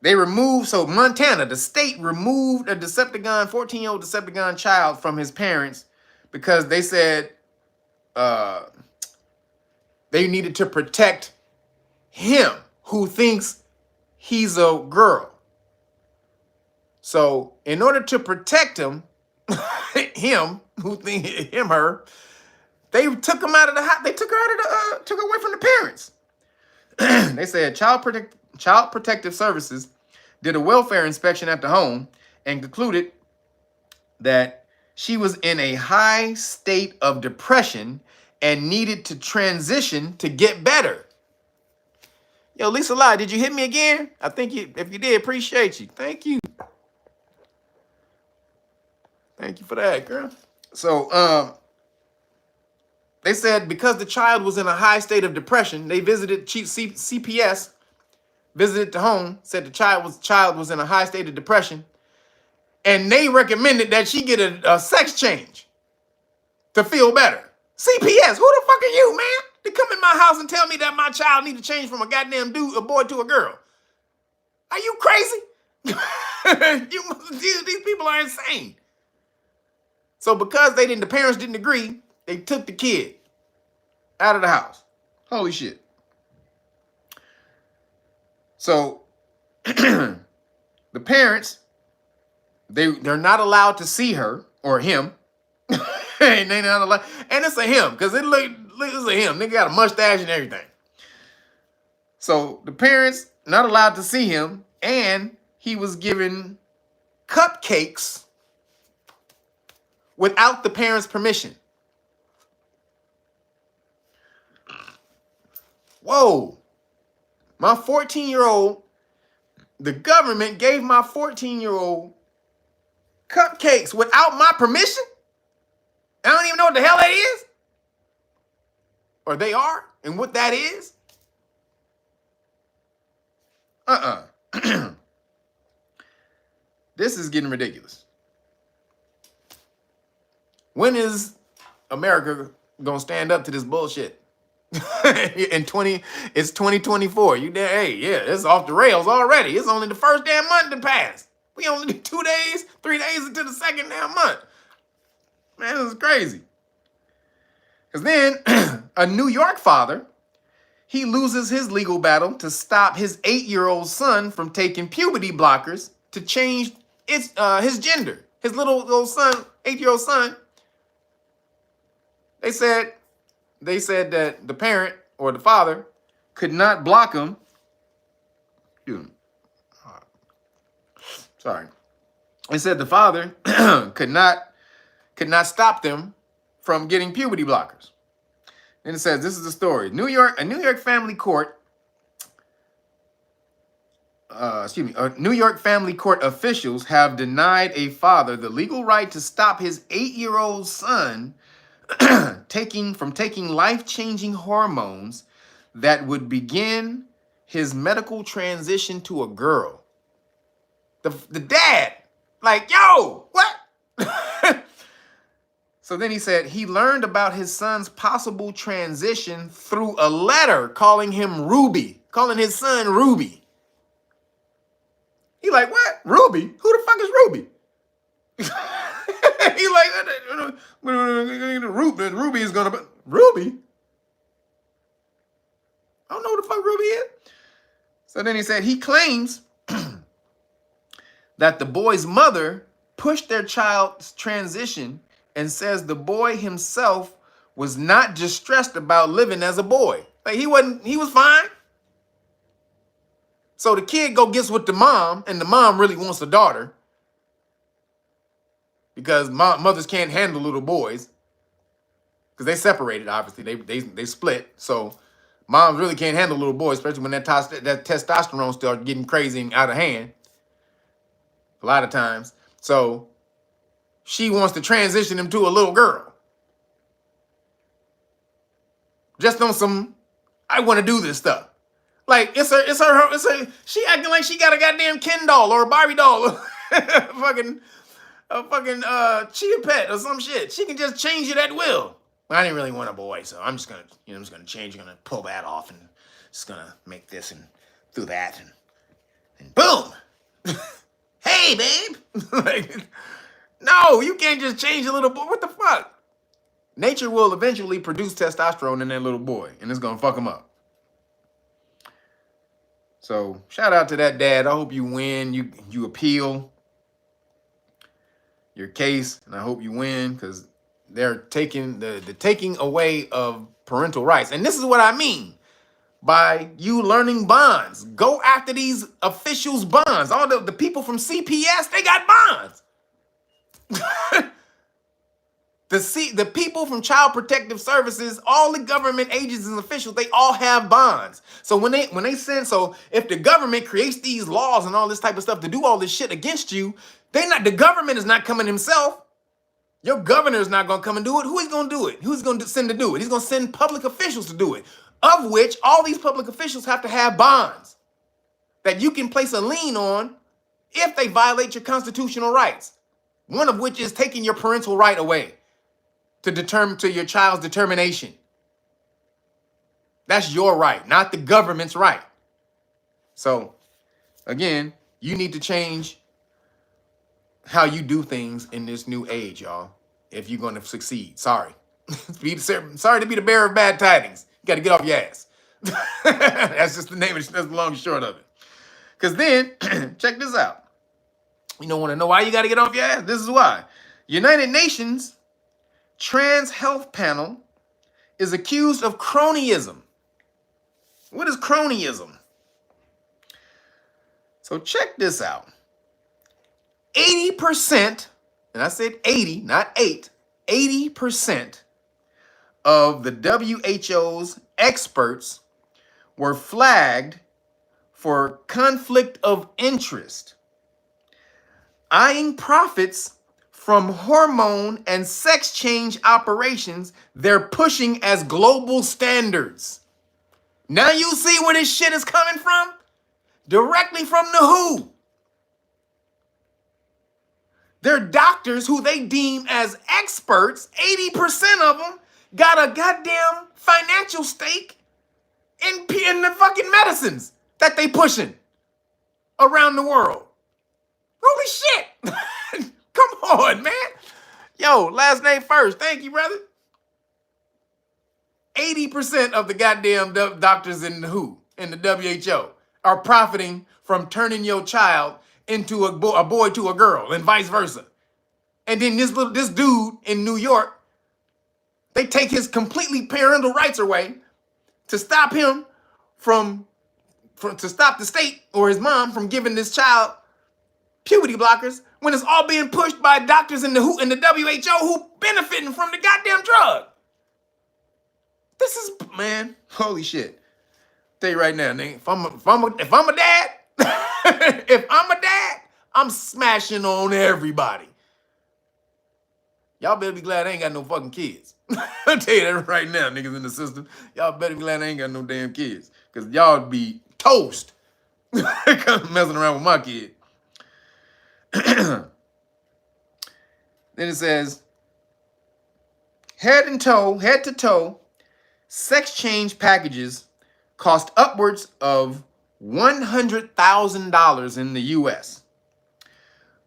S1: Montana, the state, removed a Decepticon, 14-year-old Decepticon child from his parents because they said they needed to protect him, who thinks he's a girl. So in order to protect him, her, They took him out of the house. They took her out of the took her away from the parents. They said Child Protective Services did a welfare inspection at the home and concluded that she was in a high state of depression and needed to transition to get better. Yo, Lisa Lai, did you hit me again? I think if you did, appreciate you. Thank you. Thank you for that, girl. So, they said because the child was in a high state of depression, they visited CPS, visited the home, said the child was in a high state of depression, and they recommended that she get a sex change to feel better. CPS, who the fuck are you, man? To come in my house and tell me that my child need to change from a goddamn dude, a boy, to a girl. Are you crazy? These people are insane. So because the parents didn't agree, they took the kid out of the house. Holy shit. So the parents, they're not allowed to see her or him. And they not allowed, and it's a him, because it's a him. Nigga got a mustache and everything. So the parents not allowed to see him, and he was given cupcakes without the parents' permission. Whoa. My 14-year-old, the government gave my 14-year-old cupcakes without my permission? I don't even know what the hell that is. Or they are, and what that is. This is getting ridiculous. When is America gonna stand up to this bullshit? It's 2024. Hey, yeah, it's off the rails already. It's only the first damn month to pass. We only 2 days, 3 days into the second damn month. Man, this is crazy. Because then a New York father, he loses his legal battle to stop his 8-year-old son from taking puberty blockers to change his gender. His little son, 8-year-old son. They said that the parent or the father could not block him. Sorry. They said the father could not stop them from getting puberty blockers. And it says, this is the story. A New York family court officials have denied a father the legal right to stop his 8-year-old son from taking life-changing hormones that would begin his medical transition to a girl. The dad, like, yo, what? So then he said he learned about his son's possible transition through a letter calling his son Ruby. He like, what? Ruby? Who the fuck is Ruby? He like, Ruby is gonna be Ruby. I don't know who the fuck Ruby is. So then he said he claims that the boy's mother pushed their child's transition and says the boy himself was not distressed about living as a boy. Like he was fine. So the kid gets with the mom, and the mom really wants a daughter. Because mothers can't handle little boys. Because they separated, obviously. They split. So moms really can't handle little boys, especially when that testosterone starts getting crazy and out of hand. A lot of times. So she wants to transition him to a little girl. Just on some, I want to do this stuff. Like, it's her, she acting like she got a goddamn Ken doll or a Barbie doll. A fucking cheetah pet or some shit. She can just change it at will. I didn't really want a boy, so I'm just gonna change. I'm gonna pull that off and just gonna make this and do that and boom. Hey, babe. Like, no, you can't just change a little boy. What the fuck? Nature will eventually produce testosterone in that little boy, and it's gonna fuck him up. So shout out to that dad. I hope you win. You appeal your case, and I hope you win, because they're taking the taking away of parental rights. And this is what I mean by you learning bonds. Go after these officials' bonds. All the people from CPS, they got bonds. The people from Child Protective Services, all the government agencies and officials, they all have bonds. So when they send, so if the government creates these laws and all this type of stuff to do all this shit against you, the government is not coming himself. Your governor is not going to come and do it. Who is going to do it? Who's going to send to do it? He's going to send public officials to do it, of which all these public officials have to have bonds that you can place a lien on if they violate your constitutional rights. One of which is taking your parental right away to your child's determination. That's your right, not the government's right. So, again, you need to change how you do things in this new age, y'all, if you're going to succeed. Sorry. Sorry to be the bearer of bad tidings. You got to get off your ass. That's just the name of it. That's the long and short of it. Because then, check this out. You don't want to know why you got to get off your ass? This is why. United Nations Trans Health Panel is accused of cronyism. What is cronyism? So check this out. 80%, and I said 80, not 8, 80% of the WHO's experts were flagged for conflict of interest, eyeing profits from hormone and sex change operations they're pushing as global standards. Now you see where this shit is coming from? Directly from the WHO. They're doctors who they deem as experts. 80% of them got a goddamn financial stake in the fucking medicines that they pushing around the world. Holy shit. Come on, man. Yo, last name first. Thank you, brother. 80% of the goddamn doctors in the WHO, in the WHO, are profiting from turning your child into a boy to a girl and vice versa. And then this dude in New York, they take his completely parental rights away to stop him to stop the state or his mom from giving this child puberty blockers when it's all being pushed by doctors in the WHO and the WHO who benefiting from the goddamn drug. This is, man, holy shit. Tell you right now, nigga, if I'm a dad, if I'm a dad, I'm smashing on everybody. Y'all better be glad I ain't got no fucking kids. I'll tell you that right now, niggas in the system. Y'all better be glad I ain't got no damn kids. Because y'all be toast messing around with my kid. Then it says, head to toe, sex change packages cost upwards of $100,000 in the US.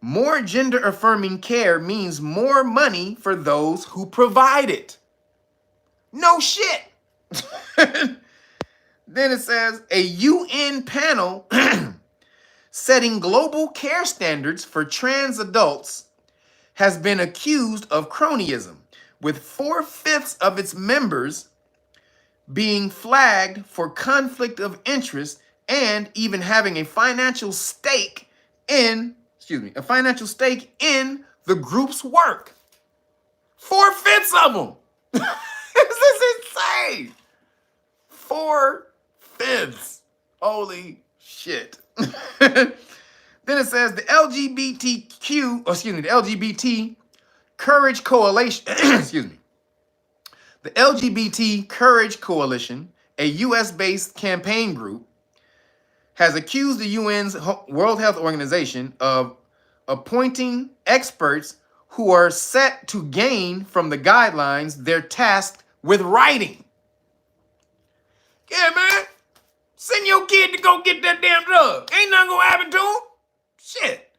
S1: More gender-affirming care means more money for those who provide it. No shit. Then it says, a UN panel setting global care standards for trans adults has been accused of cronyism, with 4/5 of its members being flagged for conflict of interest and even having a financial stake in the group's work. 4/5 of them. This is insane. 4/5. Holy shit. Then it says the LGBT Courage Coalition, The LGBT Courage Coalition, a US-based campaign group, has accused the UN's World Health Organization of appointing experts who are set to gain from the guidelines they're tasked with writing. Yeah, man. Send your kid to go get that damn drug. Ain't nothing gonna happen to him. Shit.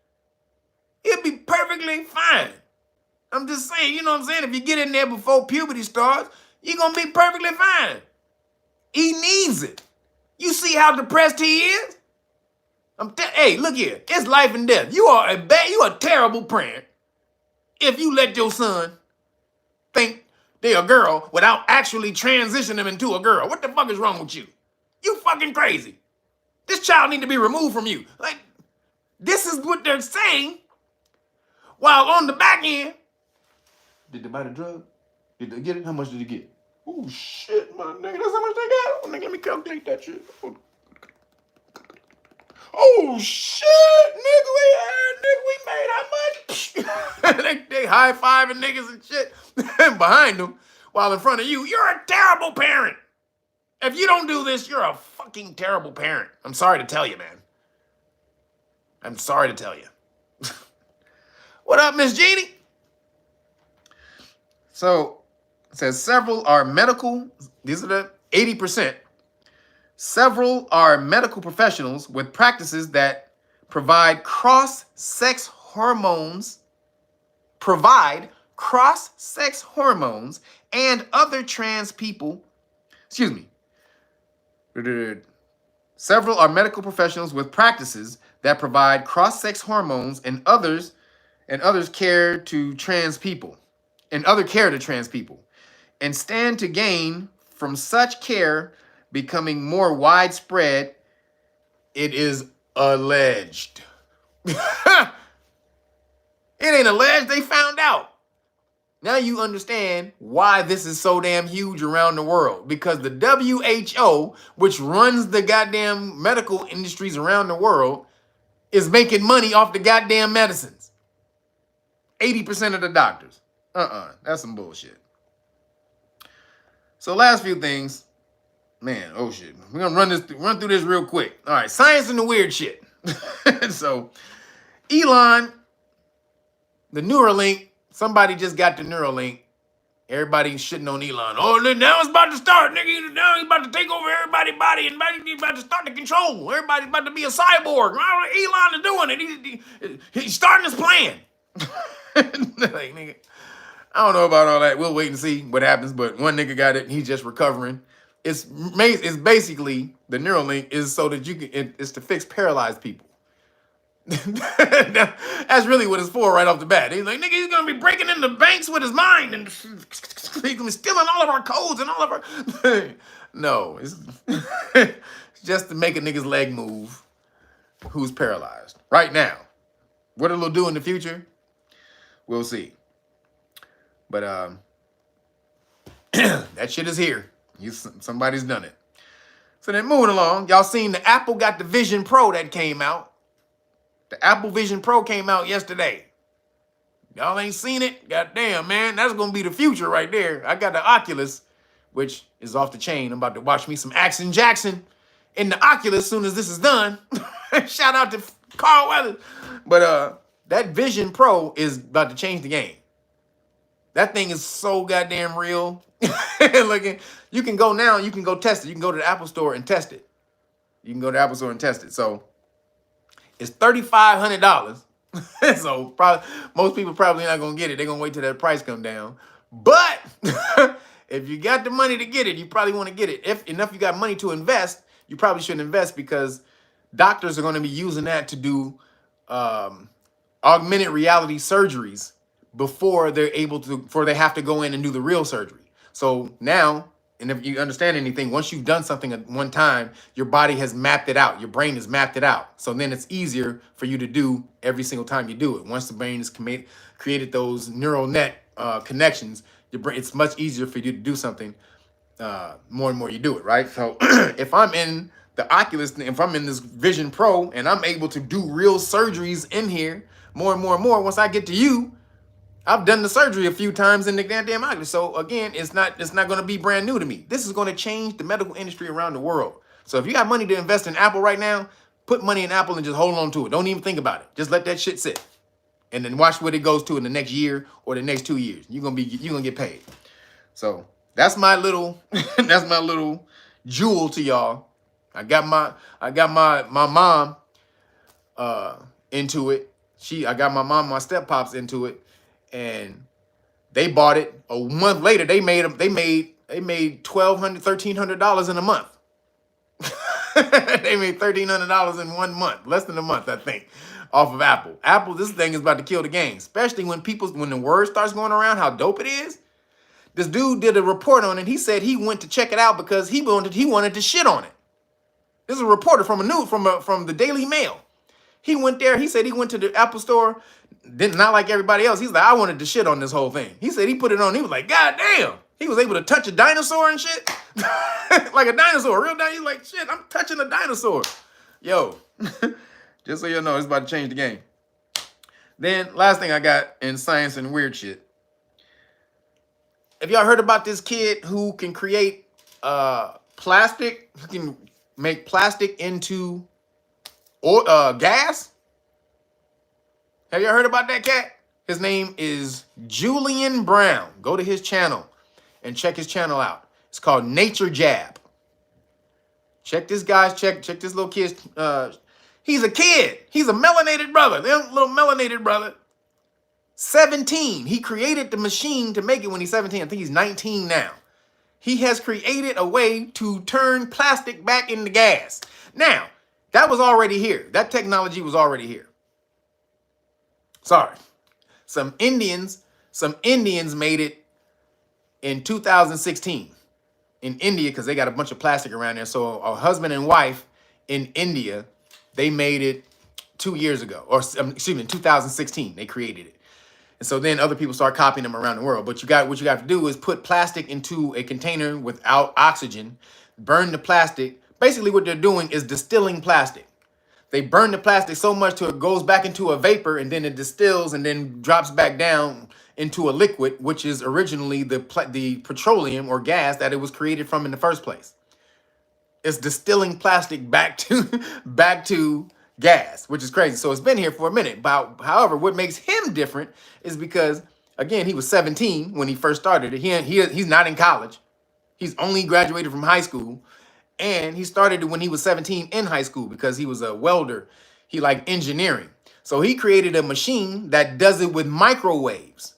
S1: He'll be perfectly fine. I'm just saying, you know what I'm saying? If you get in there before puberty starts, you're gonna be perfectly fine. He needs it. You see how depressed he is? Hey, look here. It's life and death. You are a terrible parent if you let your son think they a girl without actually transitioning them into a girl. What the fuck is wrong with you? You fucking crazy. This child need to be removed from you. Like, this is what they're saying. While on the back end, did they buy the drug? Did they get it? How much did they get? Oh shit, my nigga, that's how much they got. Oh, nigga, let me calculate that shit. Oh shit, nigga, we made how much? they high-fiving niggas and shit behind them while in front of you. You're a terrible parent. If you don't do this, you're a fucking terrible parent. I'm sorry to tell you, man. I'm sorry to tell you. What up, Miss Jeannie? So, it says several are medical, these are the 80%. Several are medical professionals with practices that provide cross-sex hormones and other trans people, Several are medical professionals with practices that provide cross-sex hormones and others care to trans people, and stand to gain from such care becoming more widespread, it is alleged. It ain't alleged, they found out. Now you understand why this is so damn huge around the world. Because the WHO, which runs the goddamn medical industries around the world, is making money off the goddamn medicines. 80% of the doctors. That's some bullshit. So last few things. Man, oh shit. We're gonna run through this real quick. All right, science and the weird shit. So, Elon, the Neuralink, somebody just got the Neuralink. Everybody's shitting on Elon. Oh, now it's about to start, nigga. Now he's about to take over everybody's body and he's about to start to control. Everybody's about to be a cyborg. Elon is doing it. He's starting his plan. Like, nigga, I don't know about all that. We'll wait and see what happens. But one nigga got it. And he's just recovering. It's basically the Neuralink is so that it's to fix paralyzed people. That's really what it's for right off the bat. He's like, nigga, he's gonna be breaking into banks with his mind and he's gonna be stealing all of our codes and all of our. No, it's just to make a nigga's leg move who's paralyzed right now. What it'll do in the future, we'll see. But that shit is here. Somebody's done it. So then moving along, y'all seen the Apple got the Vision Pro that came out. The Apple Vision Pro came out yesterday. Y'all ain't seen it? Goddamn, man. That's going to be the future right there. I got the Oculus, which is off the chain. I'm about to watch me some Action Jackson in the Oculus as soon as this is done. Shout out to Carl Weathers. But that Vision Pro is about to change the game. That thing is so goddamn real. Look, you can go now, you can go test it. You can go to the Apple Store and test it. So it's $3,500. So probably most people probably not gonna get it. They're gonna wait till that price come down. But if you got the money to get it, you probably want to get it. If enough you got money to invest, you probably shouldn't invest because doctors are going to be using that to do augmented reality surgeries before they have to go in and do the real surgery. So now, and if you understand anything, once you've done something at one time, your body has mapped it out. Your brain has mapped it out. So then it's easier for you to do every single time you do it. Once the brain has created those neural net connections, your brain, it's much easier for you to do something more and more you do it, right? So if I'm in the Oculus, if I'm in this Vision Pro and I'm able to do real surgeries in here more and more and more, once I get to you, I've done the surgery a few times in the goddamn Oculus. So again, it's not going to be brand new to me. This is going to change the medical industry around the world. So if you got money to invest in Apple right now, put money in Apple and just hold on to it. Don't even think about it. Just let that shit sit. And then watch what it goes to in the next year or the next 2 years. You're gonna get paid. So that's my little jewel to y'all. I got my mom into it. I got my mom, my step-pops into it. And they bought it. A month later, they made $1,200, $1,300 in a month. They made $1,300 in 1 month, less than a month, I think, off of Apple. Apple, this thing is about to kill the game, especially when the word starts going around how dope it is. This dude did a report on it. He said he went to check it out because he wanted to shit on it. This is a reporter from from the Daily Mail. He went there. He said he went to the Apple store. Not like everybody else. He's like, I wanted to shit on this whole thing. He said he put it on. He was like, God damn. He was able to touch a dinosaur and shit. Like a dinosaur, a real dinosaur. He's like, shit, I'm touching a dinosaur. Yo, just so you know, it's about to change the game. Then, last thing I got in science and weird shit. Have y'all heard about this kid who can create plastic? Who can make plastic into gas? Have y'all heard about that cat? His name is Julian Brown. Go to his channel and check his channel out. It's called Nature Jab. Check this guy's check this little kid's. He's a kid. He's a melanated brother. Little melanated brother. 17. He created the machine to make it when he's 17. I think he's 19 now. He has created a way to turn plastic back into gas. Now, that was already here. That technology was already here. Sorry. Some Indians made it in 2016 in India because they got a bunch of plastic around there. So a husband and wife in India, they made it 2 years ago, or excuse me, in 2016, they created it. And so then other people start copying them around the world. But what you got to do is put plastic into a container without oxygen, burn the plastic. Basically what they're doing is distilling plastic. They burn the plastic so much till it goes back into a vapor, and then it distills and then drops back down into a liquid, which is originally the petroleum or gas that it was created from in the first place. It's distilling plastic back to gas, which is crazy. So it's been here for a minute. But however, what makes him different is because, again, he was 17 when he first started it. He's not in college. He's only graduated from high school. And he started it when he was 17 in high school because he was a welder. He liked engineering. So he created a machine that does it with microwaves.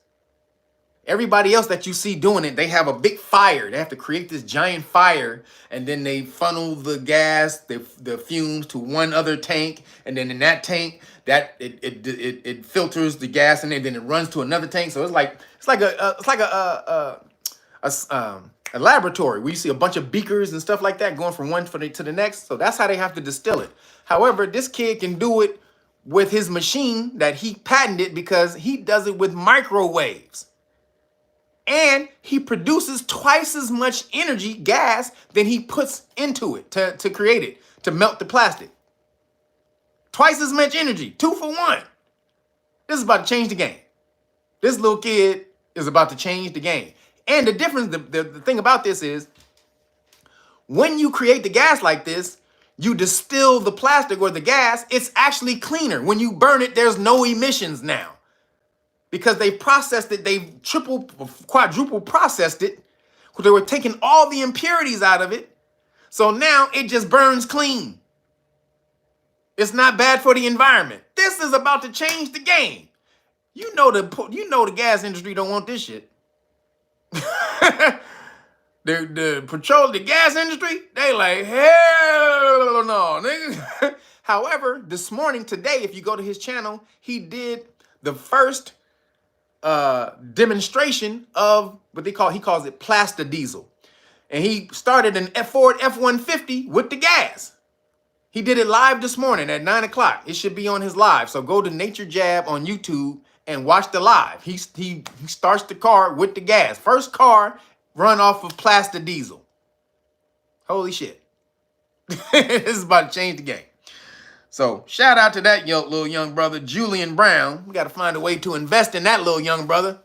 S1: Everybody else that you see doing it, they have a big fire. They have to create this giant fire, and then they funnel the gas, the fumes to one other tank, and then in that tank, that it filters the gas, and then it runs to another tank. So it's like a laboratory where you see a bunch of beakers and stuff like that going from one to the next. So that's how they have to distill it. However, this kid can do it with his machine that he patented because he does it with microwaves. And he produces twice as much energy, gas, than he puts into it to create it, to melt the plastic. Twice as much energy, 2 for 1. This is about to change the game. This little kid is about to change the game. And the difference, the thing about this is, when you create the gas like this, you distill the plastic or the gas, it's actually cleaner. When you burn it, there's no emissions now. Because they processed it, they've quadruple processed it. They were taking all the impurities out of it. So now it just burns clean. It's not bad for the environment. This is about to change the game. You know the gas industry don't want this shit. the gas industry, they like, hell no, nigga. However, today, if you go to his channel, he did the first demonstration of what he calls it plaster diesel. And he started an Ford F-150 with the gas. He did it live this morning at 9 o'clock. It should be on his live. So go to Nature Jab on YouTube and watch the live. He starts the car with the gas. First car run off of plaster diesel. Holy shit. This is about to change the game. So shout out to that little young brother, Julian Brown. We got to find a way to invest in that little young brother.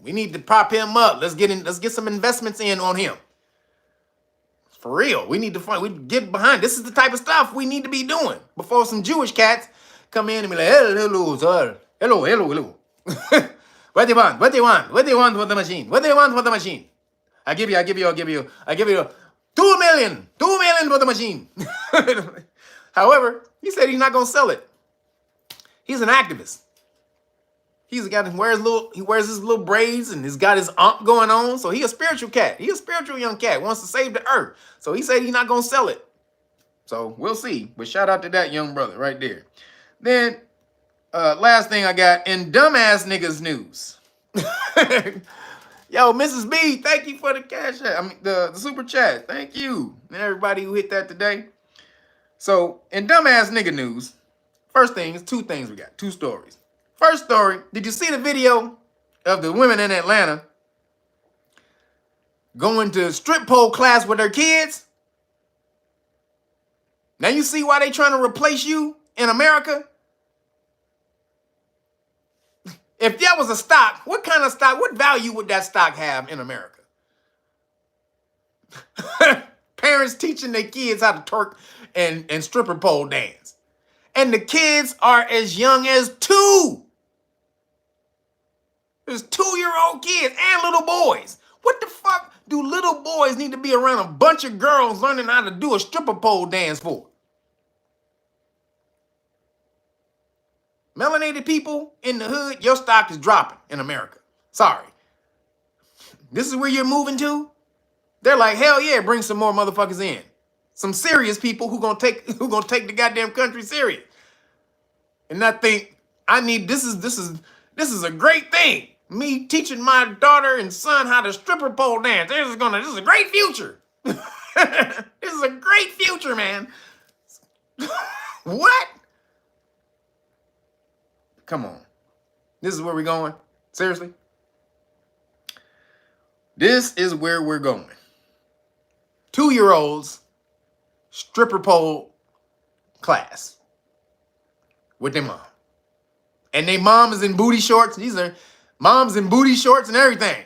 S1: We need to prop him up. Let's get some investments in on him. For real. We get behind. This is the type of stuff we need to be doing before some Jewish cats come in and be like, hello, sir. Hello. What do you want? What do you want? What do you want for the machine? What do you want for the machine? I give you 2 million. 2 million for the machine. However, he said he's not gonna sell it. He's an activist. He's a guy that wears his little braids and he's got his ump going on. So he's a spiritual cat. He's a spiritual young cat, wants to save the earth. So he said he's not gonna sell it. So we'll see. But shout out to that young brother right there. Then last thing I got in dumbass niggas news. Yo, Mrs. B, thank you for the cash app. I mean, the super chat. Thank you. And everybody who hit that today. So, in dumbass nigga news, first thing is two things we got. Two stories. First story, did you see the video of the women in Atlanta going to strip pole class with their kids? Now you see why they trying to replace you in America? If that was a stock, what kind of stock, what value would that stock have in America? Parents teaching their kids how to twerk and stripper pole dance. And the kids are as young as 2. There's 2-year-old kids and little boys. What the fuck do little boys need to be around a bunch of girls learning how to do a stripper pole dance for? Melanated people in the hood, your stock is dropping in America. Sorry. This is where you're moving to? They're like, hell yeah, bring some more motherfuckers in. Some serious people who gonna take the goddamn country serious. And not think, this is a great thing. Me teaching my daughter and son how to stripper pole dance. This is a great future. This is a great future, man. What? Come on. This is where we're going? Seriously? This is where we're going. 2-year-olds, stripper pole class with their mom. And their mom is in booty shorts. These are moms in booty shorts and everything.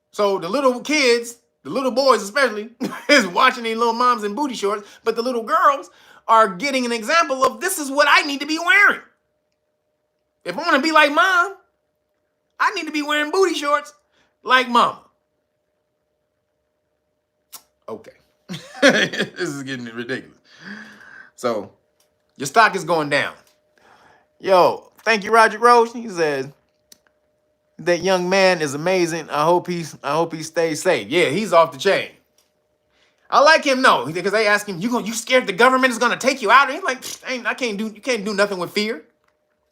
S1: So the little kids, the little boys especially, is watching their little moms in booty shorts, but the little girls are getting an example of this is what I need to be wearing. If I want to be like mom, I need to be wearing booty shorts like mama. Okay. This is getting ridiculous. So, your stock is going down. Yo, thank you, Roger Roach. He says, that young man is amazing. I hope he stays safe. Yeah, he's off the chain. I like him, no, because they ask him, you scared the government is gonna take you out? And he's like, you can't do nothing with fear.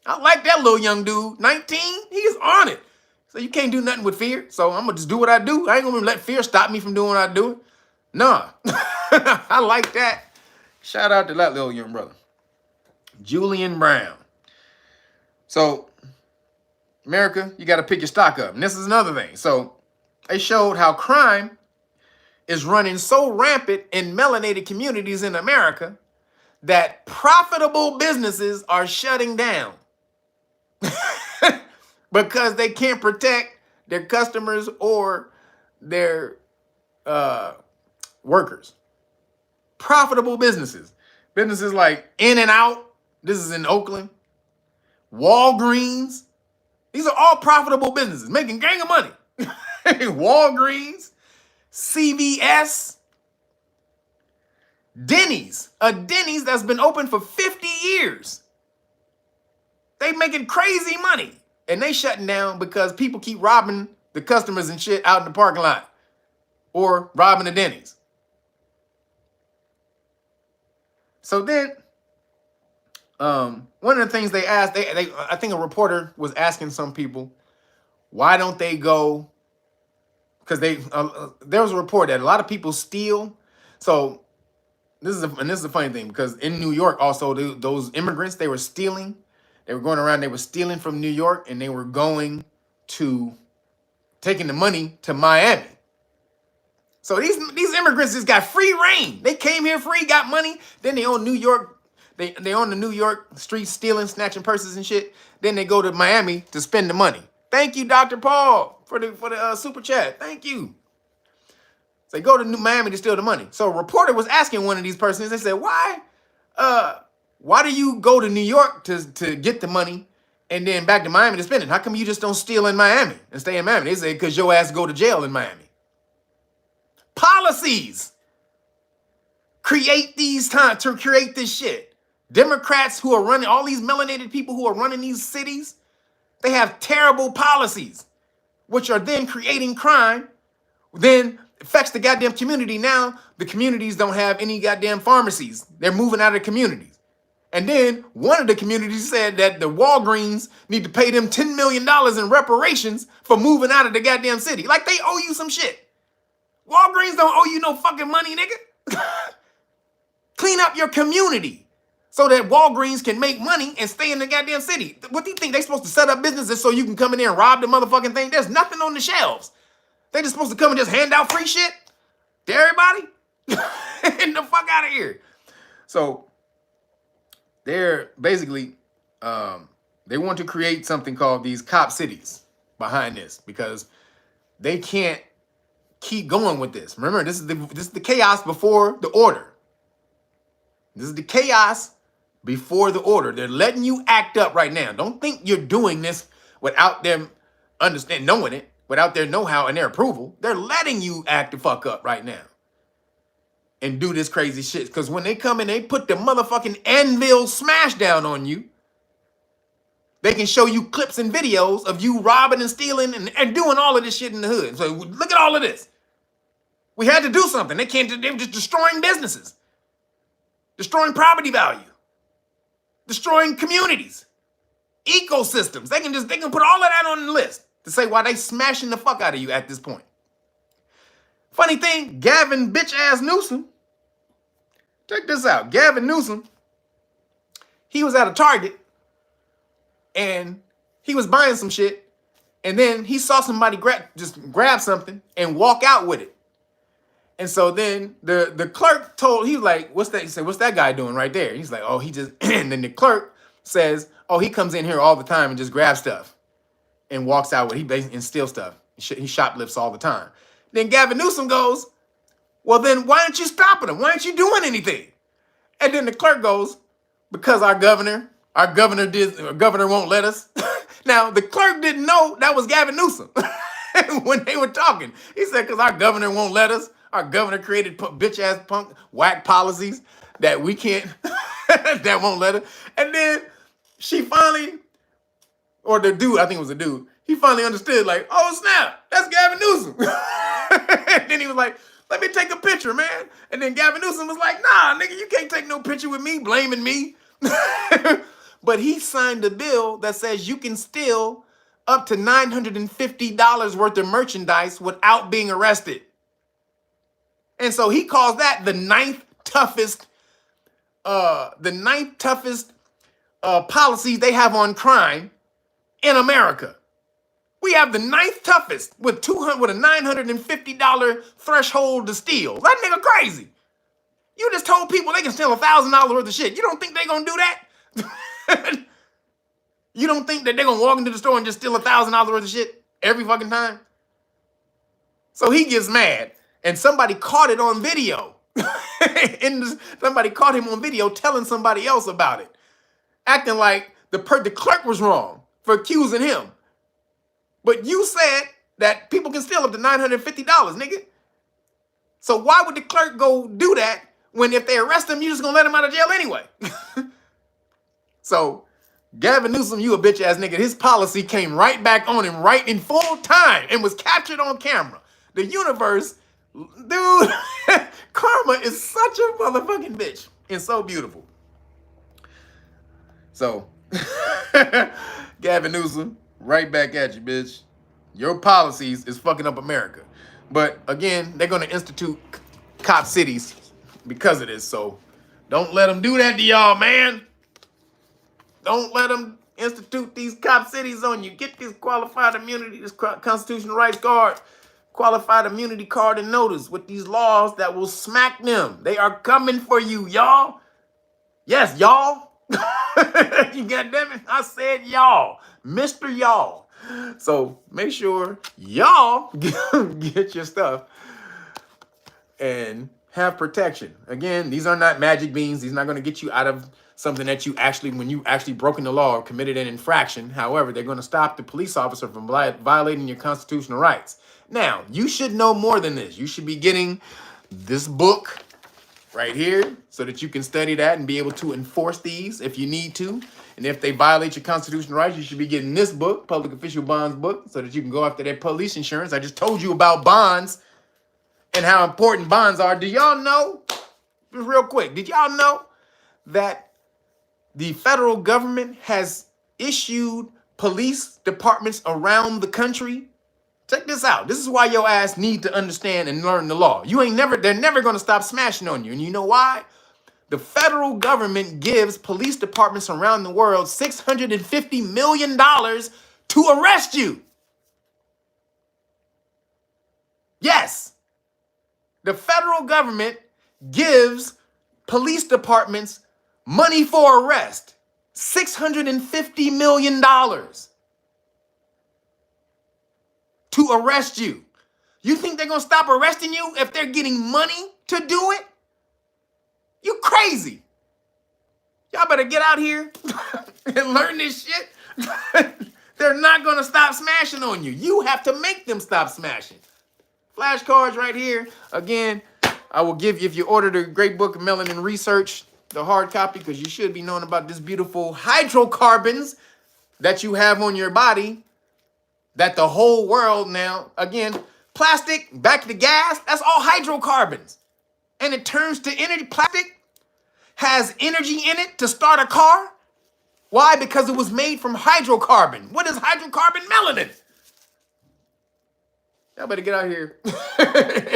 S1: I like that little young dude, 19, he's on it. So you can't do nothing with fear. So I'm gonna just do what I do. I ain't gonna let fear stop me from doing what I do. Nah, I like that. Shout out to that little young brother. Julian Brown. So, America, you gotta pick your stock up. And this is another thing. So, they showed how crime is running so rampant in melanated communities in America that profitable businesses are shutting down. Because they can't protect their customers or their workers. Profitable businesses. Businesses like In and Out. This is in Oakland. Walgreens. These are all profitable businesses making gang of money. Walgreens. CVS. Denny's. A Denny's that's been open for 50 years. They making crazy money. And they shutting down because people keep robbing the customers and shit out in the parking lot. Or robbing the Denny's. So then, one of the things they asked, I think a reporter was asking some people, why don't they go? Because there was a report that a lot of people steal. So this is a funny thing, because in New York also, those immigrants, they were stealing. They were going around, they were stealing from New York, and they were taking the money to Miami. So these immigrants just got free reign. They came here free, got money. Then they own New York. They own the New York streets, stealing, snatching purses and shit. Then they go to Miami to spend the money. Thank you, Dr. Paul, for the super chat. Thank you. So they go to Miami to steal the money. So a reporter was asking one of these persons. They said, why do you go to New York to get the money and then back to Miami to spend it? How come you just don't steal in Miami and stay in Miami? They said, because your ass go to jail in Miami. Policies create these times to create this shit. Democrats who are running, all these melanated people who are running these cities, they have terrible policies, which are then creating crime, then affects the goddamn community. Now the communities don't have any goddamn pharmacies. They're moving out of the communities. And then one of the communities said that the Walgreens need to pay them $10 million in reparations for moving out of the goddamn city. Like they owe you some shit. Walgreens don't owe you no fucking money, nigga. Clean up your community so that Walgreens can make money and stay in the goddamn city. What do you think? They supposed to set up businesses so you can come in there and rob the motherfucking thing? There's nothing on the shelves. They just supposed to come and just hand out free shit to everybody? Get the fuck out of here. So they're basically, they want to create something called these cop cities behind this because they can't keep going with this. Remember, this is the chaos before the order. This is the chaos before the order. They're letting you act up right now. Don't think you're doing this without them knowing it, without their know-how and their approval. They're letting you act the fuck up right now and do this crazy shit. Because when they come in, they put the motherfucking anvil smash down on you. They can show you clips and videos of you robbing and stealing and doing all of this shit in the hood. So look at all of this. We had to do something. They were just destroying businesses, destroying property value, destroying communities, ecosystems. They can put all of that on the list to say why they smashing the fuck out of you at this point. Funny thing, Gavin bitch ass Newsom. Check this out. Gavin Newsom, he was at a Target and he was buying some shit, and then he saw somebody grab something and walk out with it. And so then the clerk he was like, what's that? He said, what's that guy doing right there? He's like, oh, he just, and then the clerk says, oh, he comes in here all the time and just grabs stuff and walks out with it. He basically steals stuff. He shoplifts all the time. Then Gavin Newsom goes, well, then why aren't you stopping him? Why aren't you doing anything? And then the clerk goes, because our governor won't let us. Now, the clerk didn't know that was Gavin Newsom when they were talking. He said, because our governor won't let us. Our governor created bitch-ass punk whack policies that we can't, that won't let us. And then she finally, or the dude, I think it was a dude, he finally understood, like, oh, snap, that's Gavin Newsom. And then he was like, let me take a picture, man. And then Gavin Newsom was like, nah, nigga, you can't take no picture with me, blaming me. But he signed a bill that says you can steal up to $950 worth of merchandise without being arrested. And so he calls that the ninth toughest policies they have on crime in America. We have the ninth toughest with a $950 threshold to steal. That nigga crazy. You just told people they can steal $1,000 worth of shit. You don't think they gonna do that? You don't think that they're gonna walk into the store and just steal $1,000 worth of shit every fucking time? So he gets mad, and somebody caught it on video. Somebody caught him on video telling somebody else about it, acting like the clerk was wrong for accusing him. But you said that people can steal up to $950, nigga. So why would the clerk go do that when if they arrest him, you just gonna let him out of jail anyway? So Gavin Newsom, you a bitch ass nigga. His policy came right back on him right in full time and was captured on camera. The universe, dude, karma is such a motherfucking bitch and so beautiful. So Gavin Newsom, right back at you, bitch. Your policies is fucking up America. But again, they're going to institute cop cities because of this. So don't let them do that to y'all, man. Don't let them institute these cop cities on you. Get this qualified immunity, this constitutional rights card, qualified immunity card and notice with these laws that will smack them. They are coming for you, y'all. Yes, y'all. You goddamn it, I said y'all, Mr. Y'all. So make sure y'all get your stuff and have protection. Again, these are not magic beans. These are not going to get you out of something that you actually, when you actually broken the law or committed an infraction. However, they're going to stop the police officer from violating your constitutional rights. Now, you should know more than this. You should be getting this book right here so that you can study that and be able to enforce these if you need to. And if they violate your constitutional rights, you should be getting this book, Public Official Bonds book, so that you can go after their police insurance. I just told you about bonds and how important bonds are. Do y'all know, just real quick, did y'all know that The federal government has issued police departments around the country. Check this out. This is why your ass need to understand and learn the law. They're never going to stop smashing on you. And you know why? The federal government gives police departments around the world $650 million to arrest you. Yes. The federal government gives police departments money for arrest. $650 million to arrest you. You think they're going to stop arresting you if they're getting money to do it? You crazy. Y'all better get out here and learn this shit. They're not going to stop smashing on you. You have to make them stop smashing. Flashcards right here. Again, I will give you, if you order the Great Book of Melanin Research, the hard copy, because you should be knowing about this beautiful hydrocarbons that you have on your body, that the whole world now, again, plastic, back to gas, that's all hydrocarbons. And it turns to energy. Plastic has energy in it to start a car. Why? Because it was made from hydrocarbon. What is hydrocarbon? Melanin. Y'all better get out here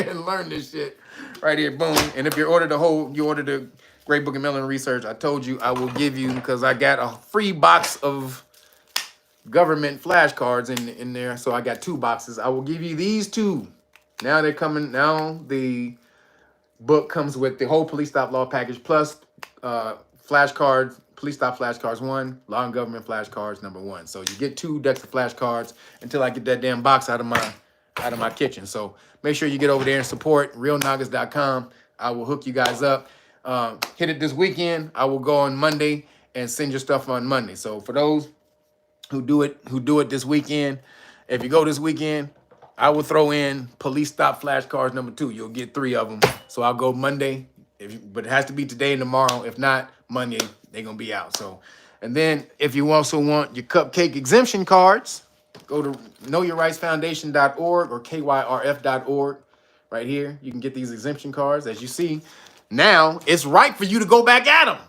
S1: and learn this shit. Right here, boom. And if you order the Great Book of Melanin Research, I told you I will give you, because I got a free box of government flashcards in there. So I got 2 boxes. I will give you these 2. Now they're coming. Now the book comes with the whole police stop law package plus flashcards, police stop flashcards 1, law and government flashcards number 1. So you get 2 decks of flashcards until I get that damn box out of my kitchen. So make sure you get over there and support realnagas.com. I will hook you guys up. Hit it this weekend. I will go on Monday and send your stuff on Monday. So for those who do it this weekend, if you go this weekend, I will throw in police stop flashcards number 2. You'll get 3 of them. So I'll go Monday, but it has to be today and tomorrow. If not, Monday, they're going to be out. So, and then if you also want your cupcake exemption cards, go to knowyourrightsfoundation.org or kyrf.org. Right here, you can get these exemption cards. As you see, now it's right for you to go back at them.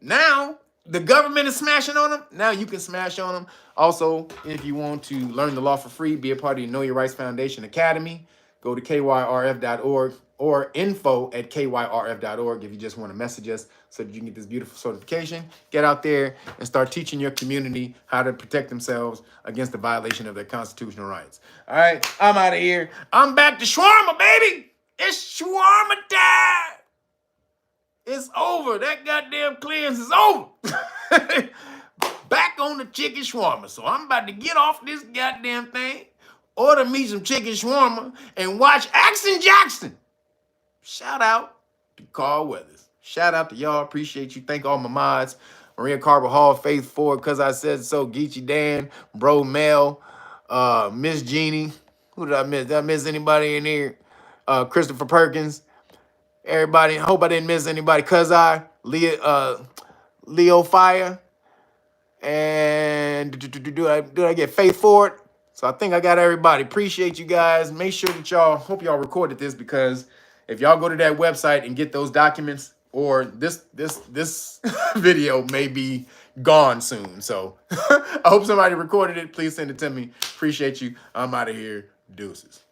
S1: Now the government is smashing on them. Now you can smash on them. Also, if you want to learn the law for free, be a part of the Know Your Rights Foundation Academy, go to kyrf.org or info@kyrf.org if you just want to message us so that you can get this beautiful certification. Get out there and start teaching your community how to protect themselves against the violation of their constitutional rights. All right, I'm out of here. I'm back to shawarma, baby. It's shawarma time. It's over. That goddamn cleanse is over. Back on the chicken shawarma. So I'm about to get off this goddamn thing, order me some chicken shawarma, and watch Action Jackson. Shout out to Carl Weathers. Shout out to y'all. Appreciate you. Thank all my mods. Maria Carbajal, Faith Ford, Cause I Said So, Geechee Dan, Bro Mel, Miss Jeannie. Who did I miss? Did I miss anybody in here? Christopher Perkins. Everybody, hope I didn't miss anybody. Cuz I, Leo Fire, and did I get Faith Ford? So I think I got everybody. Appreciate you guys. Make sure that y'all, hope y'all recorded this, because if y'all go to that website and get those documents, or this video may be gone soon. So I hope somebody recorded it. Please send it to me. Appreciate you. I'm out of here. Deuces.